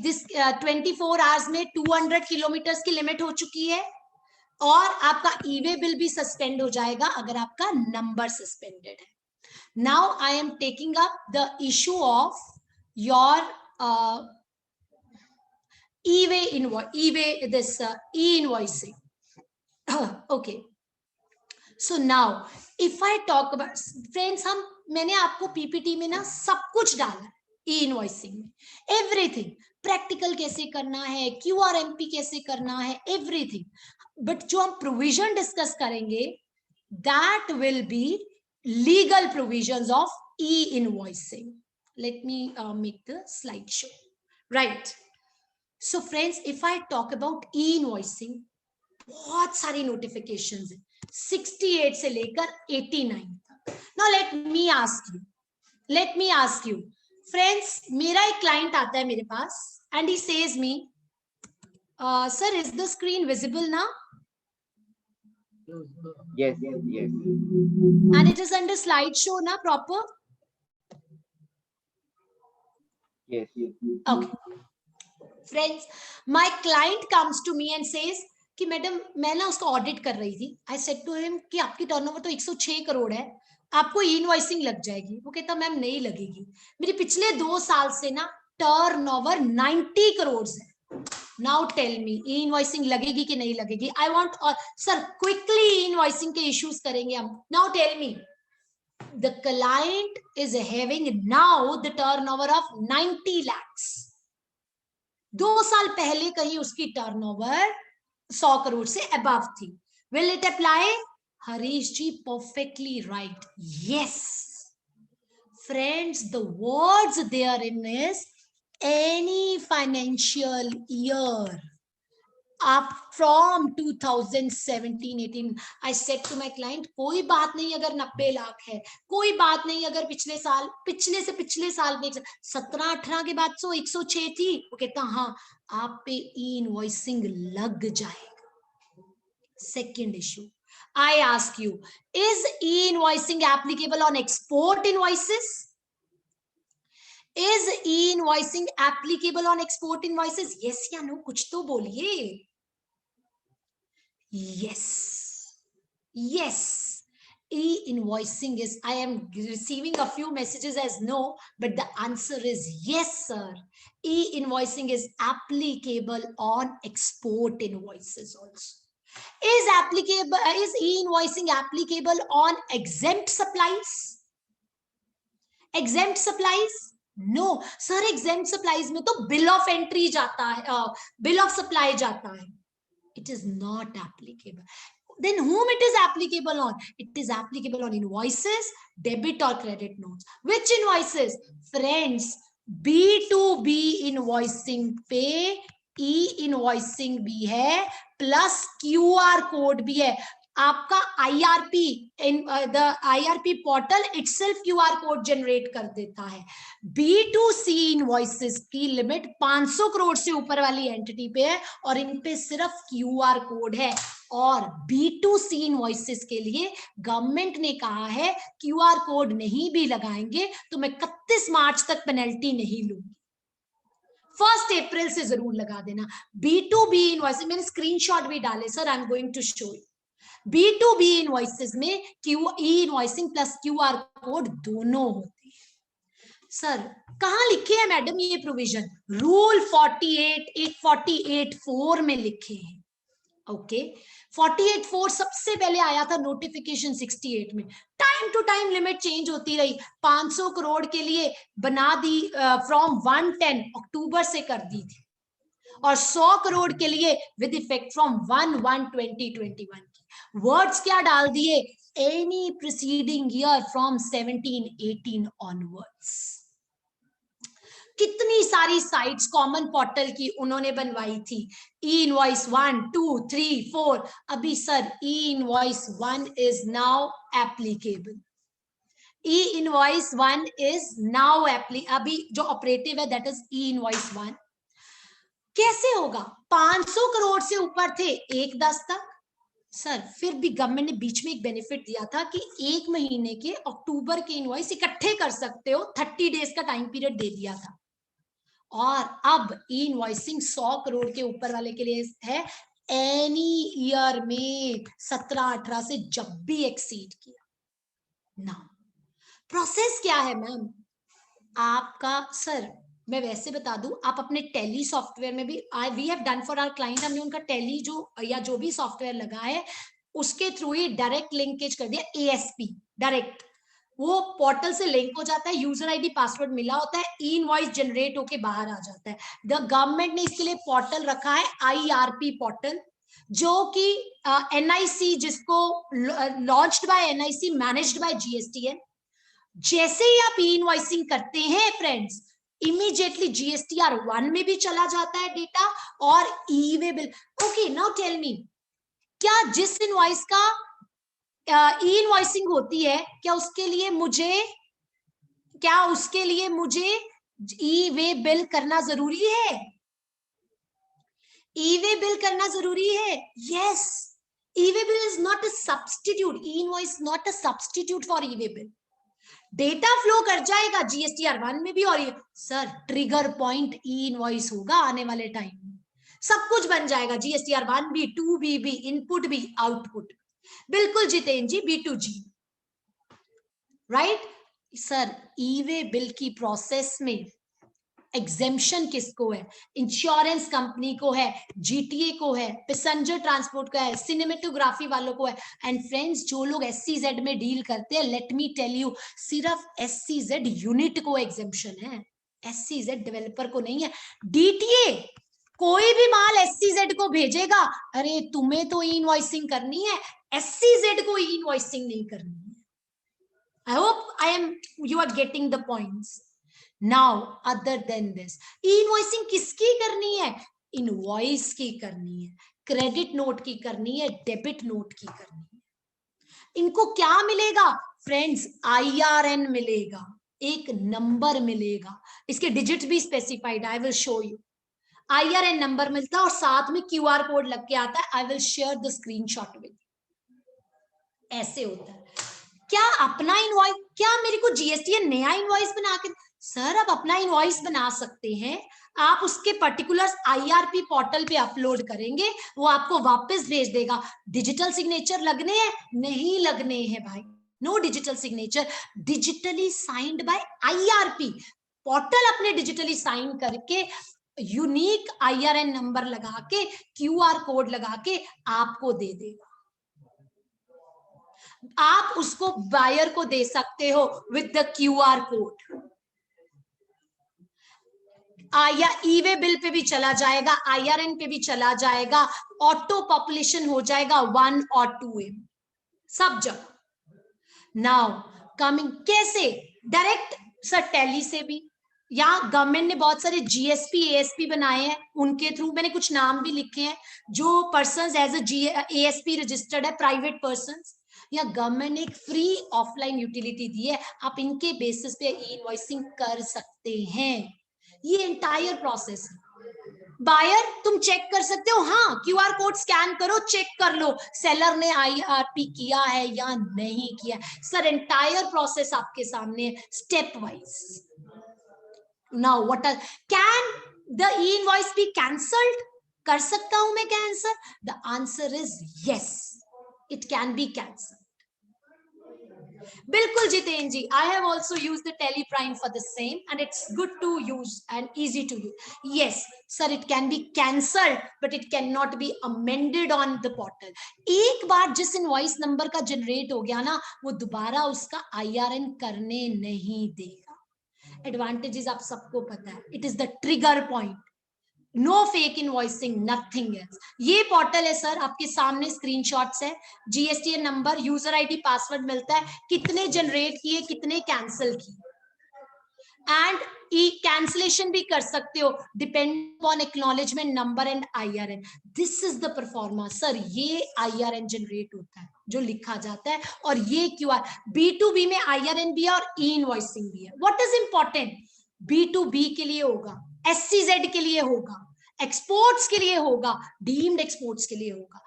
B: दिस 24 आवर्स में 200 किलोमीटर की लिमिट हो चुकी है, और आपका ईवे बिल भी सस्पेंड हो जाएगा अगर आपका नंबर सस्पेंडेड है। Now I am taking up the issue of your e-invoicing. Okay, so now if I talk about, friends, मैंने आपको पीपीटी में ना सब कुछ डाला है e-invoicing में, एवरीथिंग, प्रैक्टिकल कैसे करना है, QRMP कैसे करना है, एवरीथिंग। बट जो हम प्रोविजन डिस्कस करेंगे that will be legal provisions of e-invoicing. Let me make the slideshow. Right. So friends, if I talk about e-invoicing, बहुत सारी नोटिफिकेशंस है, 68 से लेकर 89 तक। Now let me ask you, friends, मेरा एक क्लाइंट आता है मेरे पास and he says me, sir, is the screen visible now?
A: Yes.
B: And it is under slideshow na proper?
A: Yes.
B: Okay. Friends, my client comes to me and says कि मैडम मैं ना उसको ऑडिट कर रही थी। आई सेड टू हिम कि आपकी टर्नओवर तो 106 करोड़ है, आपको इनवॉइसिंग लग जाएगी। वो कहता मैम नहीं लगेगी, मेरी पिछले 2 साल से ना टर्नओवर 90 करोड़ है। नाउ टेल मी इनवॉइसिंग लगेगी कि नहीं लगेगी? आई वांट, और सर क्विकली इनवॉइसिंग के इश्यूज करेंगे हम। Now tell me, the client is having now the turnover of 90 lakhs। 2 साल पहले कहीं उसकी टर्नओवर 100 करोड़ से अबव थी। Will it apply? Harish ji perfectly right, yes. Friends, the words therein is any financial year up from 2017-18. I said to my client, कोई बात नहीं अगर 90 लाख है, कोई बात नहीं अगर पिछले से पिछले साल में 17-18 के बाद 106 थी। वो कहता हाँ आप पे e-invoicing लग जाएगा। Second issue, I ask you, is e-invoicing applicable on export invoices? Is e-invoicing applicable on export invoices? Yes या no? कुछ तो बोलिए। Yes, e-invoicing is, I am receiving a few messages as no, but the answer is yes sir, e-invoicing is applicable on export invoices also. Is e-invoicing applicable on exempt supplies? Exempt supplies? No sir, exempt supplies में तो bill of entry जाता है, bill of supply जाता है। It is not applicable. Then whom it is applicable on? It is applicable on invoices, debit or credit notes. Which invoices? Friends, B2B invoicing पे e-invoicing भी है, plus QR code भी है। आपका IRP in the IRP portal itself QR code generate कर देता है। B2C इनवॉइसेस की लिमिट 500 करोड़ से ऊपर वाली एंटिटी पे है और इन पे सिर्फ QR कोड है। और B2C इनवॉइसेस के लिए गवर्नमेंट ने कहा है QR कोड नहीं भी लगाएंगे तो मैं 31 मार्च तक पेनल्टी नहीं लूंगी। 1 अप्रैल से जरूर लगा देना। B2B इनवॉइसेस, मैंने स्क्रीनशॉट भी डाले sir, I am going to show you. B2B invoices में e invoicing plus QR code दोनों होते हैं। सर कहां लिखे हैं मैडम ये प्रोविजन? रूल 48(4) में लिखे हैं। ओके 48(4) सबसे पहले आया था नोटिफिकेशन 68 में। Time to time limit change होती रही। 500 करोड़ के लिए बना दी फ्रॉम 110 अक्टूबर से कर दी थी और 100 करोड़ के लिए विद इफेक्ट फ्रॉम 1/1/2021 की। वर्ड्स क्या डाल दिए? Any preceding year from 17-18 onwards. कितनी सारी साइट्स कॉमन पोर्टल की उन्होंने बनवाई थी। ई इनवॉइस 1, 2, 3, 4। अभी sir E invoice 1 is now applicable. E invoice 1 is now अभी जो ऑपरेटिव है दैट इज ई इनवॉइस 1। कैसे होगा? 500 करोड़ से ऊपर थे 1/10 तक। सर फिर भी गवर्नमेंट ने बीच में एक बेनिफिट दिया था कि 1 महीने के अक्टूबर के इनवॉइस इकट्ठे कर सकते हो, 30 डेज का टाइम पीरियड दे दिया था। और अब ई इनवॉइसिंग 100 करोड़ के ऊपर वाले के लिए है एनी ईयर में 17-18 से जब भी एक्सीड किया ना। प्रोसेस क्या है मैम आपका? सर मैं वैसे बता दूं, आप अपने टेली सॉफ्टवेयर में भी we have done for our client, हमने उनका टेली जो भी सॉफ्टवेयर लगा है उसके थ्रू ही डायरेक्ट लिंकेज कर दिया। ASP डायरेक्ट वो पोर्टल से लिंक हो जाता है, यूजर आईडी पासवर्ड मिला होता है, ई इनवॉइस जनरेट होके बाहर आ जाता है। द गवर्नमेंट ने इसके लिए पोर्टल रखा है IRP पोर्टल, जो कि NIC, जिसको launched by NIC, managed by GSTN। जैसे ही आप ई इनवॉइसिंग करते हैं फ्रेंड्स, इमीडिएटली GSTR 1 में भी चला जाता है डेटा और e way bill. Okay now tell me, क्या जिस इनवॉइस का ई इनवॉइसिंग होती है क्या उसके लिए मुझे ई वे बिल करना जरूरी है? ई वे बिल करना जरूरी है? Yes, E way bill is not a substitute. E invoice not a substitute for E way bill. Data flow कर जाएगा GSTR 1 में भी और ये सर ट्रिगर पॉइंट ई इनवॉइस होगा आने वाले टाइम में। सब कुछ बन जाएगा, GSTR 1 भी, 2B भी, इनपुट भी, आउटपुट। बिल्कुल जितेंद्र जी, B2G राइट। सर ई वे बिल की प्रोसेस में एग्जेम्पशन किसको है? इंश्योरेंस कंपनी को है, GTA को है, पैसेंजर ट्रांसपोर्ट का है, सिनेमेटोग्राफी वालों को है। एंड फ्रेंड्स जो लोग SCZ में डील करते हैं, लेट मी टेल यू, सिर्फ SCZ यूनिट को एग्जेम्पशन है, SCZ डेवलपर को नहीं है। DTA कोई भी माल SCZ को भेजेगा, अरे तुम्हें तो ई इनवॉइसिंग करनी है, SCZ को ई इनवॉइसिंग नहीं करनी है। I hope you are getting the points. Now, other than this, invoicing किसकी करनी है? इनवॉइस की करनी है, क्रेडिट नोट की करनी है, डेबिट नोट की करनी है। इनको क्या मिलेगा फ्रेंड्स? IRN मिलेगा, एक नंबर मिलेगा, इसके डिजिट भी specified, I will show you. IRN number मिलता है और साथ में QR कोड लग के आता है। आई will share the screenshot with. ऐसे होता है। क्या अपना इनवॉइस, क्या मेरे को GSTN नया इनवॉइस बना के? सर आप अपना इनवॉइस बना सकते हैं, आप उसके पर्टिकुलर्स IRP पोर्टल पे अपलोड करेंगे, वो आपको वापस भेज देगा। डिजिटल सिग्नेचर लगने हैं? नहीं लगने हैं भाई, no digital signature, digitally signed by IRP portal. अपने डिजिटली साइन करके यूनिक IRN नंबर लगा के, QR कोड लगा के आपको दे देगा। आप उसको बायर को दे सकते हो विद द QR कोड। या ई वे बिल पे भी चला जाएगा, IRN पे भी चला जाएगा, ऑटो पॉपुलेशन हो जाएगा 1 और 2M सब जगह। नाउ कमिंग कैसे? डायरेक्ट सर टैली से भी, या गवर्नमेंट ने बहुत सारे जीएसपी एएसपी बनाए हैं, उनके थ्रू मैंने कुछ नाम भी लिखे हैं जो persons as a ASP registered है, प्राइवेट पर्संस, या गवर्नमेंट ने एक फ्री ऑफलाइन यूटिलिटी दी है, आप इनके बेसिस पे ई इनवॉइसिंग कर सकते हैं। ये एंटायर प्रोसेस है। बायर तुम चेक कर सकते हो, हाँ क्यूआर कोड स्कैन करो, चेक कर लो सेलर ने आईआरपी किया है या नहीं किया। सर एंटायर प्रोसेस आपके सामने step wise. Now what are can the e invoice be cancelled? कर सकता हूं मैं cancel? The answer is yes, it can be cancel. बिल्कुल जितेन जी, I have also used the Teleprime for the same and it's good to use and easy to use. Yes, sir, it can be cancelled but it cannot be amended on the portal. एक बार जिस इनवॉइस नंबर का जनरेट हो गया ना, वो दोबारा उसका IRN करने नहीं देगा। एडवांटेजेस आप सबको पता है, it is the trigger point, no fake invoicing, nothing else. ये पोर्टल है सर, आपके सामने स्क्रीनशॉट्स है, GSTN number, user ID, password मिलता है, कितने जनरेट किए, कितने कैंसिल किए, एंड ई कैंसिलेशन भी कर सकते हो depend on acknowledgement number and IRN. This is the pro forma sir, ये आईआरएन जनरेट होता है जो लिखा जाता है, और ये क्यूआर बी2बी में आईआरएन भी है और ई इनवॉइसिंग भी है। व्हाट इज इंपॉर्टेंट, बी2बी के लिए होगा, एससीजेड के लिए होगा, एक्सपोर्ट्स के लिए होगा, डीम्ड एक्सपोर्ट्स के लिए होगा,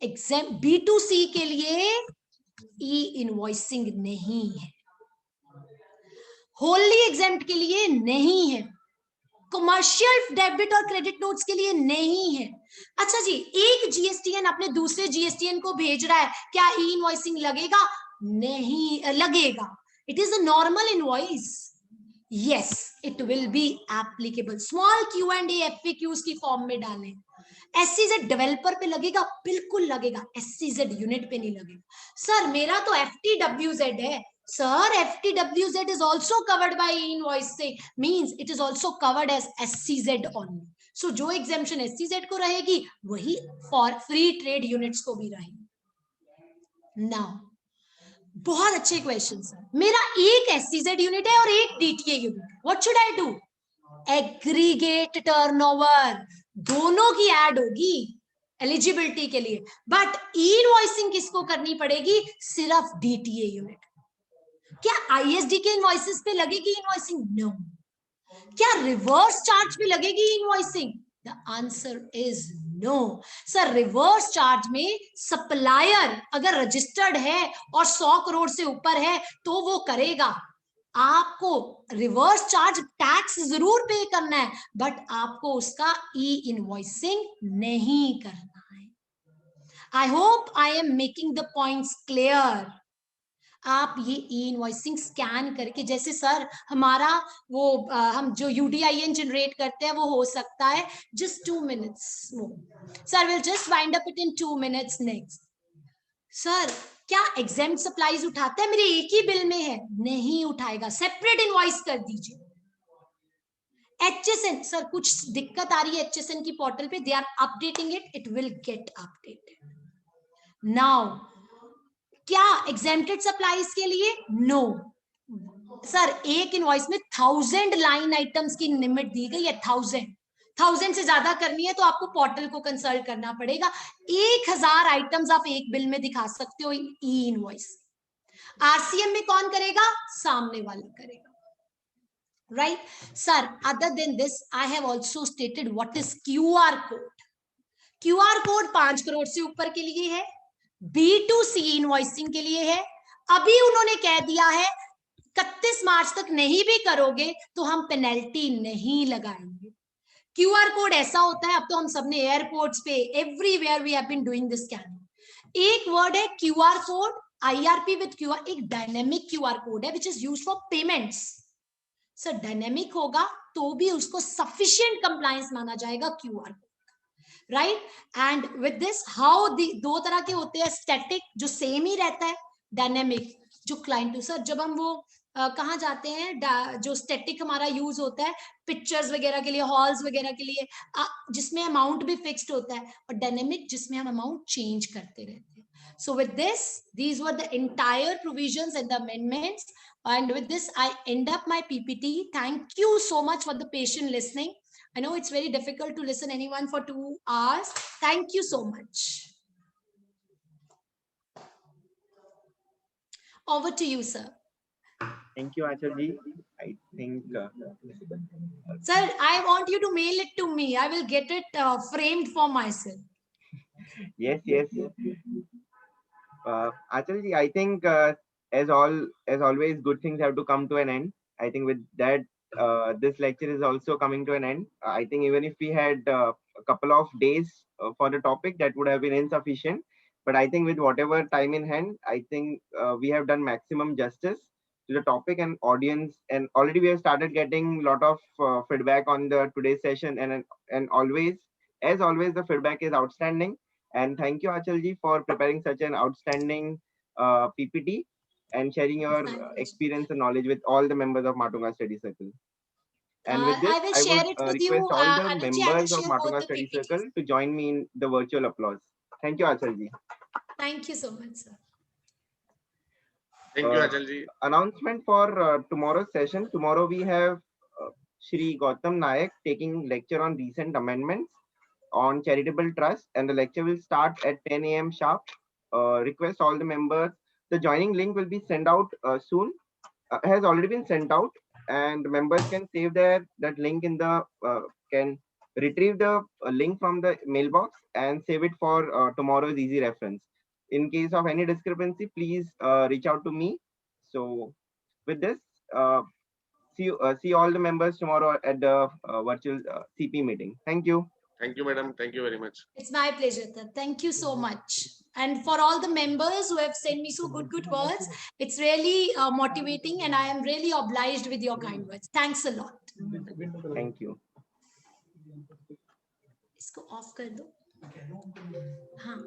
B: एग्जाम बी2सी के लिए ई इनवॉइसिंग नहीं है, होली एग्जेम्प्ट के लिए नहीं है, कमर्शियल डेबिट और क्रेडिट नोट्स के लिए नहीं है। अच्छा जी, एक जीएसटीएन अपने दूसरे जीएसटीएन को भेज रहा है, क्या ई इनवॉइसिंग लगेगा? नहीं लगेगा, it is a normal invoice. Yes, it will be applicable. Small Q and FAQs की फॉर्म में डालें। एससीजेड डेवलपर पे लगेगा? बिल्कुल लगेगा, एससीजेड यूनिट पे नहीं लगेगा। सर मेरा तो एफटीडब्ल्यूजेड है। Sir, FTWZ is also covered by invoicing, means it is also covered as SCZ only. So जो exemption SCZ को रहेगी वही for free trade units को भी रहेगी। Now, बहुत अच्छे क्वेश्चन सर। मेरा एक SCZ यूनिट है और एक DTA unit, what should I do? Aggregate turnover दोनों की ऐड होगी एलिजिबिलिटी के लिए, बट ई इनवॉइसिंग किसको करनी पड़ेगी? सिर्फ डीटीए यूनिट। क्या आईएसडी के इनवॉइसेस पे लगेगी इनवॉइसिंग? नो। क्या रिवर्स चार्ज पे लगेगी invoicing? The answer is no. Sir reverse charge में सप्लायर अगर रजिस्टर्ड है और 100 करोड़ से ऊपर है तो वो करेगा। आपको रिवर्स चार्ज टैक्स जरूर पे करना है, बट आपको उसका ई इनवॉइसिंग नहीं करना है। I hope I am making the points clear. आप ये ई इनवॉइसिंग स्कैन करके, जैसे सर हमारा वो हम जो यूडीआईएन जनरेट करते हैं वो हो सकता है just 2 minutes more. Sir will just wind up it in 2 minutes. Next sir, क्या एग्जेम्प्ट सप्लाईज उठाता है? मेरे एक ही बिल में है, नहीं उठाएगा, सेपरेट इनवॉइस कर दीजिए। HSN सर कुछ दिक्कत आ रही है HSN की पोर्टल पे, they are updating it, it will get updated now. क्या एग्जेम्प्टेड सप्लाईज के लिए? नो सर, एक इनवॉइस में 1000 लाइन आइटम्स की लिमिट दी गई है। 1000 से ज्यादा करनी है तो आपको पोर्टल को कंसल्ट करना पड़ेगा। 1000 आइटम्स आप एक बिल में दिखा सकते हो ई इनवॉइस। आरसीएम में कौन करेगा? सामने वाला करेगा, right sir. Other than this I have also stated what is QR code. QR code 5 crore से ऊपर के लिए है, B2C इनवॉइसिंग के लिए है। अभी उन्होंने कह दिया है 31 मार्च तक नहीं भी करोगे तो हम पेनल्टी नहीं लगाएंगे। क्यूआर कोड ऐसा होता है, अब तो हम सबने एयरपोर्ट्स पे everywhere we have been doing this scanning. एक वर्ड है QR code, IRP with QR, एक डायनेमिक क्यूआर कोड है which is used for payments. Sir dynamic होगा तो भी उसको सफिशिएंट कंप्लायंस माना जाएगा QR code, right. And with this how दो तरह के होते हैं, स्टैटिक जो सेम ही रहता है, डायनेमिक जो क्लाइंट टू। सर जब हम वो कहाँ जाते हैं, जो स्टैटिक हमारा यूज होता है पिक्चर्स वगैरह के लिए, हॉल्स वगैरह के लिए, जिसमें अमाउंट भी फिक्स्ड होता है, और डायनेमिक जिसमें हम अमाउंट चेंज करते रहते हैं। So with this, these were the entire provisions and the amendments. And with this, I end up my PPT. Thank you so much for the patient listening. I know it's very difficult to listen anyone for 2 hours. Thank you so much. Over to you, sir.
A: Thank you, Achalji. I think,
B: Sir, I want you to mail it to me. I will get it framed for myself.
A: yes, yes. Achalji, I think as always, good things have to come to an end. I think with that, this lecture is also coming to an end. I think even if we had a couple of days for the topic, that would have been insufficient. But I think with whatever time in hand, I think we have done maximum justice to the topic and audience. And already we have started getting a lot of feedback on the today's session, and always, as always, the feedback is outstanding. And thank you, Achalji, for preparing such an outstanding PPT and sharing your experience and knowledge with all the members of Matunga Study Circle. And with this,
B: I will
A: I
B: share
A: would
B: it with you.
A: request all the
B: Anuji, I will
A: members of
B: share both
A: Matunga
B: the
A: Study
B: PPTs.
A: Circle to join me in the virtual applause. Thank you, Achalji.
B: Thank you so much, sir.
C: Thank you, Achalji.
A: Announcement for tomorrow's session. Tomorrow we have Shri Gautam Nayak taking lecture on recent amendments on charitable trust, and the lecture will start at 10 a.m. sharp. Request all the members. The joining link will be sent out soon. Has already been sent out, and members can save that link in the can retrieve the link from the mailbox and save it for tomorrow's easy reference. In case of any discrepancy, please reach out to me. So with this, see all the members tomorrow at the virtual CP meeting. Thank you.
C: Thank you, madam. Thank you very much.
B: It's my pleasure, sir. Thank you so much. And for all the members who have sent me so good words, it's really motivating, and I am really obliged with your kind words. Thanks a lot.
A: Thank you.
B: इसको ऑफ कर दो हाँ